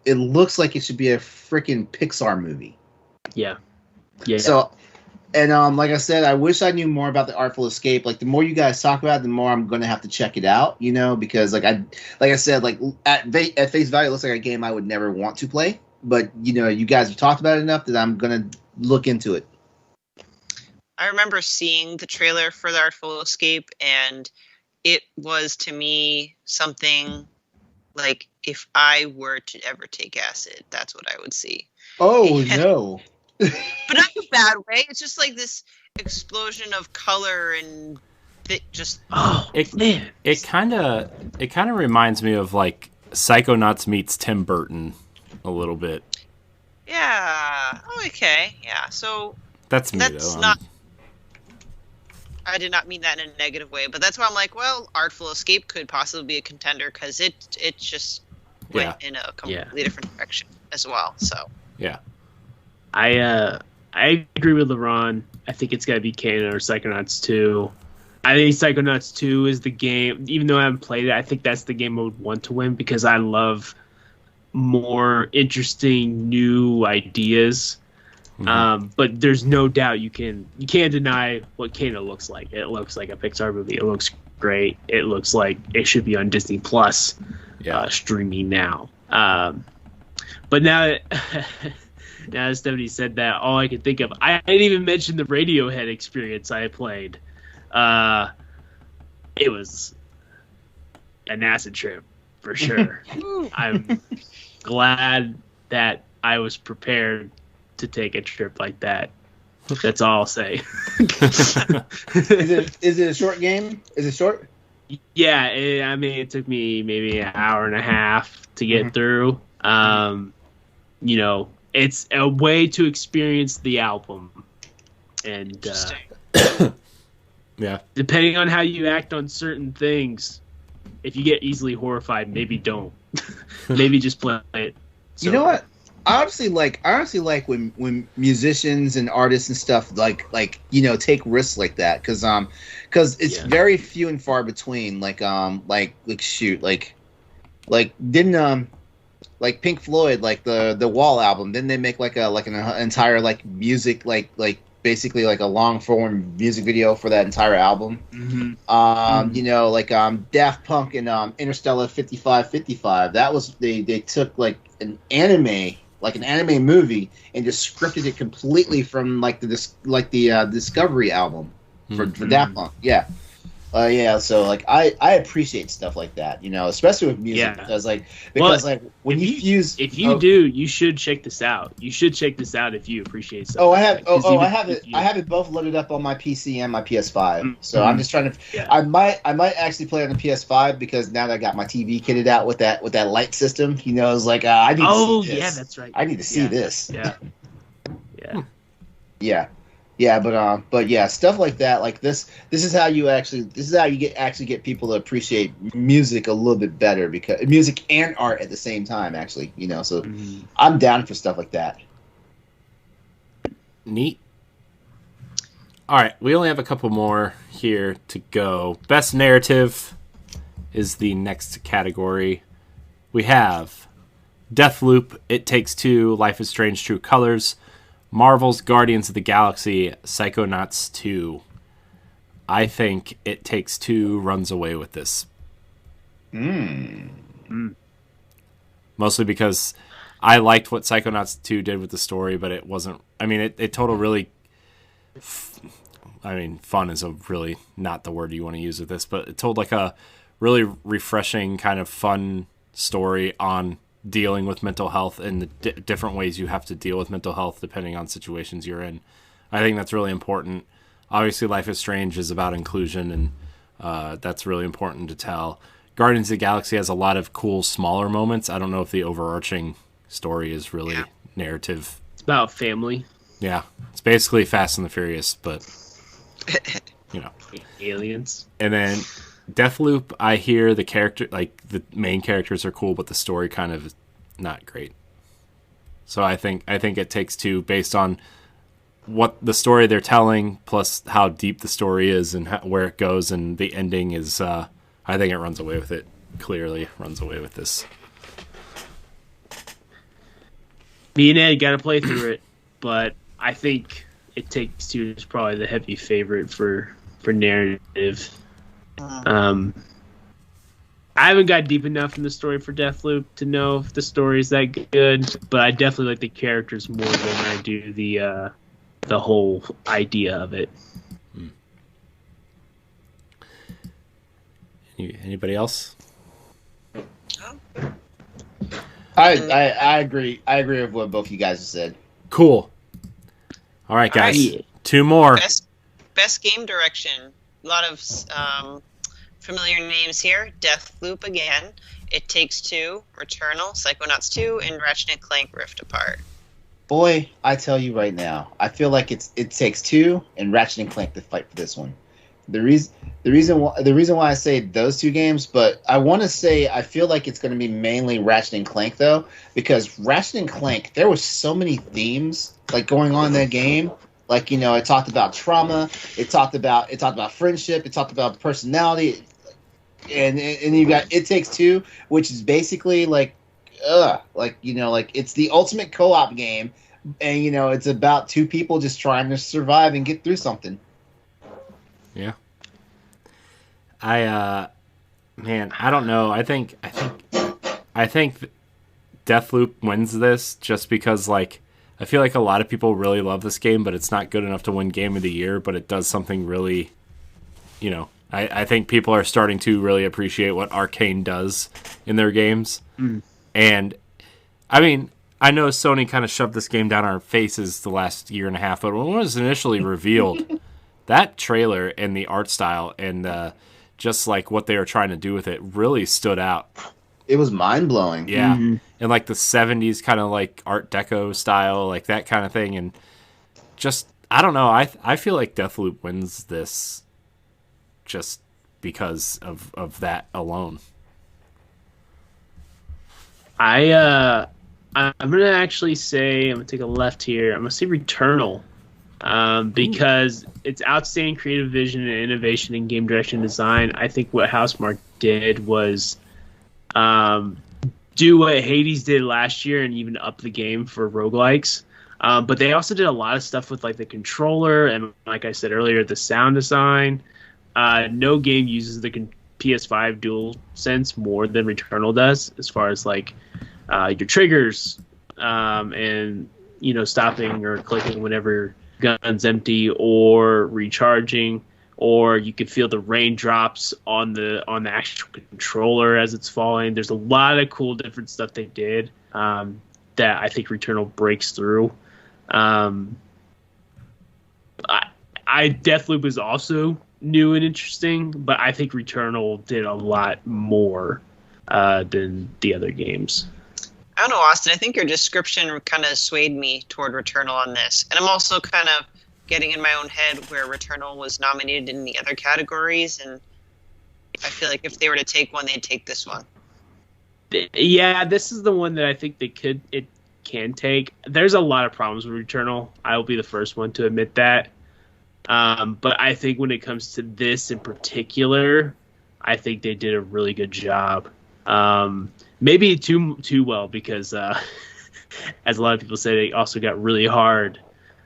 it looks like it should be a freaking Pixar movie. Yeah. So, and like I said, I wish I knew more about the Artful Escape. Like, the more you guys talk about it, the more I'm going to have to check it out. Because like I said, like at face value, it looks like a game I would never want to play. But you guys have talked about it enough that I'm going to look into it. I remember seeing the trailer for the Artful Escape, and it was, to me, something like, if I were to ever take acid, that's what I would see. Oh, no. But not in a bad way. It's just like this explosion of color, and it kind of reminds me of like Psychonauts meets Tim Burton a little bit. Yeah. Oh, okay. Yeah. So that's not. I did not mean that in a negative way, but that's why I'm like, well, Artful Escape could possibly be a contender, because it just went in a completely different direction as well. So yeah, I agree with LeRon. I think it's got to be Kana or Psychonauts 2. I think Psychonauts 2 is the game, even though I haven't played it, I think that's the game I would want to win, because I love more interesting new ideas. But there's no doubt you can't deny what Kana looks like. It looks like a Pixar movie. It looks great. It looks like it should be on Disney Plus, streaming now. But now Stephanie said that, all I could think of, I didn't even mention the Radiohead experience I played. It was an acid trip for sure. I'm glad that I was prepared to take a trip like that. That's all I'll say. Is it a short game? Is it short? Yeah, it took me maybe an hour and a half to get through. It's a way to experience the album, and depending on how you act on certain things, if you get easily horrified, maybe don't. Maybe just play it. So, you know what? I honestly like when musicians and artists and stuff take risks like that, because it's very few and far between. Like Pink Floyd, like the Wall album, didn't they make an entire music basically like a long form music video for that entire album? Daft Punk and Interstellar 5555, that was they took an anime movie and just scripted it completely from the Discovery album for Daft Punk. So I appreciate stuff like that, especially with music, because when you fuse, if you do, you should check this out. You should check this out if you appreciate stuff. I have it both loaded up on my PC and my PS5. So I'm just trying to. I might actually play on the PS5, because now that I got my TV kitted out with that light system, I need to see this. Yeah, that's right. I need to see this. Yeah. But stuff like that, this is how you get people to appreciate music a little bit better, because music and art at the same time, actually, so I'm down for stuff like that. Neat. All right, we only have a couple more here to go. Best narrative is the next category. We have Deathloop, It Takes Two, Life is Strange, True Colors, Marvel's Guardians of the Galaxy Psychonauts 2. I think It Takes Two runs away with this. Mostly because I liked what Psychonauts 2 did with the story, but it wasn't... I mean, it total really... fun is a really not the word you want to use with this, but it told like a really refreshing kind of fun story on dealing with mental health and the different ways you have to deal with mental health depending on situations you're in. I think that's really important. Obviously, Life is Strange is about inclusion, and that's really important to tell. Guardians of the Galaxy has a lot of cool, smaller moments. I don't know if the overarching story is really narrative. It's about family. Yeah. It's basically Fast and the Furious, but, you know. Aliens. And then Deathloop, I hear the character, like, the main characters are cool, but the story kind of not great. So I think It Takes Two, based on what the story they're telling, plus how deep the story is and where it goes, and the ending is, I think it runs away with it. Clearly runs away with this. Me and Ed got to play through it, but I think It Takes Two is probably the heavy favorite for narrative. I haven't got deep enough in the story for Deathloop to know if the story is that good, but I definitely like the characters more than I do the whole idea of it. Anybody else? I agree. I agree with what both you guys have said. Cool. All right, guys. Alright. Two more. Best game direction. A lot of familiar names here. Deathloop again. It Takes Two. Returnal. Psychonauts 2. And Ratchet & Clank Rift Apart. Boy, I tell you right now, I feel like It Takes Two and Ratchet and Clank to fight for this one. The reason why I say those two games, but I want to say I feel like it's going to be mainly Ratchet and Clank though, because Ratchet and Clank, there was so many themes like going on in that game. Like, you know, it talked about trauma, it talked about friendship, it talked about personality, and you got It Takes Two, which is basically like it's the ultimate co-op game, and you know it's about two people just trying to survive and get through something. Yeah. I don't know. I think Deathloop wins this just because, like, I feel like a lot of people really love this game, but it's not good enough to win Game of the Year, but it does something really, you know, I think people are starting to really appreciate what Arcane does in their games. And, I mean, I know Sony kind of shoved this game down our faces the last year and a half, but when it was initially revealed, that trailer and the art style and just like what they were trying to do with it really stood out. It was mind-blowing. Yeah. And like the 70s kind of like Art Deco style, like that kind of thing. And just, I don't know, I feel like Deathloop wins this just because of that alone. I'm gonna actually say, I'm gonna take a left here. I'm gonna say Returnal, because it's outstanding creative vision and innovation in game direction design. I think what Housemarque did was do what Hades did last year and even up the game for roguelikes. But they also did a lot of stuff with like the controller and, like I said earlier, the sound design. No game uses the PS5 DualSense more than Returnal does, as far as like your triggers and, you know, stopping or clicking whenever gun's empty or recharging, or you can feel the raindrops on the actual controller as it's falling. There's a lot of cool different stuff they did that I think Returnal breaks through. Deathloop is also new and interesting, but I think Returnal did a lot more than the other games. I don't know, Austin. I think your description kind of swayed me toward Returnal on this. And I'm also kind of getting in my own head where Returnal was nominated in the other categories. And I feel like if they were to take one, they'd take this one. Yeah, this is the one that I think it can take. There's a lot of problems with Returnal. I will be the first one to admit that. But I think when it comes to this in particular, I think they did a really good job. Maybe too well because, as a lot of people say, they also got really hard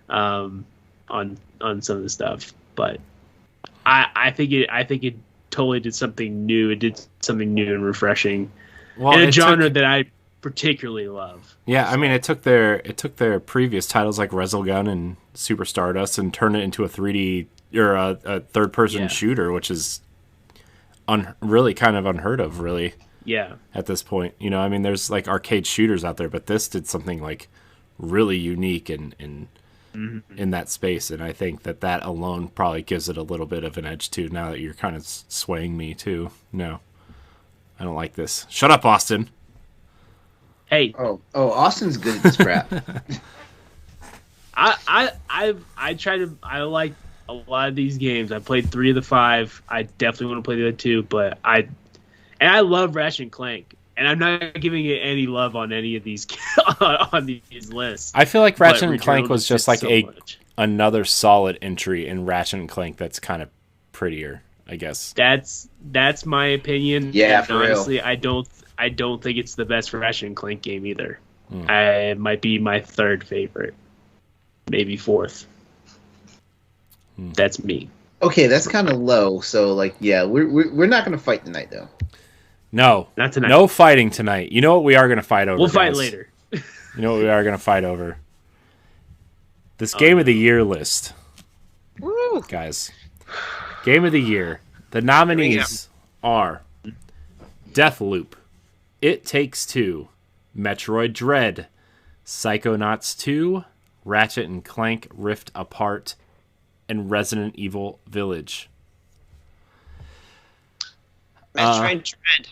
on some of the stuff. But I think it totally did something new. It did something new and refreshing in a genre that I particularly love. Yeah, I mean, it took their previous titles like Resogun and Super Stardust and turned it into a 3D or a third-person shooter, which is really kind of unheard of, really. Yeah. At this point, you know, I mean, there's like arcade shooters out there, but this did something like really unique in that space, and I think that alone probably gives it a little bit of an edge too. Now that you're kind of swaying me too. No, I don't like this. Shut up, Austin. Hey. Oh, Austin's good at this crap. I like a lot of these games. I played 3 of the 5. I definitely want to play the other 2, but I love Ratchet and Clank, and I'm not giving it any love on any of these on these lists. I feel like Ratchet and Clank was just like another solid entry in Ratchet and Clank that's kind of prettier, I guess. That's my opinion. Yeah, and honestly, real. I don't think it's the best Ratchet and Clank game either. It might be my 3rd favorite, maybe 4th. That's me. Okay, that's kind of low. So, like, yeah, we're not going to fight tonight, though. No, not tonight. No fighting tonight. You know what we are going to fight over? We'll fight later. You know what we are going to fight over? This Game of the Year list. Woo. Guys. Game of the Year. The nominees are Deathloop, It Takes Two, Metroid Dread, Psychonauts 2, Ratchet and Clank Rift Apart, and Resident Evil Village. Metroid Dread.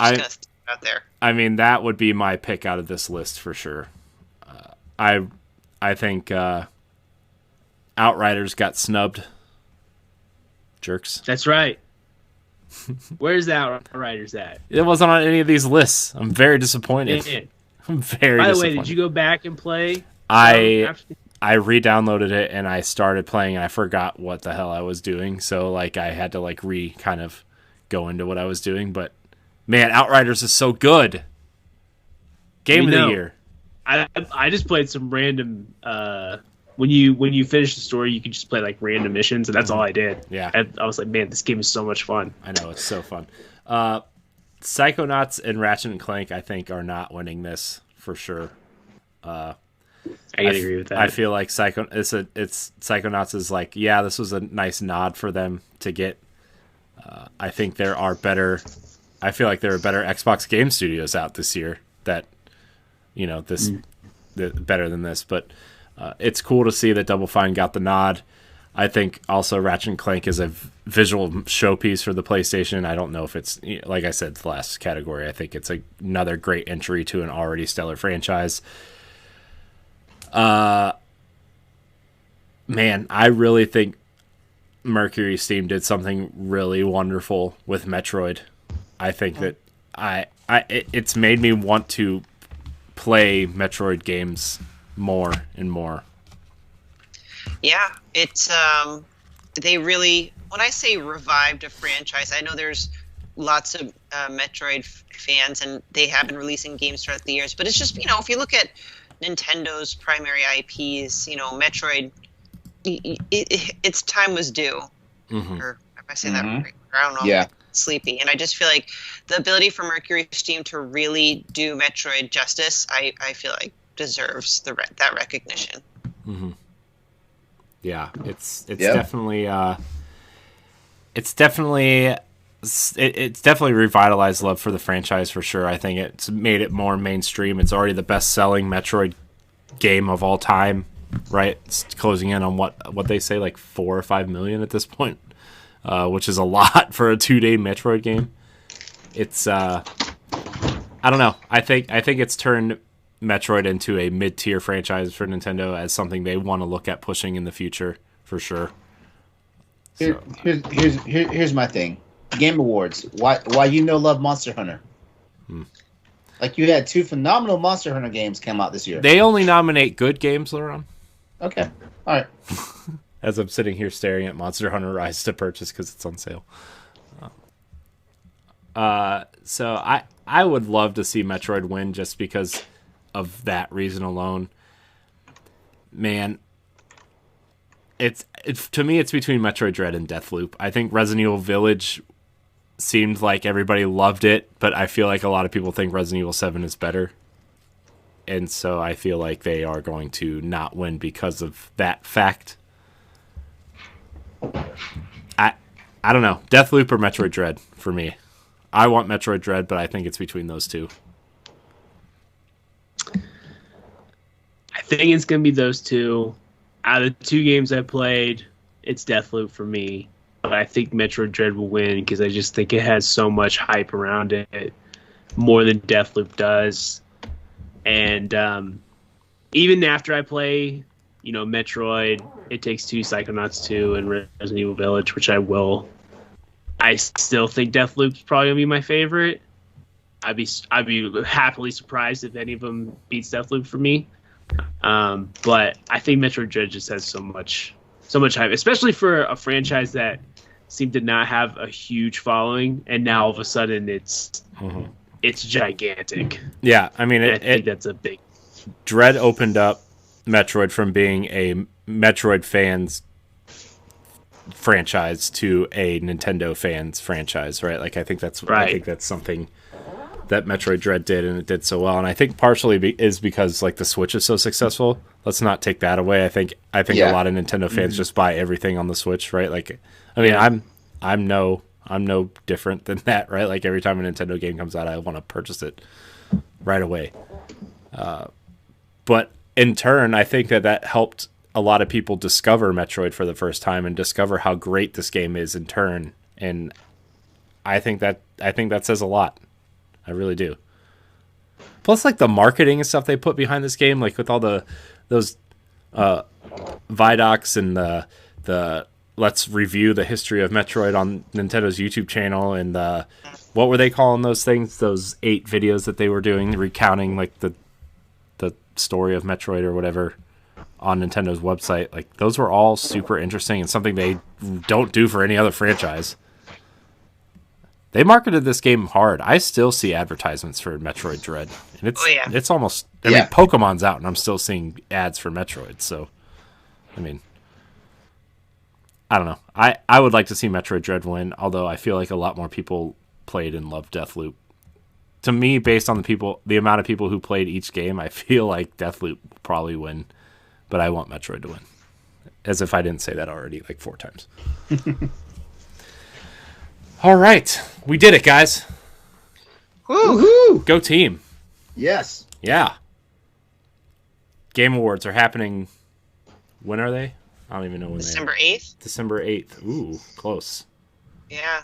Just gonna stick it out there. I mean, that would be my pick out of this list for sure. I think Outriders got snubbed. Jerks. That's right. Where's the Outriders at? It wasn't on any of these lists. I'm very disappointed. I'm very disappointed. By the way, did you go back and play? I re-downloaded it and I started playing and I forgot what the hell I was doing. So like I had to like kind of go into what I was doing. But man, Outriders is so good. Game of the year. I just played some random. When you finish the story, you can just play like random missions, and that's all I did. Yeah, and I was like, man, this game is so much fun. I know, it's so fun. Psychonauts and Ratchet and Clank, I think, are not winning this for sure. I can agree with that. I feel like Psychonauts is like, yeah, this was a nice nod for them to get. I think there are better. I feel like there are better Xbox game studios out this year that, you know, better than this. But it's cool to see that Double Fine got the nod. I think also Ratchet and Clank is a visual showpiece for the PlayStation. I don't know if it's, like I said, the last category. I think it's another great entry to an already stellar franchise. Man, I really think Mercury Steam did something really wonderful with Metroid. I think that it's made me want to play Metroid games more and more. Yeah, it's they really, when I say revived a franchise, I know there's lots of Metroid fans and they have been releasing games throughout the years, but it's just, if you look at Nintendo's primary IPs, Metroid, its time was due. Mm-hmm. Or am I saying that right? I don't know. Yeah. Sleepy, and I just feel like the ability for Mercury Steam to really do Metroid justice, I feel like deserves that recognition. Mm-hmm. Yeah, it's definitely it's definitely revitalized love for the franchise for sure. I think it's made it more mainstream. It's already the best-selling Metroid game of all time, right? It's closing in on what they say, like 4 or 5 million at this point. Which is a lot for a 2-day Metroid game. It's I don't know. I think it's turned Metroid into a mid-tier franchise for Nintendo as something they want to look at pushing in the future for sure. Here's my thing. Game Awards. Why love Monster Hunter? Like you had 2 phenomenal Monster Hunter games come out this year. They only nominate good games, LeRon. Okay. All right. As I'm sitting here staring at Monster Hunter Rise to purchase because it's on sale. So I would love to see Metroid win just because of that reason alone. Man, it's to me it's between Metroid Dread and Deathloop. I think Resident Evil Village seemed like everybody loved it, but I feel like a lot of people think Resident Evil 7 is better. And so I feel like they are going to not win because of that fact. I don't know. Deathloop or Metroid Dread for me. I want Metroid Dread, but I think it's between those two. I think it's going to be those two. Out of the 2 games I played, it's Deathloop for me. But I think Metroid Dread will win because I just think it has so much hype around it, more than Deathloop does. And even after I play, Metroid, It Takes Two, Psychonauts 2, and Resident Evil Village, which I will, I still think Deathloop's probably going to be my favorite. I'd be happily surprised if any of them beats Deathloop for me. But I think Metroid Dread just has so much hype, especially for a franchise that seemed to not have a huge following, and now all of a sudden it's gigantic. Yeah, I mean, I think that's a big. Dread opened up Metroid from being a Metroid fans franchise to a Nintendo fans franchise, right? Like I think that's something that Metroid Dread did, and it did so well. And I think partially is because like the Switch is so successful. Let's not take that away. I think a lot of Nintendo fans just buy everything on the Switch, right? Like, I mean, I'm no different than that, right? Like every time a Nintendo game comes out, I want to purchase it right away. But in turn, I think that helped a lot of people discover Metroid for the first time and discover how great this game is in turn. And I think that says a lot. I really do. Plus, like the marketing and stuff they put behind this game, like with all those Vidocs and the let's review the history of Metroid on Nintendo's YouTube channel, and what were they calling those things? Those 8 videos that they were doing, recounting like the story of Metroid or whatever on Nintendo's website. Like those were all super interesting and something they don't do for any other franchise. They marketed this game hard. I still see advertisements for Metroid Dread. And it's almost... I mean, Pokemon's out, and I'm still seeing ads for Metroid. So, I mean... I don't know. I would like to see Metroid Dread win, although I feel like a lot more people played and loved Deathloop. To me, based on the amount of people who played each game, I feel like Deathloop will probably win. But I want Metroid to win. As if I didn't say that already like 4 times. All right. We did it, guys. Woohoo! Go team. Yes. Yeah. Game Awards are happening. When are they? I don't even know when December they are. 8th. December 8th. Ooh, close. Yeah.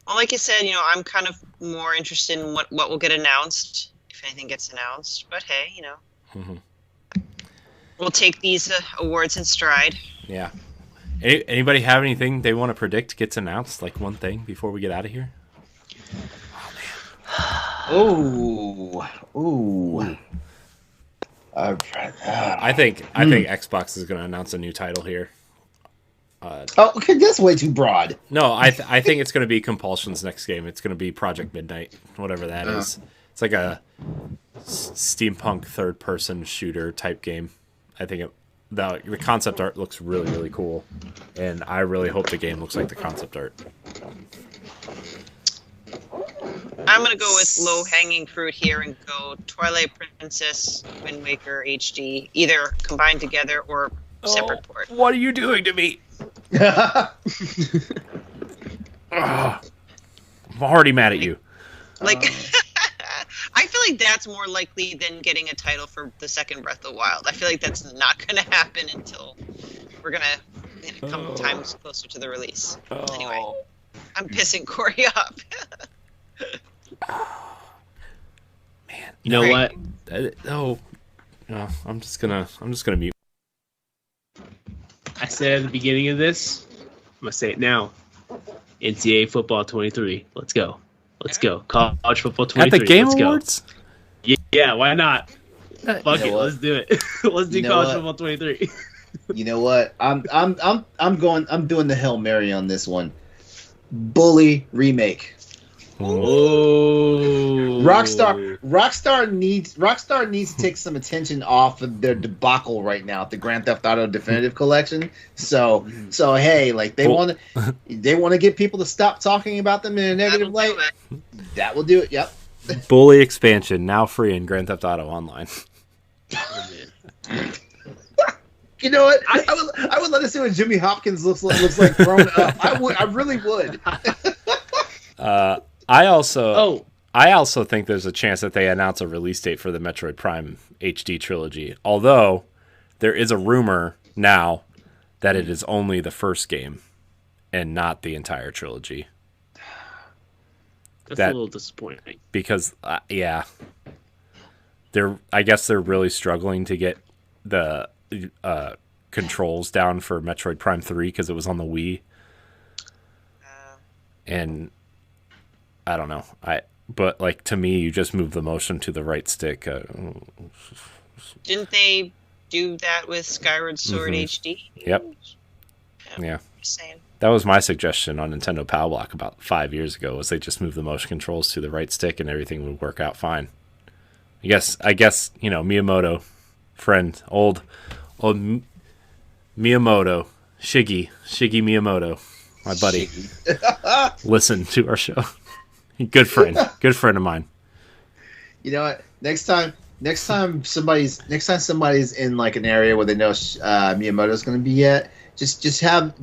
Well, like you said, I'm kind of more interested in what will get announced, if anything gets announced. But hey, we'll take these awards in stride. Yeah. Anybody have anything they want to predict gets announced? Like one thing before we get out of here? Oh, ooh. I think Xbox is going to announce a new title here. Okay, that's way too broad. No, I think it's going to be Compulsion's next game. It's going to be Project Midnight, whatever that is. It's like a steampunk third-person shooter type game. I think the concept art looks really, really cool, and I really hope the game looks like the concept art. I'm going to go with low-hanging fruit here and go Twilight Princess, Wind Waker HD, either combined together or separate port. What are you doing to me? I'm already mad at you. Like, I feel like that's more likely than getting a title for the second Breath of the Wild. I feel like that's not going to happen until we're going to come times closer to the release. Anyway, I'm pissing Corey off. Man, you know what? No, I'm just gonna mute. I said at the beginning of this, I'm gonna say it now. NCAA football 23. Let's go. College football 23. At the Game Let's Awards? Go. Yeah, why not? Fuck it, let's do it. Let's do college football 23. You know what? I'm doing the Hail Mary on this one. Bully remake. Oh, Rockstar needs to take some attention off of their debacle right now at the Grand Theft Auto Definitive Collection. So hey, like they want to get people to stop talking about them in a negative light. That will do it. Yep. Bully expansion now free in Grand Theft Auto Online. You know what? I would let us see what Jimmy Hopkins looks like grown up. I really would. I also think there's a chance that they announce a release date for the Metroid Prime HD trilogy. Although there is a rumor now that it is only the first game and not the entire trilogy. That's a little disappointing. Because I guess they're really struggling to get the controls down for Metroid Prime 3 because it was on the Wii. And I don't know. But like to me, you just move the motion to the right stick. Didn't they do that with Skyward Sword HD? Yep. Yeah. Just saying. That was my suggestion on Nintendo Power Block about 5 years ago. Was they just move the motion controls to the right stick and everything would work out fine. I guess Miyamoto, friend, old Miyamoto, Shiggy Miyamoto, my buddy, listen to our show. Good friend of mine. You know what? Next time somebody's in like an area where they know Miyamoto's going to be at, just drop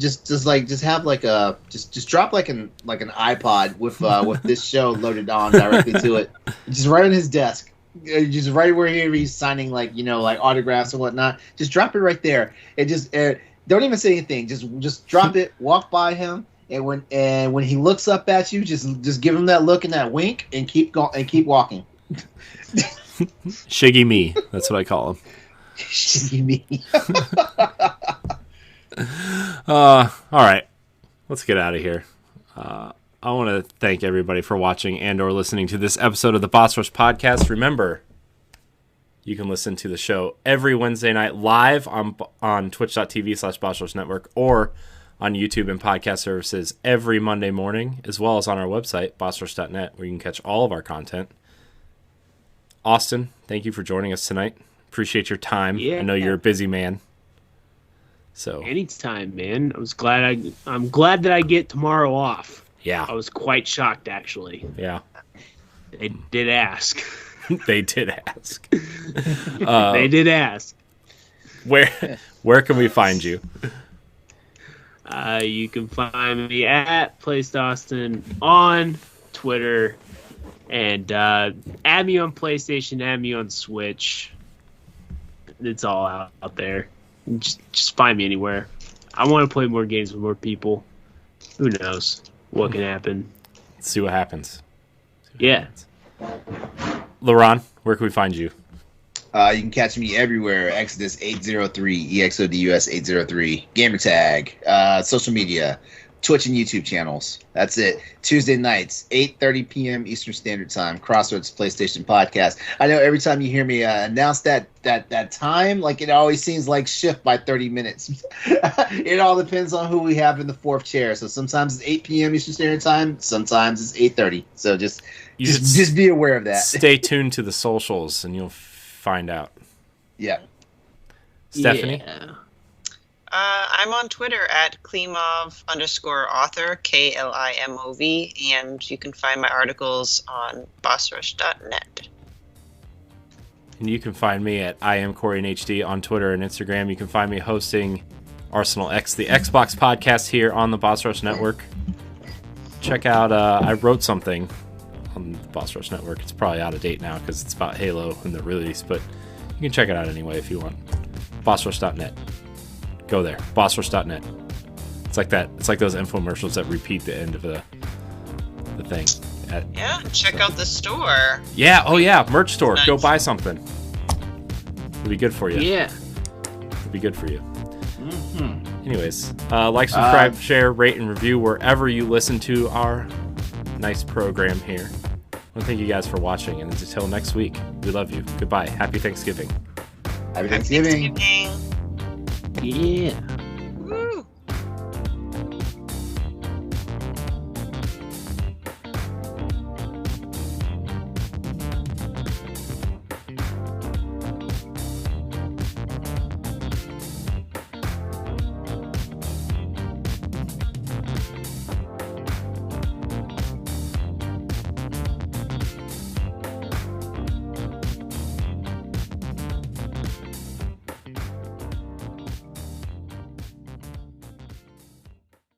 like an iPod with this show loaded on directly to it, just right on his desk, just right where he's signing like autographs and whatnot. Just drop it right there. It just don't even say anything. Just drop it. Walk by him. And when he looks up at you, just give him that look and that wink, and keep walking. Shiggy me, that's what I call him. Shiggy me. All right, let's get out of here. I want to thank everybody for watching and/or listening to this episode of the Boss Rush Podcast. Remember, you can listen to the show every Wednesday night live on twitch.tv/Boss Rush Network or on YouTube and podcast services every Monday morning, as well as on our website, bossrush.net, where you can catch all of our content. Austin, thank you for joining us tonight. Appreciate your time. Yeah. I know you're a busy man. So anytime, man. I'm glad that I get tomorrow off. Yeah. I was quite shocked, actually. Yeah. They did ask. They did ask. They did ask. Where can we find you? You can find me at PlayStaustin on Twitter, and add me on PlayStation, add me on Switch. It's all out there. Just find me anywhere. I want to play more games with more people. Who knows what can happen? Let's see what happens. Yeah. LeRon, where can we find you? You can catch me everywhere. Exodus 803, EXODUS 803, Gamertag, social media, Twitch and YouTube channels. That's it. Tuesday nights, 8:30 p.m. Eastern Standard Time. Crossroads PlayStation Podcast. I know every time you hear me announce that time, like it always seems like shift by 30 minutes. It all depends on who we have in the fourth chair. So sometimes it's 8 p.m. Eastern Standard Time. Sometimes it's 8:30. So just be aware of that. Stay tuned to the socials, and you'll find out. Yeah. Stephanie? Yeah. I'm on Twitter at Klimov_author, KLIMOV, and you can find my articles on bossrush.net. And you can find me at IamCoreyInHD on Twitter and Instagram. You can find me hosting Arsenal X, the Xbox podcast here on the Boss Rush Network. Check out, I wrote something on the Boss Rush Network. It's probably out of date now because it's about Halo and the release, but you can check it out anyway if you want. BossRush.net. Go there. BossRush.net. It's like that. It's like those infomercials that repeat the end of the thing. Yeah, check out the store. Yeah, oh yeah, merch store. Nice. Go buy something. It'll be good for you. Yeah. It'll be good for you. Mm-hmm. Anyways, like, subscribe, share, rate, and review wherever you listen to our nice program here. Well, thank you guys for watching, and until next week, we love you. Goodbye. Happy Thanksgiving. Happy Thanksgiving. Yeah.